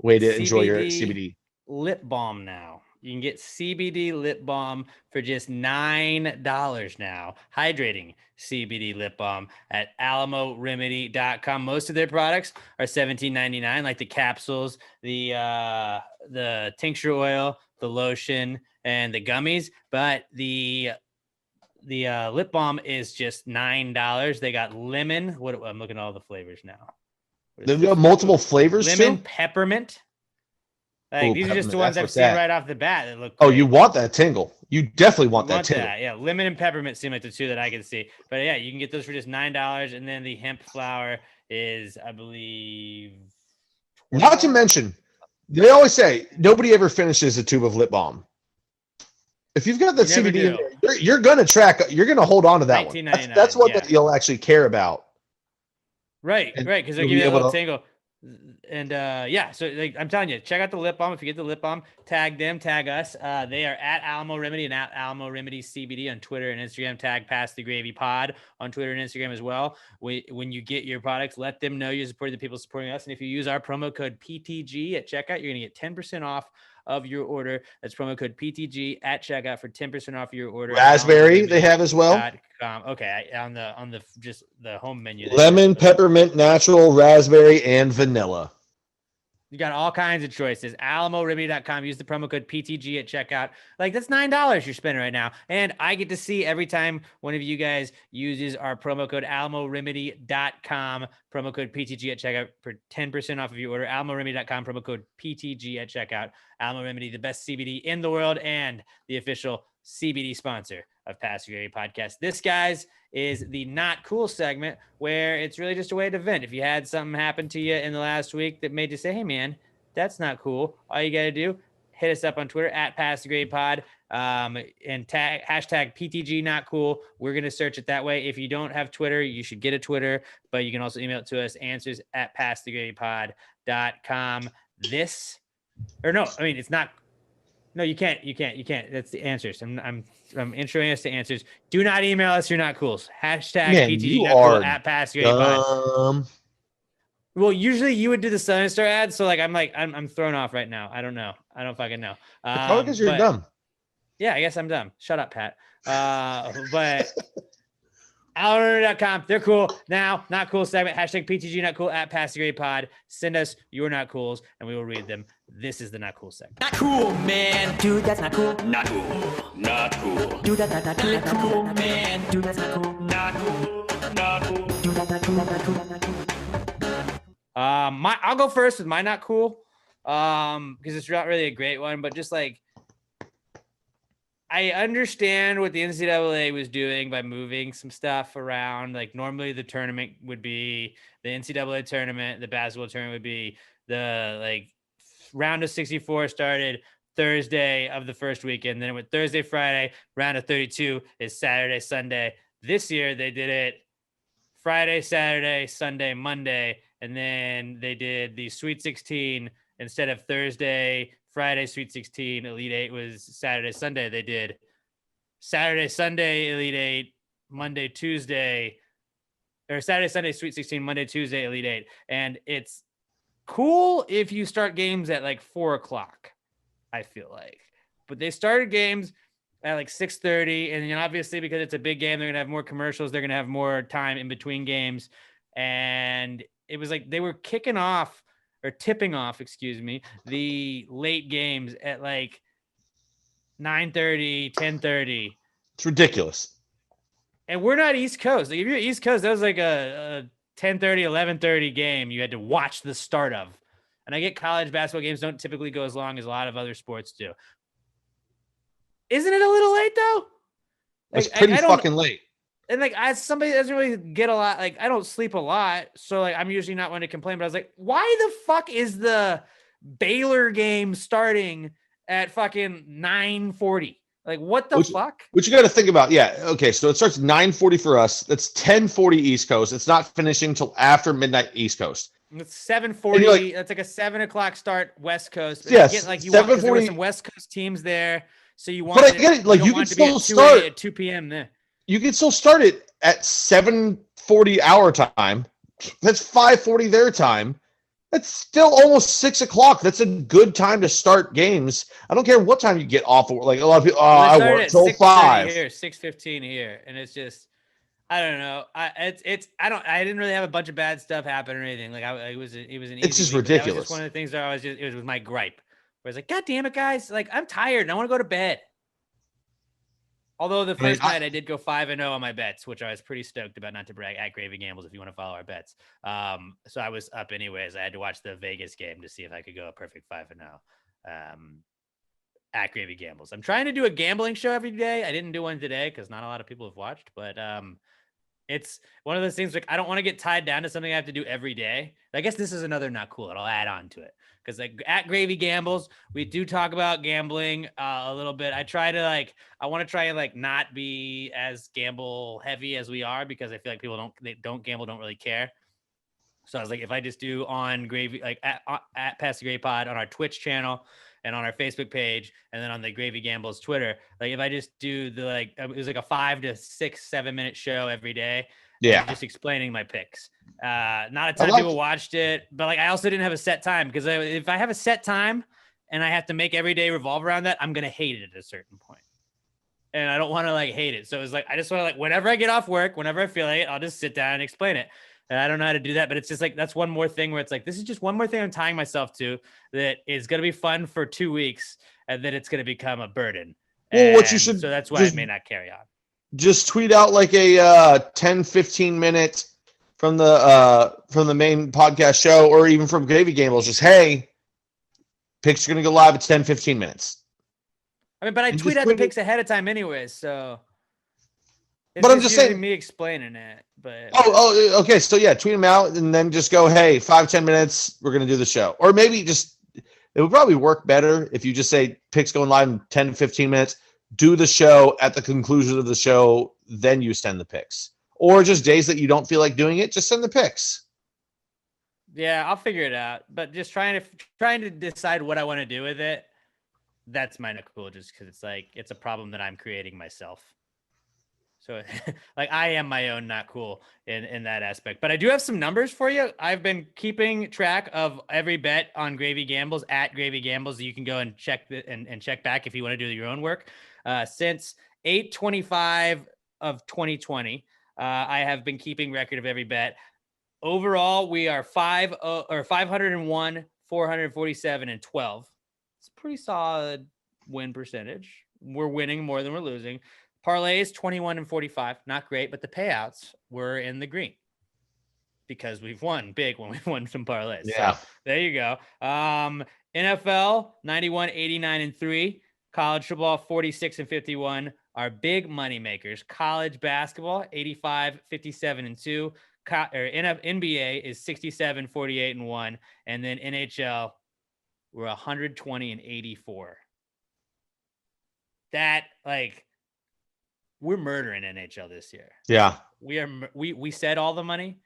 way to enjoy your CBD. Lip balm now. You can get CBD lip balm for just $9 now. Hydrating CBD lip balm at alamoremedy.com. Most of their products are $17.99, like the capsules, the tincture oil, the lotion, and the gummies. But the lip balm is just $9. They got lemon. I'm looking at all the flavors now. They've got multiple flavors lemon, too? Peppermint. Like, Ooh, these are just the peppermint, ones I've seen right off the bat that look great. Oh, great. you want that tingle. You definitely want that tingle. Yeah, lemon and peppermint seem like the two that I can see. But yeah, you can get those for just $9. And then the hemp flower is, I believe... Not to mention, they always say, nobody ever finishes a tube of lip balm. If you've got that CBD in there, you're going to hold on to that one. That's one that you'll actually care about. Right, because they'll give you a little tingle. And so like, I'm telling you, check out the lip balm. If you get the lip balm, tag them, tag us. They are at Alamo Remedy and at Alamo Remedy CBD on Twitter and Instagram. Tag Pass the Gravy Pod on Twitter and Instagram as well. When you get your products, let them know you support the people supporting us. And if you use our promo code PTG at checkout, you're going to get 10% off of your order. That's promo code PTG at checkout for 10% off your order. Raspberry they have as well. Okay, on the just the home menu. Lemon, peppermint, natural, raspberry, and vanilla. You got all kinds of choices. AlamoRemedy.com. Use the promo code PTG at checkout. Like, that's $9 you're spending right now. And I get to see every time one of you guys uses our promo code AlamoRemedy.com, promo code PTG at checkout for 10% off of your order. AlamoRemedy.com, promo code PTG at checkout. Alamo Remedy, the best CBD in the world and the official CBD sponsor of Pass the Gravy Podcast. This, guys, is the Not Cool segment, where it's really just a way to vent. If you had something happen to you in the last week that made you say, hey, man, that's not cool, all you got to do, hit us up on Twitter at Pass the Gravy Pod, and tag hashtag PTG Not Cool. We're going to search it that way. If you don't have Twitter, you should get a Twitter, but you can also email it to us, answers at passthegravypod.com. It's not. No, you can't. That's the answers. I'm introing us to answers. Do not email us. You're not cools. Hashtag PTG not cool at Pass the Gravy Pod. Well, usually you would do the Southern Star ad, so I'm thrown off right now. I don't know. I don't fucking know. Probably because you're dumb. Yeah, I guess I'm dumb. Shut up, Pat. But AlamoRemedy.com. They're cool now. Not cool segment. Hashtag PTG not cool at Pass the Gravy Pod. Send us your not cools and we will read them. This is the not cool segment. Not cool, man. Dude, that's not cool. Not cool. Not cool. Dude, that's not cool. Not cool, man. Dude, that's not cool. Not cool. Not cool. Dude, that's not cool. That's not cool. That's not cool. I'll go first with my not cool. because it's not really a great one, but just like I understand what the NCAA was doing by moving some stuff around. Like normally the tournament would be the NCAA tournament, the basketball tournament would be the like round of 64 started Thursday of the first weekend. Then it went Thursday, Friday, round of 32 is Saturday, Sunday. This year they did it Friday, Saturday, Sunday, Monday. And then they did the Sweet 16 instead of Thursday, Friday, Sweet 16, Elite 8 was Saturday, Sunday. They did Saturday, Sunday, Elite 8, Monday, Tuesday, or Saturday, Sunday, Sweet 16, Monday, Tuesday, Elite 8. And it's cool if you start games at like 4:00, I feel like. But they started games at like 6:30. And obviously because it's a big game, they're going to have more commercials. They're going to have more time in between games. And it was like they were tipping off, the late games at like 9:30, 10:30. It's ridiculous. And we're not East Coast. Like if you're East Coast, that was like a 10:30, 11:30 game you had to watch the start of. And I get college basketball games don't typically go as long as a lot of other sports do. Isn't it a little late though? It's pretty fucking late. And like as somebody that doesn't really get a lot, like I don't sleep a lot, so like I'm usually not one to complain. But I was like, why the fuck is the Baylor game starting at fucking 9:40? Like what the fuck? Which you got to think about. Yeah, okay. So it starts 9:40 for us. That's 10:40 East Coast. It's not finishing till after midnight East Coast. It's 7:40. Like, that's like a 7:00 start West Coast. Yes, again, like you want, there were some West Coast teams there, so you want. But I get it. Like you can still start at 2 p.m. there. You can still start it at 7:40 our time. That's 5:40 their time. That's still almost 6:00. That's a good time to start games. I don't care what time you get off. Like a lot of people, I work till 5 here, 6:15 here, and it's just, I don't know. I didn't really have a bunch of bad stuff happen or anything. Like it was an easy. It's just week, ridiculous. That was just one of the things that it was my gripe. Where I was like, God damn it, guys! Like I'm tired and I want to go to bed. Although the first night I did go 5-0 on my bets, which I was pretty stoked about, not to brag, at Gravy Gambles if you want to follow our bets. So I was up anyways. I had to watch the Vegas game to see if I could go a perfect 5-0 at Gravy Gambles. I'm trying to do a gambling show every day. I didn't do one today because not a lot of people have watched, but it's one of those things like I don't want to get tied down to something I have to do every day. I guess this is another not cool. I'll add on to it. Because like at Gravy Gambles, we do talk about gambling a little bit. I want to try and like not be as gamble heavy as we are because I feel like people don't gamble, don't really care. So I was like, if I just do on Gravy, like at Pass the Gray Pod on our Twitch channel and on our Facebook page, and then on the Gravy Gambles Twitter, like if I just do it was like a 5 to 6, 7 minute show every day. Yeah. Just explaining my picks. Not a ton of people watched it, but like I also didn't have a set time because if I have a set time and I have to make every day revolve around that, I'm going to hate it at a certain point. And I don't want to like hate it. So it's like, I just want to like, whenever I get off work, whenever I feel like it, I'll just sit down and explain it. And I don't know how to do that, but it's just like, that's one more thing where it's like, this is just one more thing I'm tying myself to that is going to be fun for 2 weeks. And then it's going to become a burden. Well, what you should, so that's why I may not carry on. Just tweet out like a 10-15 minute from the main podcast show or even from Gravy Gambles. Just, hey, picks are going to go live at 10-15 minutes. I mean, but I tweet out the picks ahead of time anyways, so. But I'm just saying me explaining it. But oh, okay. So yeah, tweet them out and then just go, hey, 5-10 minutes, we're going to do the show. Or maybe just, it would probably work better if you just say picks going live in 10-15 minutes. Do the show at the conclusion of the show, then you send the picks. Or just days that you don't feel like doing it, just send the picks. Yeah, I'll figure it out. But just trying to decide what I want to do with it, that's my not cool. Just because it's like it's a problem that I'm creating myself. So like I am my own not cool in that aspect. But I do have some numbers for you. I've been keeping track of every bet on Gravy Gambles at Gravy Gambles. You can go and check and check back if you want to do your own work. Since 8/25 of 2020, I have been keeping record of every bet. Overall, we are 501, 447, and 12. It's a pretty solid win percentage. We're winning more than we're losing. Parlays 21 and 45, not great, but the payouts were in the green. because we've won big when we've won some parlays. Yeah. So there you go. NFL 91, 89, and 3. College football 46 and 51 are big money makers. College basketball 85, 57, and 2. NBA is 67, 48, and 1. And then NHL, we're 120 and 84. That, like, we're murdering NHL this year. Yeah. We said all the money.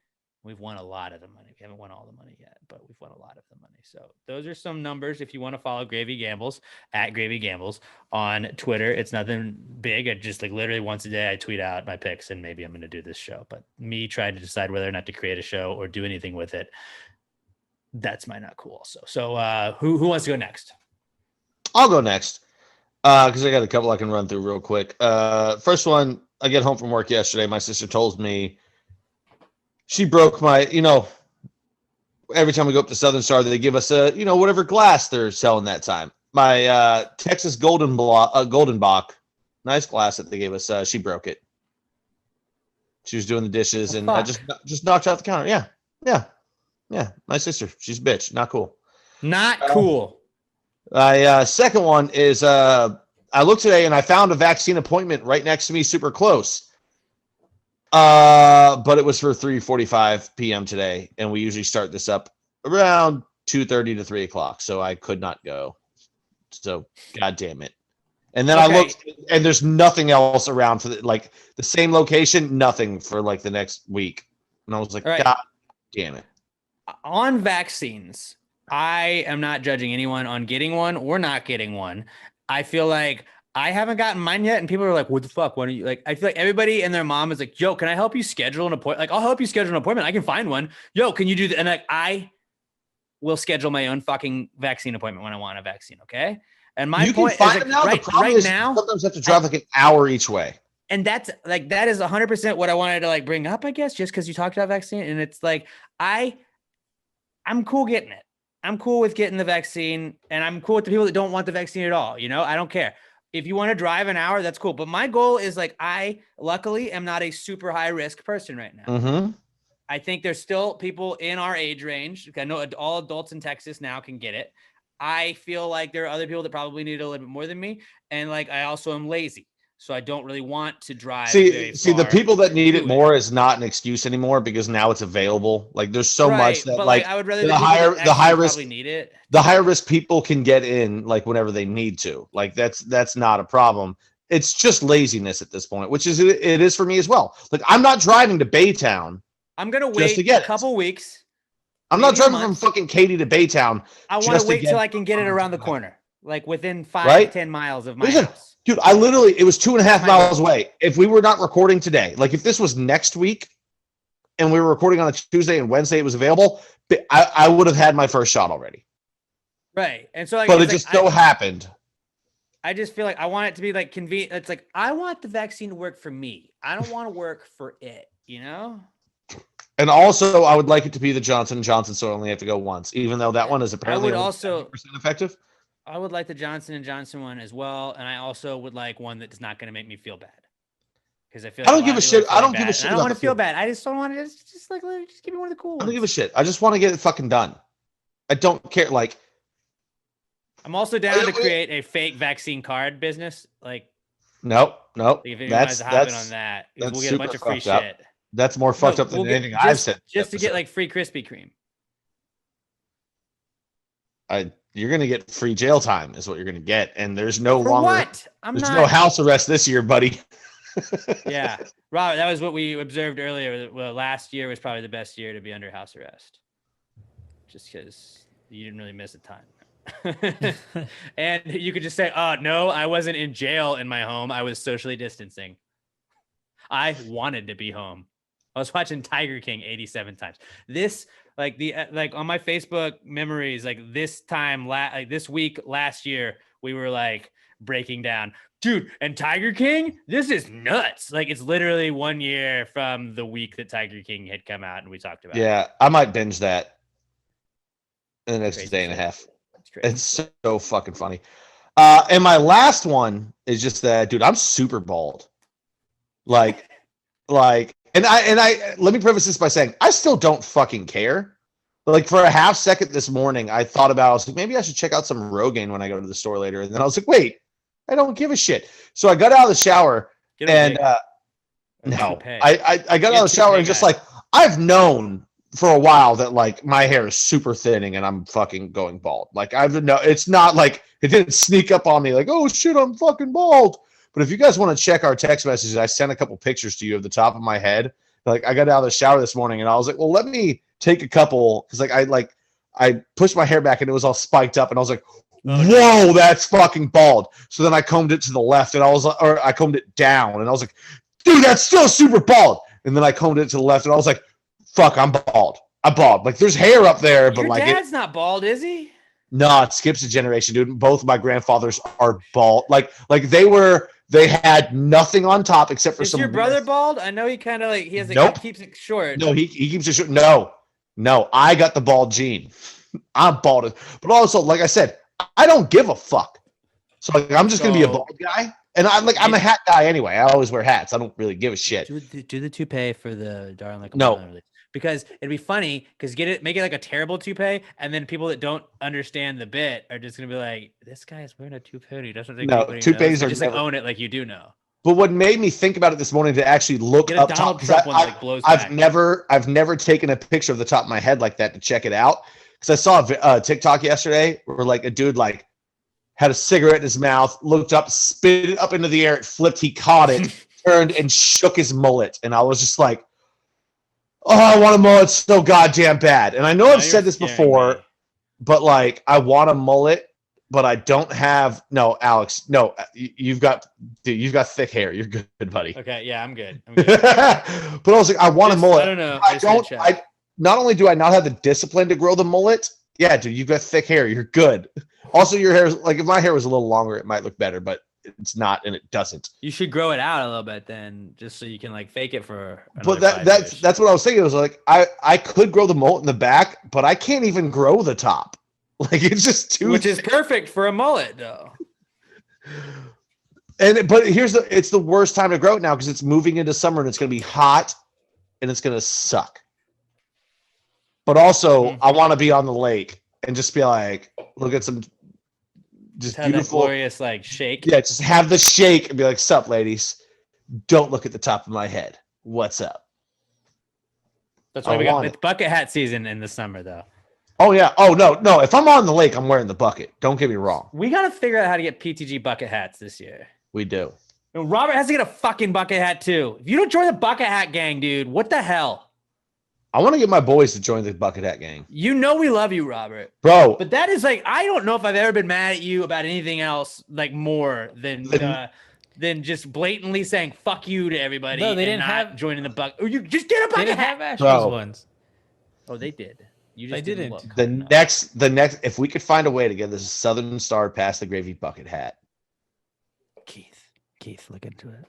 We've won a lot of the money. We haven't won all the money yet, but we've won a lot of the money. So those are some numbers. If you want to follow Gravy Gambles at Gravy Gambles on Twitter, it's nothing big. I just like literally once a day I tweet out my picks, and maybe I'm going to do this show. But me trying to decide whether or not to create a show or do anything with it, that's my not cool. So who wants to go next? I'll go next because I got a couple I can run through real quick. First one, I get home from work yesterday. My sister told me she broke my, every time we go up to Southern Star, they give us a, whatever glass they're selling that time. My Texas Golden Bach, nice glass that they gave us. She broke it. She was doing the dishes, and I just knocked out the counter. Yeah. My sister, she's a bitch. Not cool. Not cool. My second one is I looked today and I found a vaccine appointment right next to me, super close. But it was for 3:45 p.m. today, and we usually start this up around 2:30 to 3 o'clock, so I could not go. So, god damn it. And then I looked, and there's nothing else around for the same location, nothing for like the next week. And I was like, right. God damn it. On vaccines, I am not judging anyone on getting one or not getting one. I feel like I haven't gotten mine yet, and people are like, what the fuck? When are you like? I feel like everybody and their mom is like, yo, can I help you schedule an appointment? Like, I'll help you schedule an appointment. I can find one. Yo, can you do that? And like, I will schedule my own fucking vaccine appointment when I want a vaccine. Okay. And my point is like, now. right now, sometimes you have to drive like an hour each way. And that's like, that is 100% what I wanted to like bring up, I guess, just because you talked about vaccine. And it's like, I'm cool getting it. I'm cool with getting the vaccine, and I'm cool with the people that don't want the vaccine at all. I don't care. If you want to drive an hour, that's cool. But my goal is like, I luckily am not a super high risk person right now. Mm-hmm. I think there's still people in our age range. I know all adults in Texas now can get it. I feel like there are other people that probably need it a little bit more than me. And like, I also am lazy, so I don't really want to drive. See, the people that need it more is not an excuse anymore, because now it's available. Like, there's so much that like I would rather the high risk need it. The higher risk people can get in like whenever they need to. Like that's not a problem. It's just laziness at this point, which is it is for me as well. Like, I'm not driving to Baytown. I'm gonna wait a couple weeks. I'm not driving from fucking Katy to Baytown. I want to wait till I can get it around the corner, like within 5 to 10 miles of my house. Dude, it was 2.5 miles away. If we were not recording today, like if this was next week and we were recording on a Tuesday and Wednesday it was available, I would have had my first shot already. Right. And so like, but it just so happened. I just feel like I want it to be like convenient. It's like, I want the vaccine to work for me. I don't want to work for it, And also, I would like it to be the Johnson & Johnson, so I only have to go once, even though that one is apparently 100% effective. I would like the Johnson & Johnson one as well, and I also would like one that's not going to make me feel bad, because I feel like I don't give a shit. I don't give a shit. I don't want to feel bad. I just don't want to just give me one of the cool ones. I don't give a shit. I just want to get it fucking done. I don't care. Like, I'm also down to create a fake vaccine card business. Like, nope. If anyone wants to hop in on that, we'll get a bunch of free shit. That's more fucked up than anything I've said. Just to get like free Krispy Kreme. You're gonna get free jail time, is what you're gonna get, and there's no no house arrest this year, buddy. Yeah, Robert, that was what we observed earlier. Well, last year was probably the best year to be under house arrest, just because you didn't really miss a time. And you could just say, "Oh no, I wasn't in jail in my home. I was socially distancing. I wanted to be home. I was watching Tiger King 87 times." This, like on my Facebook memories, like this time, this week last year, we were like breaking down, dude. And Tiger King, this is nuts. Like, it's literally 1 year from the week that Tiger King had come out, and we talked about. Yeah, I might binge that in the next day and a half. It's so fucking funny. And my last one is just that, dude, I'm super bald. Like And I let me preface this by saying I still don't fucking care. Like for a half second this morning, I thought about I was like, maybe I should check out some Rogaine when I go to the store later. And then I was like, wait, I don't give a shit. So I got out of the shower and no, I got out of the shower and just like I've known for a while that like my hair is super thinning and I'm fucking going bald. Like I've no, it's not like it didn't sneak up on me like, oh shit, I'm fucking bald. But if you guys want to check our text messages, I sent a couple pictures to you of the top of my head. Like I got out of the shower this morning and I was like, well, let me take a couple because I pushed my hair back and it was all spiked up and I was like, whoa, that's fucking bald. So then I combed it to the left and I combed it down and I was like, dude, that's still super bald. And then I combed it to the left and I was like, fuck, I'm bald. I'm bald. Like there's hair up there, but your like dad's not bald, is he? No, it skips a generation, dude. Both of my grandfathers are bald. Like they had nothing on top except for some. Is your brother bald? I know he kind of like he has Nope. he keeps it short. No, he keeps it short. No, I got the bald gene. I'm bald, but also like I said, I don't give a fuck. So like, I'm just gonna be a bald guy, and I'm a hat guy anyway. I always wear hats. I don't really give a shit. Do the toupee for the darling like a no. Mile, because it'd be funny because make it like a terrible toupee, and then people that don't understand the bit are just gonna be like, "This guy is wearing a toupee. And he doesn't think no toupees are just like own it like you do know." But what made me think about it this morning to actually look up top, I've never taken a picture of the top of my head like that to check it out because I saw a TikTok yesterday where like a dude like had a cigarette in his mouth, looked up, spit it up into the air, it flipped, he caught it, turned and shook his mullet, and I was just like, oh, I want a mullet so goddamn bad. And I know I've said this before, but like I want a mullet, but I don't have. No, Alex, no, you've got thick hair. You're good, buddy. Okay, yeah, I'm good. But I was like, I want a mullet. I don't know. I not only do I not have the discipline to grow the mullet. Yeah, dude, you've got thick hair. You're good. Also, your hair is like if my hair was a little longer, it might look better, but it's not, and it doesn't. You should grow it out a little bit then, just so you can like fake it for. But that's what I was thinking. It was like I could grow the mullet in the back, but I can't even grow the top. Like it's just too. Which is perfect for a mullet, though. But it's the worst time to grow it now because it's moving into summer and it's going to be hot, and it's going to suck. But also, I want to be on the lake and just be like, look at some. Just have beautiful, that glorious like shake. Yeah, just have the shake and be like, "Sup, ladies? Don't look at the top of my head. What's up?" That's why it's bucket hat season in the summer, though. Oh yeah. Oh no. If I'm on the lake, I'm wearing the bucket. Don't get me wrong. We got to figure out how to get PTG bucket hats this year. We do. And Robert has to get a fucking bucket hat too. If you don't join the bucket hat gang, dude, what the hell? I want to get my boys to join the bucket hat gang. You know we love you, Robert. Bro. But that is like, I don't know if I've ever been mad at you about anything else like more than just blatantly saying fuck you to everybody. No, they didn't have joining the bucket. Oh, you just get a bucket hat. They didn't have Astros ones. Oh, they did. You just didn't. Look. The next, if we could find a way to get this Southern Star past the gravy bucket hat. Keith, look into it.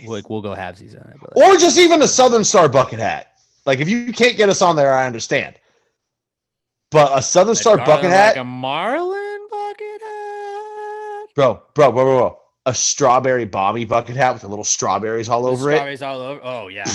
We'll go halvesies on it. Or just even a Southern Star bucket hat. Like, if you can't get us on there, I understand. But a Southern Star bucket hat. Like a Marlin bucket hat? Bro. A strawberry Bobby bucket hat with the little strawberries all over it. Strawberries all over. Oh, yeah.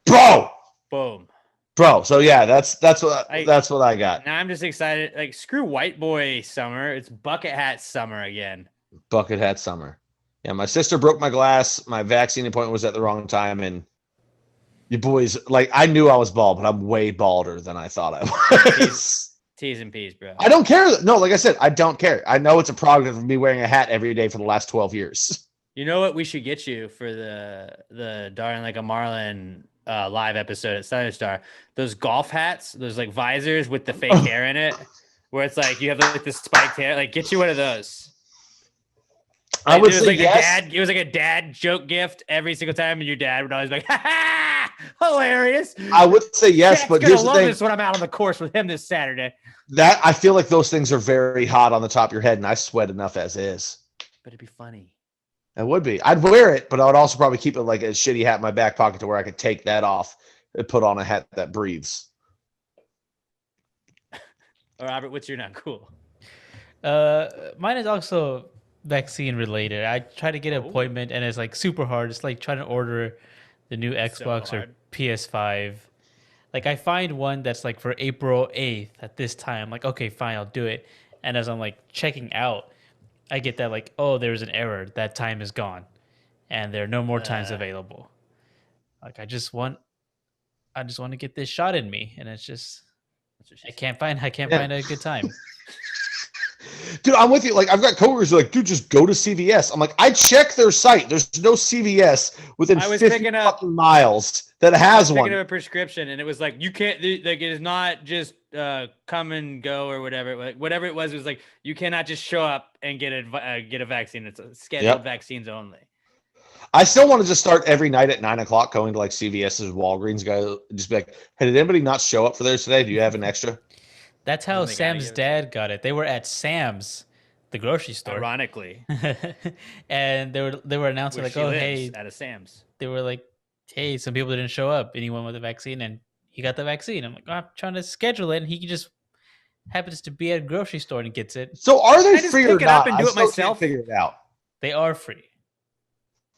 Bro. Boom. Bro, so yeah, that's what I got. Now I'm just excited. Like, screw white boy summer. It's bucket hat summer again. Bucket hat summer. Yeah, my sister broke my glass. My vaccine appointment was at the wrong time, and you boys, like, I knew I was bald, but I'm way balder than I thought I was. T's and P's, bro. I don't care. No, like I said, I don't care. I know it's a product of me wearing a hat every day for the last 12 years. You know what we should get you for the Darling Like a Marlin live episode at Southern Star? Those golf hats, those like visors with the fake hair in it, where it's like you have like the spiked hair. Like, get you one of those. I would say like yes. It was like a dad joke gift every single time, and your dad would always be like, "Ha ha, hilarious." I would say yes, but here's the thing: this when I'm out on the course with him this Saturday. That I feel like those things are very hot on the top of your head, and I sweat enough as is. But it'd be funny. It would be. I'd wear it, but I would also probably keep it like a shitty hat in my back pocket to where I could take that off and put on a hat that breathes. Robert, what's your not cool? Mine is also vaccine related. I try to get an appointment and it's like super hard. It's like trying to order the new So Xbox or hard. PS5. Like I find one that's like for April 8th at this time. Like, okay, fine, I'll do it. And as I'm like checking out, I get that like, oh, there's an error. That time is gone. And there are no more times available. Like I just want to get this shot in me. And it's just I can't find a good time. Dude, I'm with you. Like, I've got coworkers who are like, dude, just go to CVS. I'm like, I checked their site. There's no CVS within I was 50 picking up- fucking miles that has one. Picking up a prescription, and it was like you can't. Like it is not just come and go or whatever. Like whatever it was like you cannot just show up and get a vaccine. It's scheduled vaccines only. I still want to just start every night at 9:00 going to like CVS's, Walgreens, go just be like, hey, did anybody not show up for theirs today? Do you have an extra? That's how Sam's dad got it. They were at Sam's, the grocery store. Ironically. And they were announcing like, oh, hey, at a Sam's. They were like, hey, some people didn't show up. Anyone with a vaccine? And he got the vaccine. I'm like, oh, I'm trying to schedule it. And he just happens to be at a grocery store and gets it. So are they I just free pick or it not? up and do it myself? Figure it out. They are free.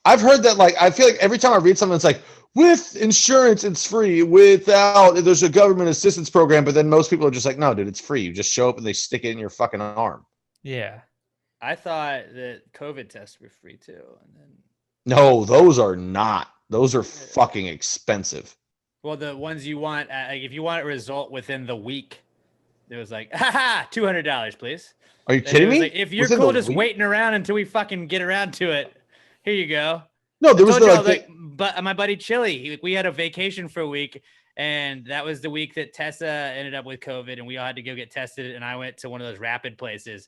I've heard that, like, I feel like every time I read something, it's like, with insurance, it's free. Without, there's a government assistance program. But then most people are just like, no, dude, it's free. You just show up and they stick it in your fucking arm. Yeah. I thought that COVID tests were free too. And then No, those are not. Those are fucking expensive. well, the ones you want, like if you want a result within the week, it was like, haha, $200, please. Are you kidding me? Like, if you're Within cool the just week? waiting around until we fucking get around to it, here you go. No, there was Told the, y'all, like, but my buddy Chili, we had a vacation for a week, and that was the week that Tessa ended up with COVID, and we all had to go get tested. And I went to one of those rapid places.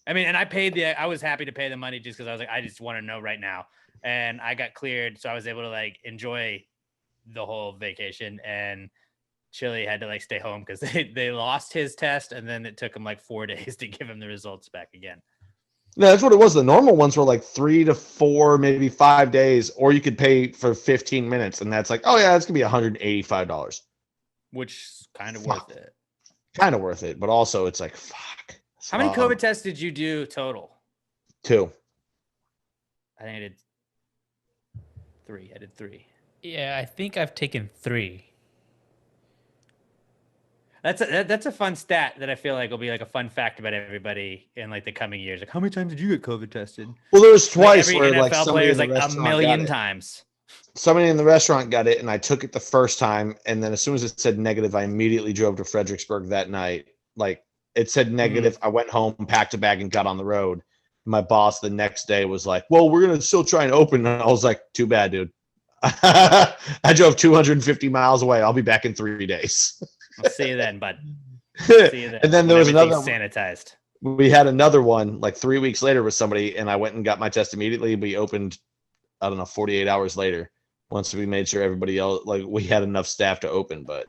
I mean, and I was happy to pay the money just because I was like, I just want to know right now. And I got cleared, so I was able to like enjoy the whole vacation. And Chili had to like stay home because they lost his test, and then it took him like 4 days to give him the results back again. no, that's what it was. The normal ones were like 3 to 4, maybe 5 days, or you could pay for 15 minutes, and that's like, oh yeah, that's gonna be $185. Which is kind of Fuck. worth it. Kind of worth it, but also it's like, fuck. How many COVID tests did you do total? 2. I think I did 3. I did 3. Yeah, I think I've taken 3. That's a fun stat that I feel like will be like a fun fact about everybody in like the coming years. Like, how many times did you get COVID tested? Well, there was twice every where NFL like somebody player in is the like a restaurant got million it. times. Somebody in the restaurant got it, and I took it the first time, and then as soon as it said negative, I immediately drove to Fredericksburg that night. Like, it said negative. I went home, packed a bag, and got on the road. My boss the next day was like, well, we're going to still try and open. And I was like, too bad, dude. I drove 250 miles away. I'll be back in 3 days. I'll see you then, bud. See you then. And then there was another sanitized. We had another one like 3 weeks later with somebody, and I went and got my test immediately. We opened, I don't know, 48 hours later. Once we made sure everybody else, like we had enough staff to open, but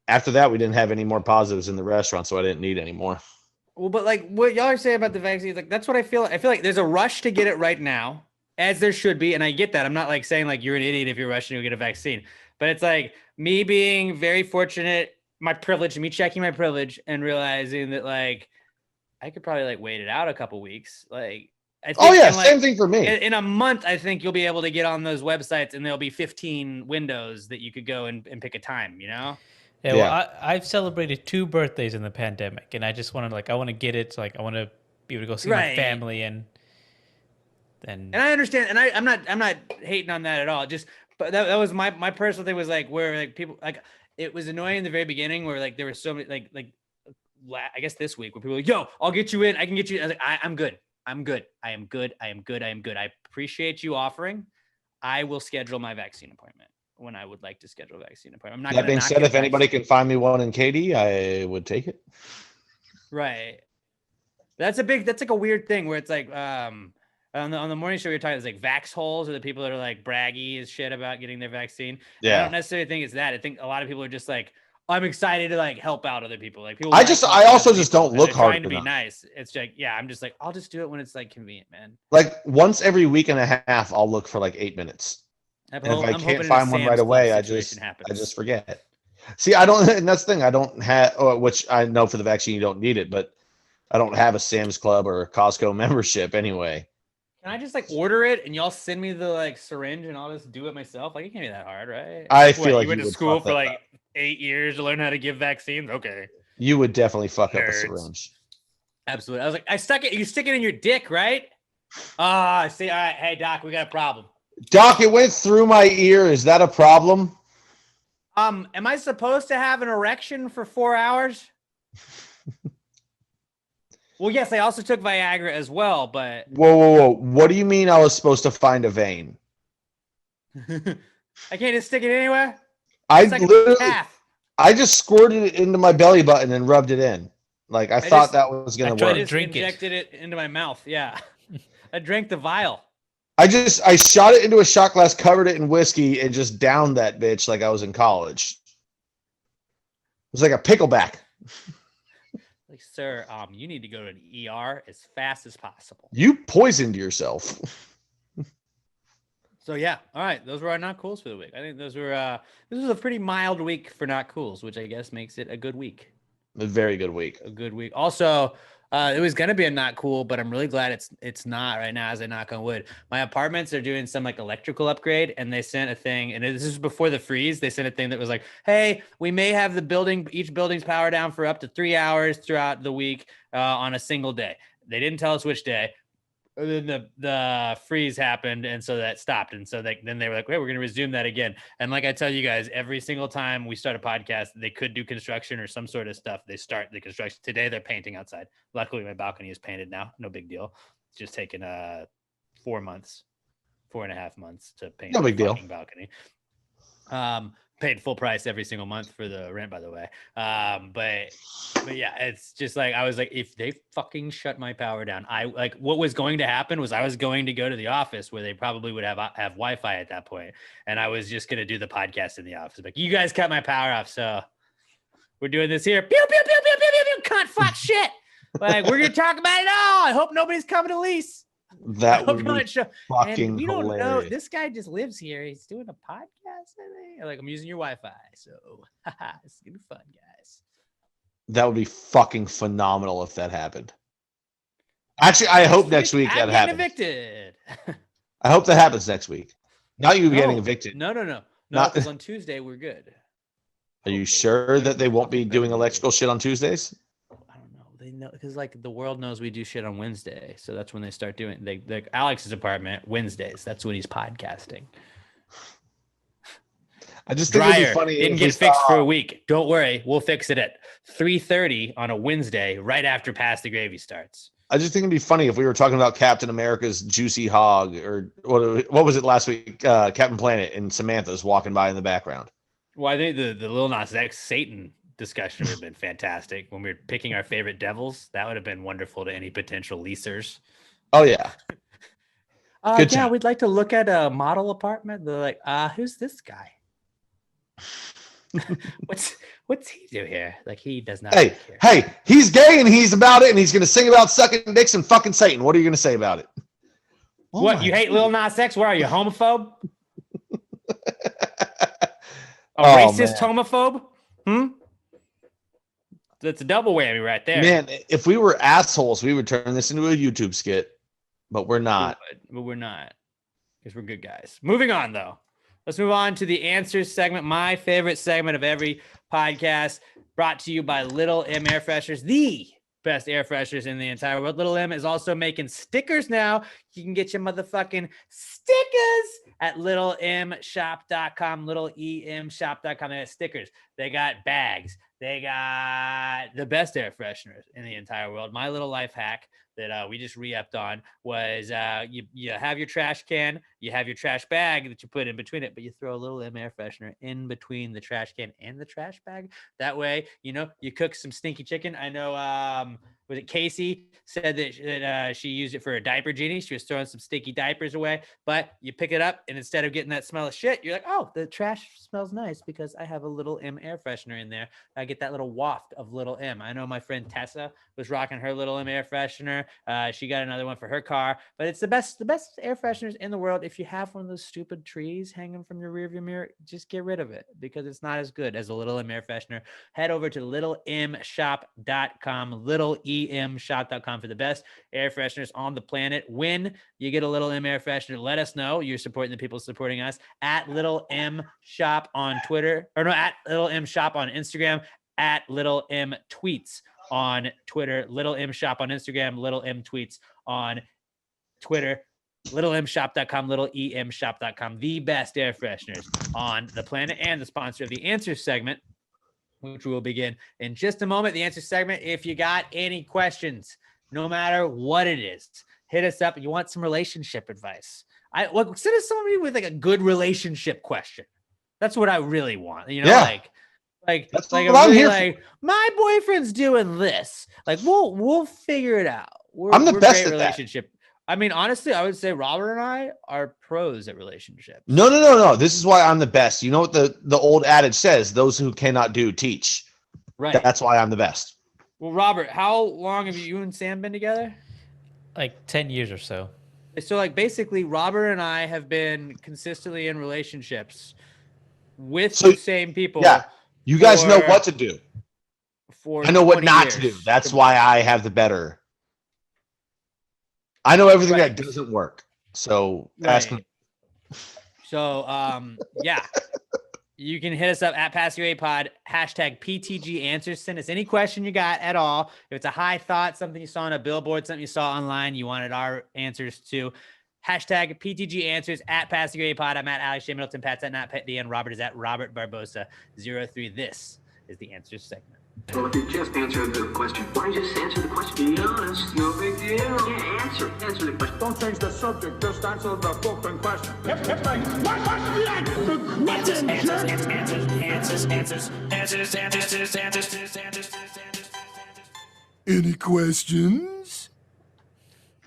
after that, we didn't have any more positives in the restaurant, so I didn't need any more. Well, but like what y'all are saying about the vaccines, like that's what I feel. I feel like there's a rush to get it right now, as there should be, and I get that. I'm not like saying like you're an idiot if you're rushing to get a vaccine, but it's like me being very fortunate, my privilege, me checking my privilege and realizing that like I could probably like wait it out a couple weeks, like. Oh yeah, same thing for me. In a month, I think you'll be able to get on those websites, and there'll be 15 windows that you could go and pick a time. You know? Yeah. Well, I've celebrated 2 birthdays in the pandemic, and I just want to I want to get it. So, like, I want to be able to go see my family, and I understand, and I'm not hating on that at all. Just, but that was my personal thing was like where like people like it was annoying in the very beginning where like there were so many like I guess this week where people were like, yo, I'll get you in. I can get you. I was like, I'm good. I'm good. I am good. I am good. I am good. I appreciate you offering. I will schedule my vaccine appointment when I would like to schedule a vaccine appointment. I'm not. That being said, if anybody can find me one in Katy, I would take it. Right. That's like a weird thing where it's like on the morning show we were talking, it's like vax holes or the people that are like braggy as shit about getting their vaccine. Yeah. I don't necessarily think it's that. I think a lot of people are just like, I'm excited to like help out other people. Like people. I also just don't look hard trying to be enough. nice. It's like, yeah, I'm just like, I'll just do it when it's like convenient, man. Like once every week and a half, I'll look for like 8 minutes. And if I can't find one right away, I just forget. See, I don't, and that's the thing. I don't have, which I know for the vaccine you don't need it, but I don't have a Sam's Club or a Costco membership anyway. Can I just like order it and y'all send me the like syringe and I'll just do it myself? Like it can't be that hard, right? I feel like you went you to would school fuck for that like up. 8 years to learn how to give vaccines. Okay. You would definitely fuck up a Nerds. syringe. Absolutely. I was like, I stuck it. You stick it in your dick, right? Ah, see. All right. Hey, doc, we got a problem. Doc, it went through my ear. Is that a problem? Am I supposed to have an erection for 4 hours? Well, yes, I also took Viagra as well, but Whoa. What do you mean I was supposed to find a vein? I can't just stick it anywhere. I It's like a literally, calf. I just squirted it into my belly button and rubbed it in. Like I thought just- that was I gonna tried work. to Just drink it. injected it into my mouth. Yeah, I drank the vial. I shot it into a shot glass, covered it in whiskey, and just downed that bitch like I was in college. It was like a pickleback. Like, sir, you need to go to an ER as fast as possible. You poisoned yourself. So yeah, all right, those were our not cools for the week. I think those were this was a pretty mild week for not cools, which I guess makes it a good week. A very good week. A good week. Also, it was gonna be a not cool, but I'm really glad it's not right now as I knock on wood. My apartments are doing some like electrical upgrade, and they sent a thing, and this is before the freeze. They sent a thing that was like, hey, we may have each building's power down for up to 3 hours throughout the week on a single day. They didn't tell us which day. Then the freeze happened, and so that stopped, and so then they were like, "Wait, we're going to resume that again." And like I tell you guys, every single time we start a podcast, they could do construction or some sort of stuff. They start the construction today. They're painting outside. Luckily, my balcony is painted now. No big deal. It's just taken 4 months, 4.5 months to paint. No big deal. Balcony. Paid full price every single month for the rent, by the way. But yeah, it's just like, I was like, if they fucking shut my power down, what was going to happen was I was going to go to the office where they probably would have Wi-Fi at that point. And I was just going to do the podcast in the office. Like, you guys cut my power off. So we're doing this here. Pew, pew, pew, pew, pew, pew, pew, cunt, fuck shit. Like, we're going to talk about it all. I hope nobody's coming to lease. That would be fucking And we don't know. hilarious. This guy just lives here. He's doing a podcast, I think. Like, I'm using your Wi-Fi, so it's gonna be fun, guys. That would be fucking phenomenal if that happened. Actually, I hope next week that I'm happens. getting evicted. I hope that happens next week. Not you getting evicted. No. Not- Because on Tuesday we're good. Are you sure that they won't be doing electrical shit on Tuesdays? I don't know. They know because like the world knows we do shit on Wednesday, so that's when they start doing. Like Alex's apartment Wednesdays. That's when he's podcasting. I just think it'd Dryer be funny. didn't if get we fixed saw- for a week. Don't worry, we'll fix it at 3:30 on a Wednesday, right after Pass the Gravy starts. I just think it'd be funny if we were talking about Captain America's juicy hog, or what was it last week? Captain Planet and Samantha's walking by in the background. Well, I think the Lil Nas X Satan discussion would have been fantastic when we were picking our favorite devils. That would have been wonderful to any potential leasers. Oh yeah, Good Yeah, job. we'd like to look at a model apartment. They're like, who's this guy? What's he do here? Like, he does not hey, care. hey, he's gay and he's about it, and he's gonna sing about sucking dicks and fucking Satan. What are you gonna say about it? What, Oh you my- hate Lil Nas X? What are you, homophobe? A Oh, racist man. homophobe? That's a double whammy right there. Man, if we were assholes, we would turn this into a YouTube skit, but we're not. But we're not, because we're good guys. Moving on, though. Let's move on to the answers segment, my favorite segment of every podcast, brought to you by Little M Air Fresheners, the best air fresheners in the entire world. Little M is also making stickers now. You can get your motherfucking stickers at littlemshop.com, littleemshop.com. They got stickers. They got bags. They got the best air fresheners in the entire world. My little life hack that we just re-upped on was you have your trash can, you have your trash bag that you put in between it, but you throw a little M air freshener in between the trash can and the trash bag. That way, you cook some stinky chicken. I know, was it Casey said that she used it for a diaper genie. She was throwing some stinky diapers away, but you pick it up and instead of getting that smell of shit, you're like, oh, the trash smells nice because I have a little M air freshener in there. I get that little waft of little M. I know my friend Tessa was rocking her little M air freshener. freshener. She got another one for her car, but it's the best air fresheners in the world. If you have one of those stupid trees hanging from your rearview mirror, just get rid of it because it's not as good as a Little M air freshener. Head over to littlemshop.com, littlemshop.com for the best air fresheners on the planet. When you get a Little M air freshener, let us know you're supporting the people supporting us at Little M Shop on Twitter, or no, at Little M Shop on Instagram, at Little M Tweets on Twitter, Little M Shop on Instagram, Little M Tweets on Twitter, littlemshop.com, littlemshop.com, the best air fresheners on the planet and the sponsor of the answer segment, which we will begin in just a moment. The answer segment, if you got any questions, no matter what it is, hit us up. You want some relationship advice? Send us somebody with like a good relationship question. That's what I really want. You know, Yeah. That's what I'm I'm really here like, my boyfriend's doing this. Like, we'll figure it out. I'm the best great at that. relationship. I mean, honestly, I would say Robert and I are pros at relationships. No. This is why I'm the best. You know what the old adage says? Those who cannot do, teach. Right. That's why I'm the best. Well, Robert, how long have you and Sam been together? Like 10 years or so. So, like, basically, Robert and I have been consistently in relationships with the same people. Yeah. You guys know what to do. I know what not to do. That's why I have the better. I know everything that doesn't work. So ask me. So yeah. You can hit us up at PassYouAPod, hashtag PTG Answers. Send us any question you got at all. If it's a high thought, something you saw on a billboard, something you saw online, you wanted our answers to. Hashtag PTG Answers at PassYouAPod. I'm at Alex J. Middleton. Pat's at NotPetD. Robert is at Robert Barbosa 03. This is the answers segment. Well, if you just answered the question, why don't you just answer the question? Be honest, no big deal. Yeah, answer the question. Don't change the subject, just answer the fucking question. Any questions?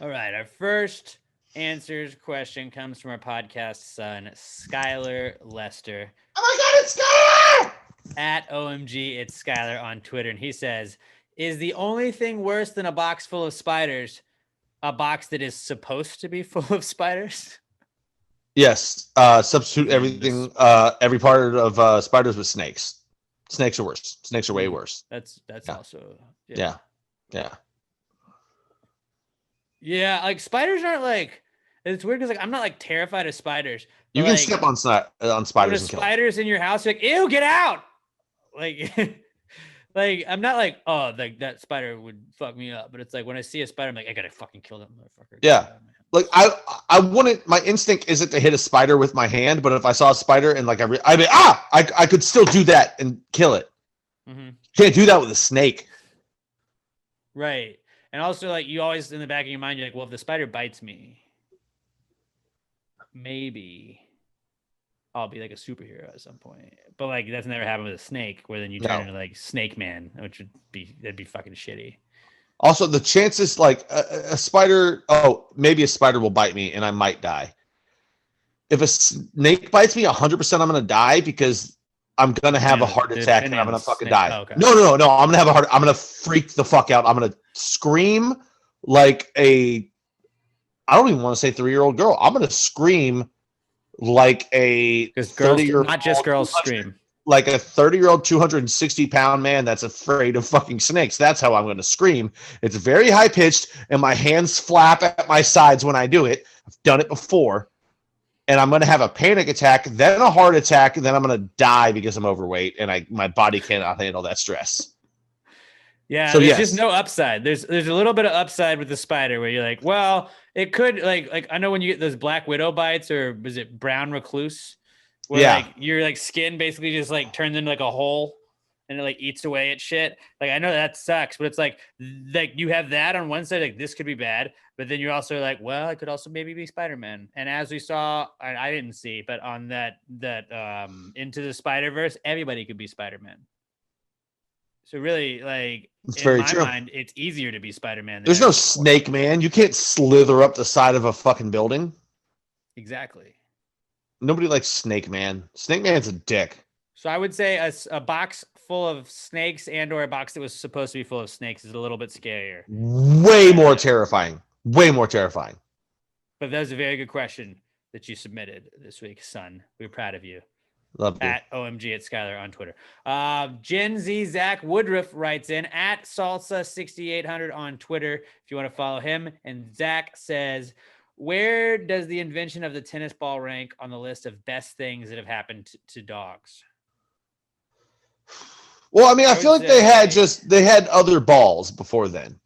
All right, our first answers question comes from our podcast son, Skylar Lester. Oh my God, it's Skylar! At OMG, it's Skylar on Twitter. And he says, is the only thing worse than a box full of spiders a box that is supposed to be full of spiders? Yes. Substitute everything, every part of spiders with snakes. Snakes are worse. Snakes are way worse. That's also. Yeah. Yeah, like spiders aren't like, it's weird because like I'm not like terrified of spiders. You can step on spiders and kill them. Spiders in your house, you're like, ew, get out! Like, like I'm not like, oh, like that spider would fuck me up. But it's like when I see a spider, I'm like, I gotta fucking kill that motherfucker. Yeah, like I wouldn't. My instinct isn't to hit a spider with my hand, but if I saw a spider and like I could still do that and kill it. Mm-hmm. Can't do that with a snake. Right. And also, like, you always in the back of your mind, you're like, well, if the spider bites me, maybe I'll be like a superhero at some point. But like, that's never happened with a snake, where then you turn into like Snake Man, which that'd be fucking shitty. Also, the chances like a spider, maybe a spider will bite me and I might die. If a snake bites me, 100% I'm going to die because I'm going to have a heart attack and I'm going to fucking die. Oh, okay. No. I'm going to have I'm going to freak the fuck out. I'm going to scream like I don't even want to say 3-year-old girl. I'm going to scream like a 30-year-old. Not just girls scream. Like a 30-year-old, 260-pound man that's afraid of fucking snakes. That's how I'm going to scream. It's very high-pitched, and my hands flap at my sides when I do it. I've done it before. And I'm going to have a panic attack, then a heart attack, and then I'm going to die because I'm overweight, and my body cannot handle that stress. Yeah, so there's just no upside. There's a little bit of upside with the spider where you're like, well, it could like I know when you get those black widow bites, or was it brown recluse, where like your like skin basically just like turns into like a hole and it like eats away at shit. Like I know that sucks, but it's like you have that on one side, like this could be bad, but then you're also like, well, it could also maybe be Spider-Man. And as we saw, I didn't see, but on that Into the Spider-Verse, everybody could be Spider-Man. So really, like, it's in my mind, it's easier to be Spider-Man. There's no Snake Man. You can't slither up the side of a fucking building. Exactly. Nobody likes Snake Man. Snake Man's a dick. So I would say a box full of snakes and/or a box that was supposed to be full of snakes is a little bit scarier. Way more terrifying. Way more terrifying. But that was a very good question that you submitted this week, son. We're proud of you. Love you. At OMG at Skylar on Twitter. Gen Z Zach Woodruff writes in at Salsa6800 on Twitter if you want to follow him. And Zach says, where does the invention of the tennis ball rank on the list of best things that have happened to dogs? Well, I mean, I feel like they had other balls before then.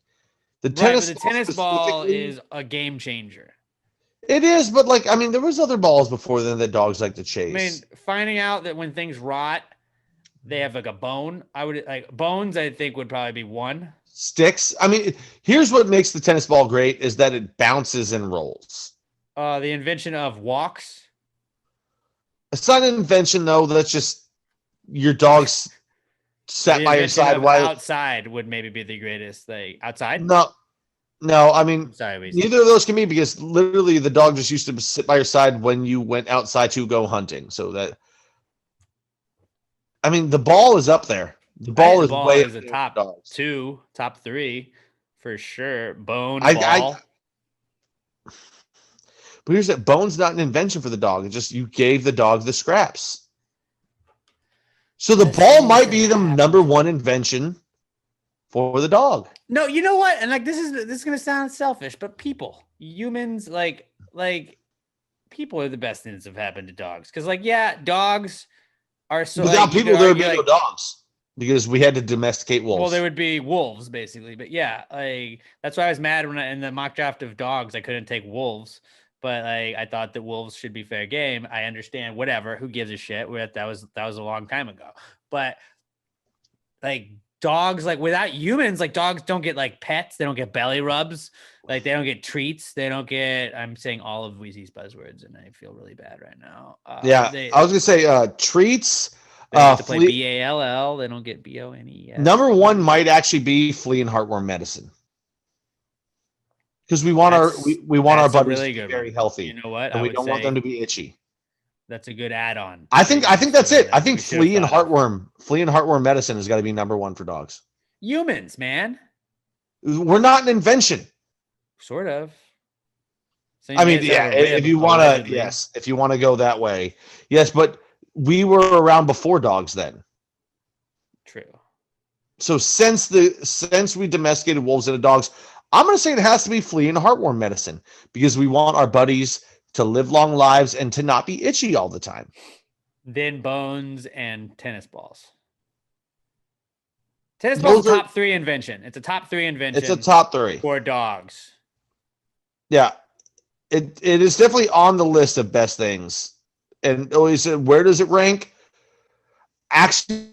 The tennis ball is a game changer. It is, but like, I mean, there was other balls before then that dogs like to chase. I mean, finding out that when things rot, they have like a bone. I would like bones. I think would probably be one. Sticks. I mean, here's what makes the tennis ball great is that it bounces and rolls. The invention of walks. It's not an invention though. That's just your dog's sat by your side while outside would maybe be the greatest. Like outside. No, I mean, sorry, neither of those can be because literally the dog just used to sit by your side when you went outside to go hunting. So that, I mean, the ball is up there. The ball is a top two, top three for sure. Bone, ball. But here's that: bone's not an invention for the dog. It's just you gave the dog the scraps. So the ball might be the number one invention for the dog. No, you know what? And like this is gonna sound selfish, but humans, like people are the best things that have happened to dogs. Because like, yeah, dogs are so. Without people, there would be no dogs because we had to domesticate wolves. Well, there would be wolves basically, but yeah, like that's why I was mad when in the mock draft of dogs I couldn't take wolves. But like I thought that wolves should be fair game. I understand, whatever. Who gives a shit? That was a long time ago. But like dogs, like without humans, like dogs don't get like pets. They don't get belly rubs. Like they don't get treats. They don't get. I'm saying all of Weezy's buzzwords, and I feel really bad right now. I was gonna say treats. They have to play BALL. They don't get BONE. Number one might actually be flea and heartworm medicine. Because we want our buddies really to be very healthy. You know what? And we don't want them to be itchy. That's a good add-on. I think that's it. I think flea and heartworm medicine has got to be number one for dogs. Humans, man. We're not an invention. Sort of. So I mean, yeah, if you want to go that way. Yes, but we were around before dogs then. True. So since we domesticated wolves into dogs, I'm going to say it has to be flea and heartworm medicine because we want our buddies to live long lives and to not be itchy all the time. Then bones and tennis balls. Tennis balls is a top three invention. It's a top three invention. It's a top three for dogs. Yeah, it is definitely on the list of best things. And always, where does it rank? Actually,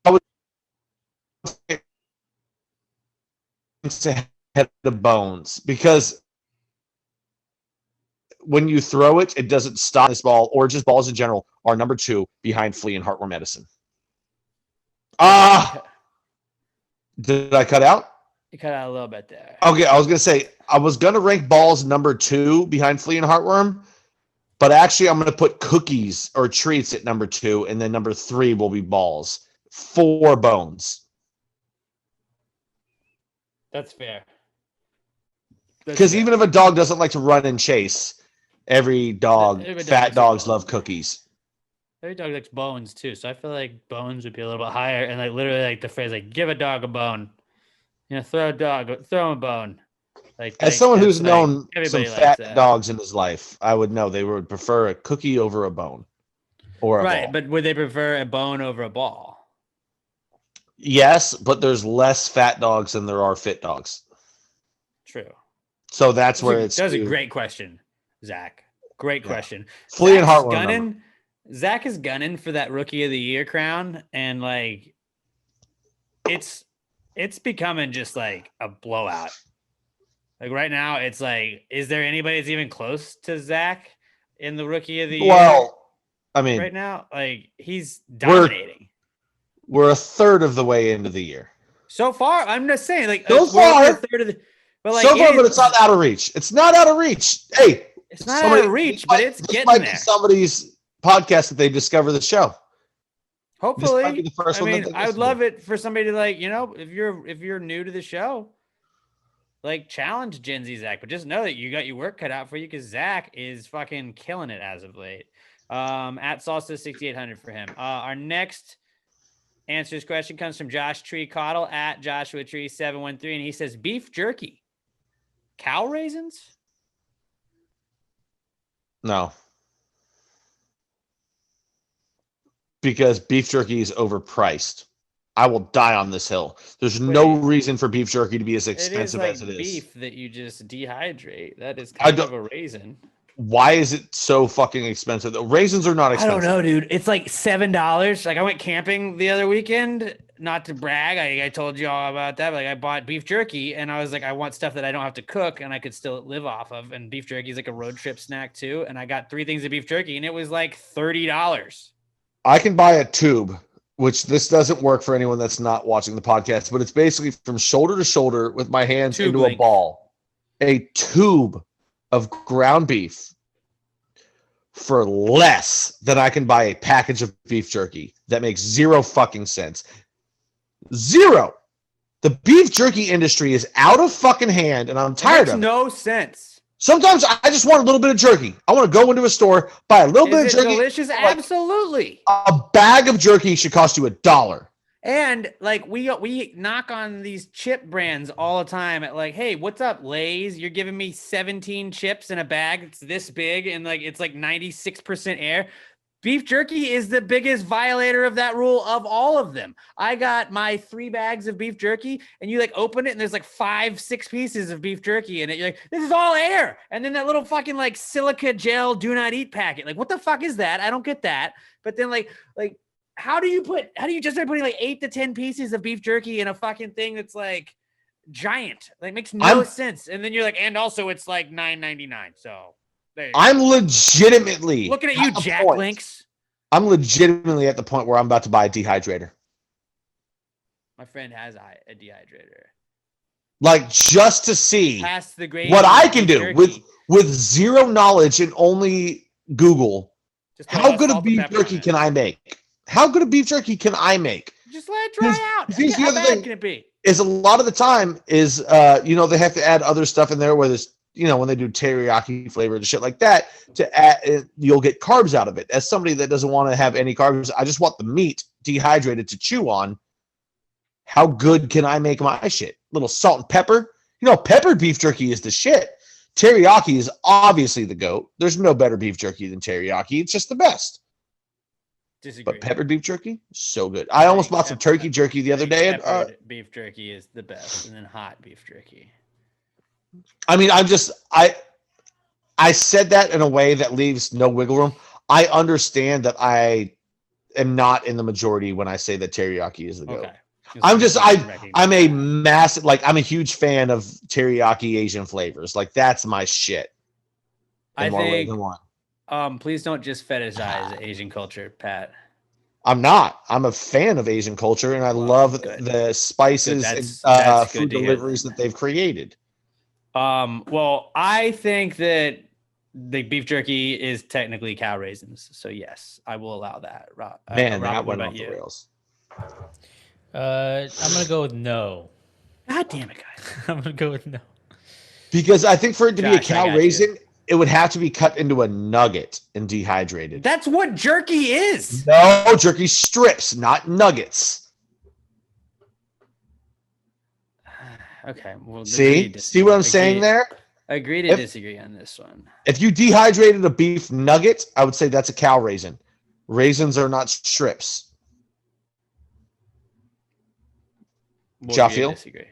I would say it's ahead of bones because when you throw it, it doesn't stop this ball or just balls in general are number two behind flea and heartworm medicine. Did I cut out? You cut out a little bit there. Okay, I was going to say, I was going to rank balls number two behind flea and heartworm, but actually I'm going to put cookies or treats at number two, and then number three will be balls. 4 bones. That's fair. Because even if a dog doesn't like to run and chase, fat dogs love cookies. Every dog likes bones too, so I feel like bones would be a little bit higher. And like literally, like the phrase, like give a dog a bone, throw him a bone. As someone who's known some fat dogs in his life, I would know they would prefer a cookie over a bone, or a ball. But would they prefer a bone over a ball? Yes, but there's less fat dogs than there are fit dogs. True. So that's where it's. That was a great question, Zach. Great question. Flea and heartworm. Zach is gunning for that Rookie of the Year crown, and like, it's becoming just like a blowout. Like right now, it's like, is there anybody that's even close to Zach in the Rookie of the Year? Well, I mean, right now, like he's dominating. We're a third of the way into the year. So far, I'm just saying, like so far, a third of the, but like, but it's not out of reach. It's not out of reach. Hey, it's not out of reach, but it's getting might there. Be somebody's podcast that they discover the show. Hopefully, might be the first I one that mean, they I would listen love to. it for somebody to like, if you're new to the show, like challenge Gen Z Zach, but just know that you got your work cut out for you because Zach is fucking killing it as of late. At Salsa 6800 for him. Our next answers question comes from Josh Tree Cottle at Joshua Tree 713, and he says beef jerky, cow raisins. No. Because beef jerky is overpriced. I will die on this hill. There's no reason for beef jerky to be as expensive as it is. Beef that you just dehydrate. That is I kind don't- of a raisin. Why is it so fucking expensive? The raisins are not I expensive. don't know, dude. It's like $7. Like I went camping the other weekend. Not to brag, I told you all about that. But like I bought beef jerky, and I was like, I want stuff that I don't have to cook, and I could still live off of. And beef jerky is like a road trip snack too. And I got 3 things of beef jerky, and it was like $30. I can buy a tube, which this doesn't work for anyone that's not watching the podcast, but it's basically from shoulder to shoulder with my hands Tube into length. a ball. A tube of ground beef for less than I can buy a package of beef jerky. That makes zero fucking sense. Zero. The beef jerky industry is out of fucking hand, and I'm tired It of makes it. no sense. Sometimes I just want a little bit of jerky. I want to go into a store, buy a little bit Is of it jerky. delicious? Like, Absolutely. a bag of jerky should cost you $1. And like we knock on these chip brands all the time at like, hey, what's up, Lay's? You're giving me 17 chips in a bag that's this big and like it's like 96% air. Beef jerky is the biggest violator of that rule of all of them. I got my 3 bags of beef jerky, and you like open it, and there's like 5-6 pieces of beef jerky in it. You're like, this is all air. And then that little fucking like silica gel do not eat packet. Like, what the fuck is that? I don't get that. But then like how do you just start putting like 8 to 10 pieces of beef jerky in a fucking thing that's like giant? Like makes no sense. And then you're like, and also it's like $9.99. So there you go. I'm legitimately Looking at you, the Jack point. Links. I'm legitimately at the point where I'm about to buy a dehydrator. My friend has a dehydrator. Like just to see Past the grade. what I can do with zero knowledge and only Google. How good a beef jerky can I make? How good a beef jerky can I make? Just let it dry out. Here's the How other bad thing. can it be? Is a lot of the time is they have to add other stuff in there where there's when they do teriyaki flavor and shit like that to add, you'll get carbs out of it. As somebody that doesn't want to have any carbs, I just want the meat dehydrated to chew on. How good can I make my shit? Little salt and pepper. Peppered beef jerky is the shit. Teriyaki is obviously the GOAT. There's no better beef jerky than teriyaki. It's just the best. Disagree. But peppered beef jerky, so good. I almost bought some turkey jerky the other day. Peppered beef jerky is the best, and then hot beef jerky. I mean, I said that in a way that leaves no wiggle room. I understand that I am not in the majority when I say that teriyaki is the GOAT. Okay. I'm a massive, I'm a huge fan of teriyaki Asian flavors. Like that's my shit. I think. Please don't just fetishize Asian culture, Pat. I'm not. I'm a fan of Asian culture, and I love the spices and food deliveries that they've created. Well, I think that the beef jerky is technically cow raisins. So yes, I will allow that. Man, that went off the rails. I'm gonna go with no. God damn it, guys! I'm gonna go with no. Because I think for it to be a cow raisin, it would have to be cut into a nugget and dehydrated. That's what jerky is. No, jerky strips, not nuggets. Okay. Well, see what I'm saying there? Agree to disagree on this one. If you dehydrated a beef nugget, I would say that's a cow raisin. Raisins are not strips. Disagree.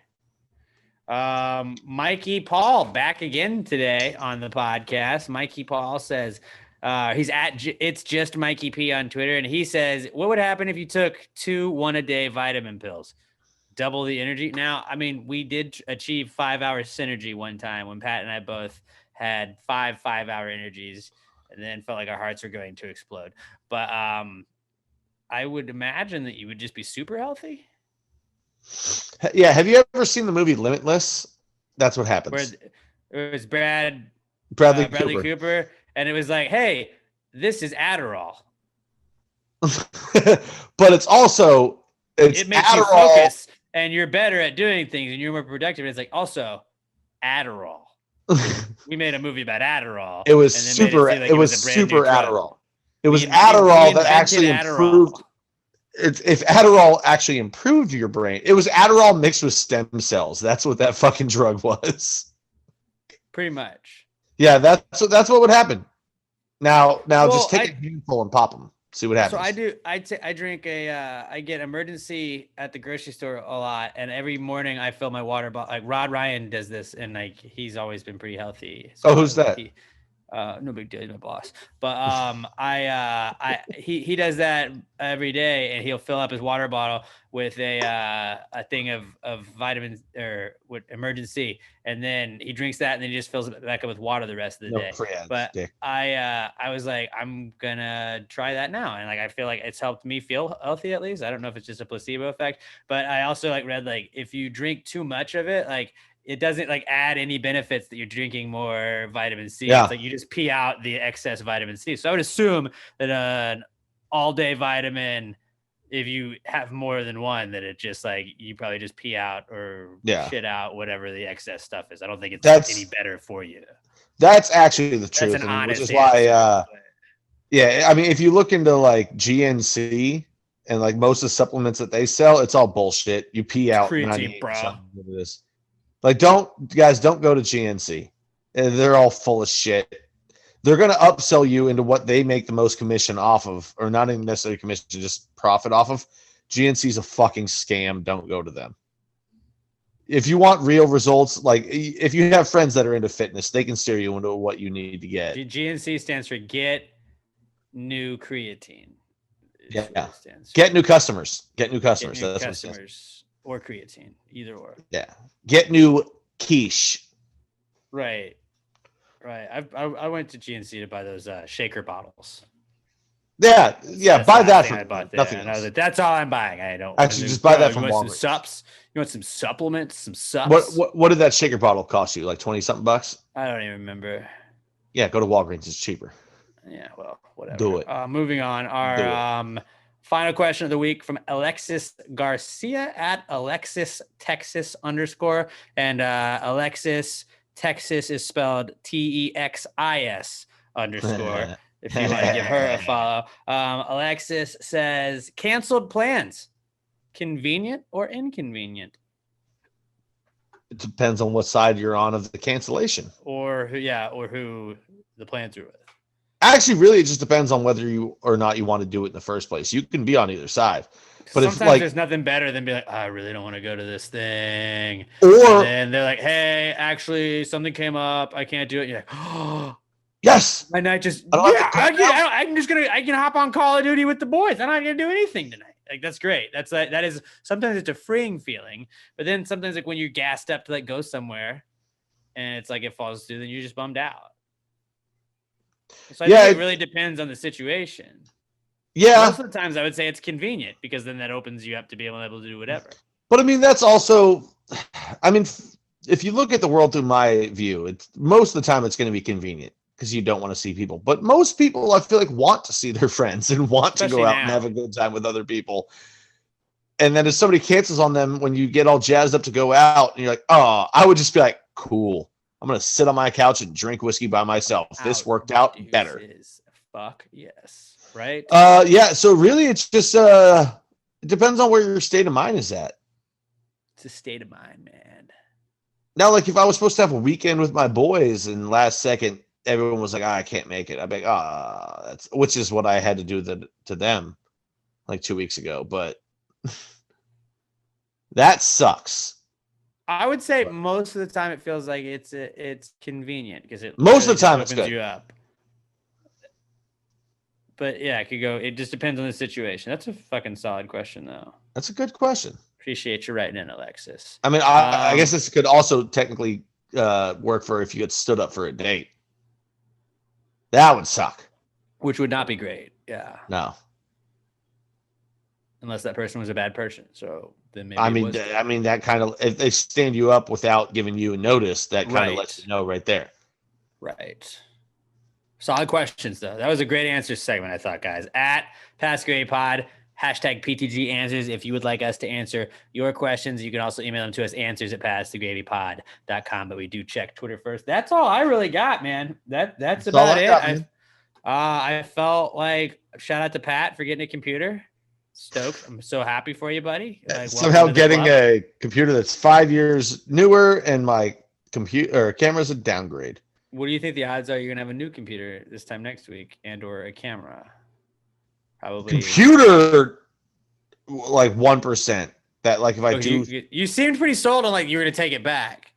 Mikey Paul back again today on the podcast. Mikey Paul says he's at it's just Mikey P on Twitter, and he says, what would happen if you took 2 1-a-day vitamin pills? Double the energy. Now, I mean, we did achieve 5-hour synergy one time when Pat and I both had 5-hour energies and then felt like our hearts were going to explode. But I would imagine that you would just be super healthy. Yeah. Have you ever seen the movie Limitless? That's what happens. Where it was Bradley Cooper. Cooper. And it was like, hey, this is Adderall. but it's also It makes you Adderall. focus, and you're better at doing things, and you're more productive. It's like also Adderall. We made a movie about Adderall. It was and then made super. seem like It was a brand new super drug. Adderall. It was We Adderall that invented actually Adderall. improved. If Adderall actually improved your brain, it was Adderall mixed with stem cells. That's what that fucking drug was. Pretty much. Yeah, that's what would happen. Now, Well, just take a handful and pop them. See what happens. So I drink I get emergency at the grocery store a lot, and every morning I fill my water bottle. Like Rod Ryan does this, and like he's always been pretty healthy. Oh, who's that? No big deal, he's my boss. But he does that every day, and he'll fill up his water bottle with a thing of vitamins or with emergency, and then he drinks that, and then he just fills it back up with water the rest of the day. But I was like, I'm gonna try that now, and like I feel like it's helped me feel healthy at least. I don't know if it's just a placebo effect, but I also like read like if you drink too much of it, like it doesn't like add any benefits that you're drinking more vitamin C. Yeah. It's like you just pee out the excess vitamin C. So I would assume that an all-day vitamin, if you have more than one, that it just like you probably just pee out or shit out whatever the excess stuff is. I don't think it's any better for you. That's actually the truth, That's an honest which is why. answer, Yeah, I mean, if you look into like GNC and like most of the supplements that they sell, it's all bullshit. You pee out creatine, bro. of this. Like, don't go to GNC. They're all full of shit. They're going to upsell you into what they make the most commission off of, or not even necessarily commission, just profit off of. GNC's a fucking scam. Don't go to them. If you want real results, like if you have friends that are into fitness, they can steer you into what you need to get. GNC stands for Get New Creatine. Yeah. Get new customers. Get new customers. Get new customers. Or creatine, either or. Yeah. Get new quiche. Right. I went to GNC to buy those shaker bottles. Yeah. Buy that from I bought nothing. And I was like, that's all I'm buying. I don't actually just buy that from Walmart. You want some supplements, some sups? What did that shaker bottle cost you? Like 20 something bucks? I don't even remember. Yeah, go to Walgreens. It's cheaper. Yeah, well, whatever. Do it. Moving on. Our final question of the week from Alexis Garcia at Alexis Texas _. And Alexis Texas is spelled TEXIS _ if you want to give her a follow. Alexis says, canceled plans, convenient or inconvenient? It depends on what side you're on of the cancellation. Or who the plans are with. Actually, really, it just depends on whether you or not you want to do it in the first place. You can be on either side. But sometimes if like there's nothing better than be like, I really don't want to go to this thing. Or and they're like, hey, actually something came up. I can't do it. You're like, oh yes. My night just I can hop on Call of Duty with the boys. I'm not gonna do anything tonight. Like that's great. That is sometimes it's a freeing feeling, but then sometimes like when you're gassed up to like go somewhere and it's like it falls through, then you're just bummed out. So I think it really depends on the situation. Yeah. Most of the times I would say it's convenient because then that opens you up to be able to do whatever. But I mean, that's also, I mean, if you look at the world through my view, it's most of the time it's going to be convenient because you don't want to see people. But most people, I feel like, want to see their friends and want to go out and have a good time with other people. And then if somebody cancels on them when you get all jazzed up to go out and you're like, oh, I would just be like, cool. I'm going to sit on my couch and drink whiskey by myself. This worked out better. Fuck yes. Right? Yeah. So really, it's just, it depends on where your state of mind is at. It's a state of mind, man. Now, like if I was supposed to have a weekend with my boys and last second, everyone was like, I can't make it. I'd be like, that's, which is what I had to do to them like 2 weeks ago. But that sucks. I would say most of the time it feels like it's convenient because it most of the time it's good. You up. But yeah, it could go. It just depends on the situation. That's a fucking solid question, though. That's a good question. Appreciate you writing in, Alexis. I mean, I guess this could also technically work for if you had stood up for a date. That would suck. Which would not be great. Yeah. No. Unless that person was a bad person. So then maybe. I mean that kind of, if they stand you up without giving you a notice, that kind of lets you know right there. Right. Solid questions, though. That was a great answers segment, I thought, guys. At Pass Grade Pod, hashtag PTG Answers. If you would like us to answer your questions, you can also email them to us, answers@passthegravypod.com. But we do check Twitter first. That's all I really got, man. That's all about I it. got, man. I felt like shout out to Pat for getting a computer. Stoked. I'm so happy for you, buddy. Like, Somehow getting a computer that's 5 years newer and my computer or camera's a downgrade. What do you think the odds are you're gonna have a new computer this time next week and or a camera? Probably computer like 1%. That like if I do, you seemed pretty sold on like you were gonna take it back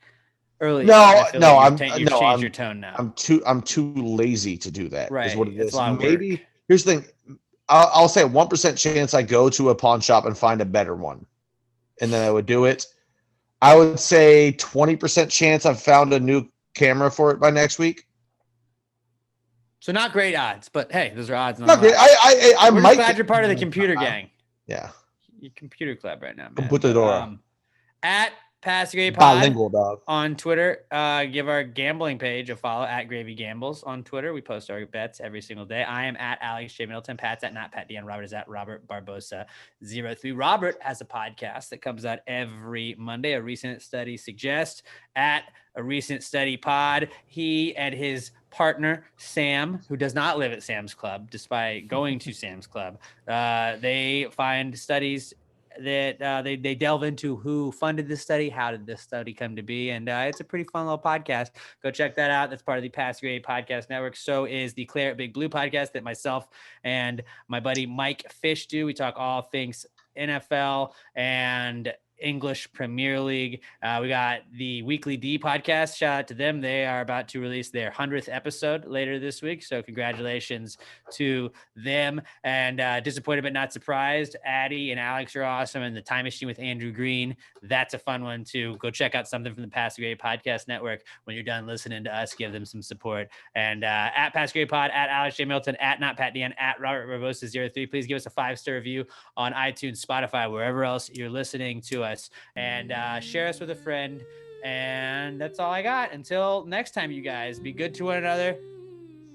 early. You've changed your tone now. I'm too lazy to do that. Right, is what it it's is. a lot of Maybe work. here's the thing. I'll say a 1% chance I go to a pawn shop and find a better one, and then I would do it. I would say 20% chance I've found a new camera for it by next week. So not great odds, but hey, those are odds. Not great. I We're might. glad you're part of the computer gang. Yeah. Your computer club right now, man. Computadora. At Pass Grade Pod Bilingual dog. on Twitter. Give our gambling page a follow at Gravy Gambles on Twitter. We post our bets every single day. I am at Alex J. Middleton. Pat's at not Pat Dion. Robert is at Robert Barbosa 03. Robert has a podcast that comes out every Monday. A Recent Study Suggests at A Recent Study Pod. He and his partner Sam, who does not live at Sam's Club despite going to Sam's Club, they find studies that they delve into who funded this study, how did this study come to be, and it's a pretty fun little podcast. Go check that out. That's part of the Pass Grade Podcast Network. So is the Claret Big Blue podcast that myself and my buddy Mike Fish do. We talk all things NFL and English Premier League. We got the Weekly D podcast. Shout out to them. They are about to release their 100th episode later this week. So congratulations to them. And disappointed but not surprised. Addie and Alex are awesome. And the Time Machine with Andrew Green. That's a fun one too. Go check out something from the Pass Grade Podcast Network. When you're done listening to us, give them some support. And at Pass Grade Pod, at Alex J. Milton, at not Pat Dion, at Robert Barbosa 03. Please give us a 5-star review on iTunes, Spotify, wherever else you're listening to us. And share us with a friend. And that's all I got. Until next time, you guys, be good to one another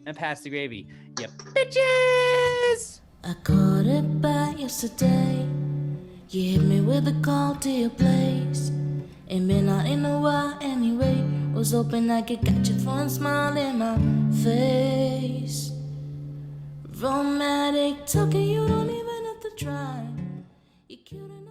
and pass the gravy. Yep, bitches. I caught it back yesterday. You hit me with a call to your place. Ain't been out in a while anyway. Was hoping I could catch a fun smile in my face. Romantic talking, you don't even have to try. You're cute enough.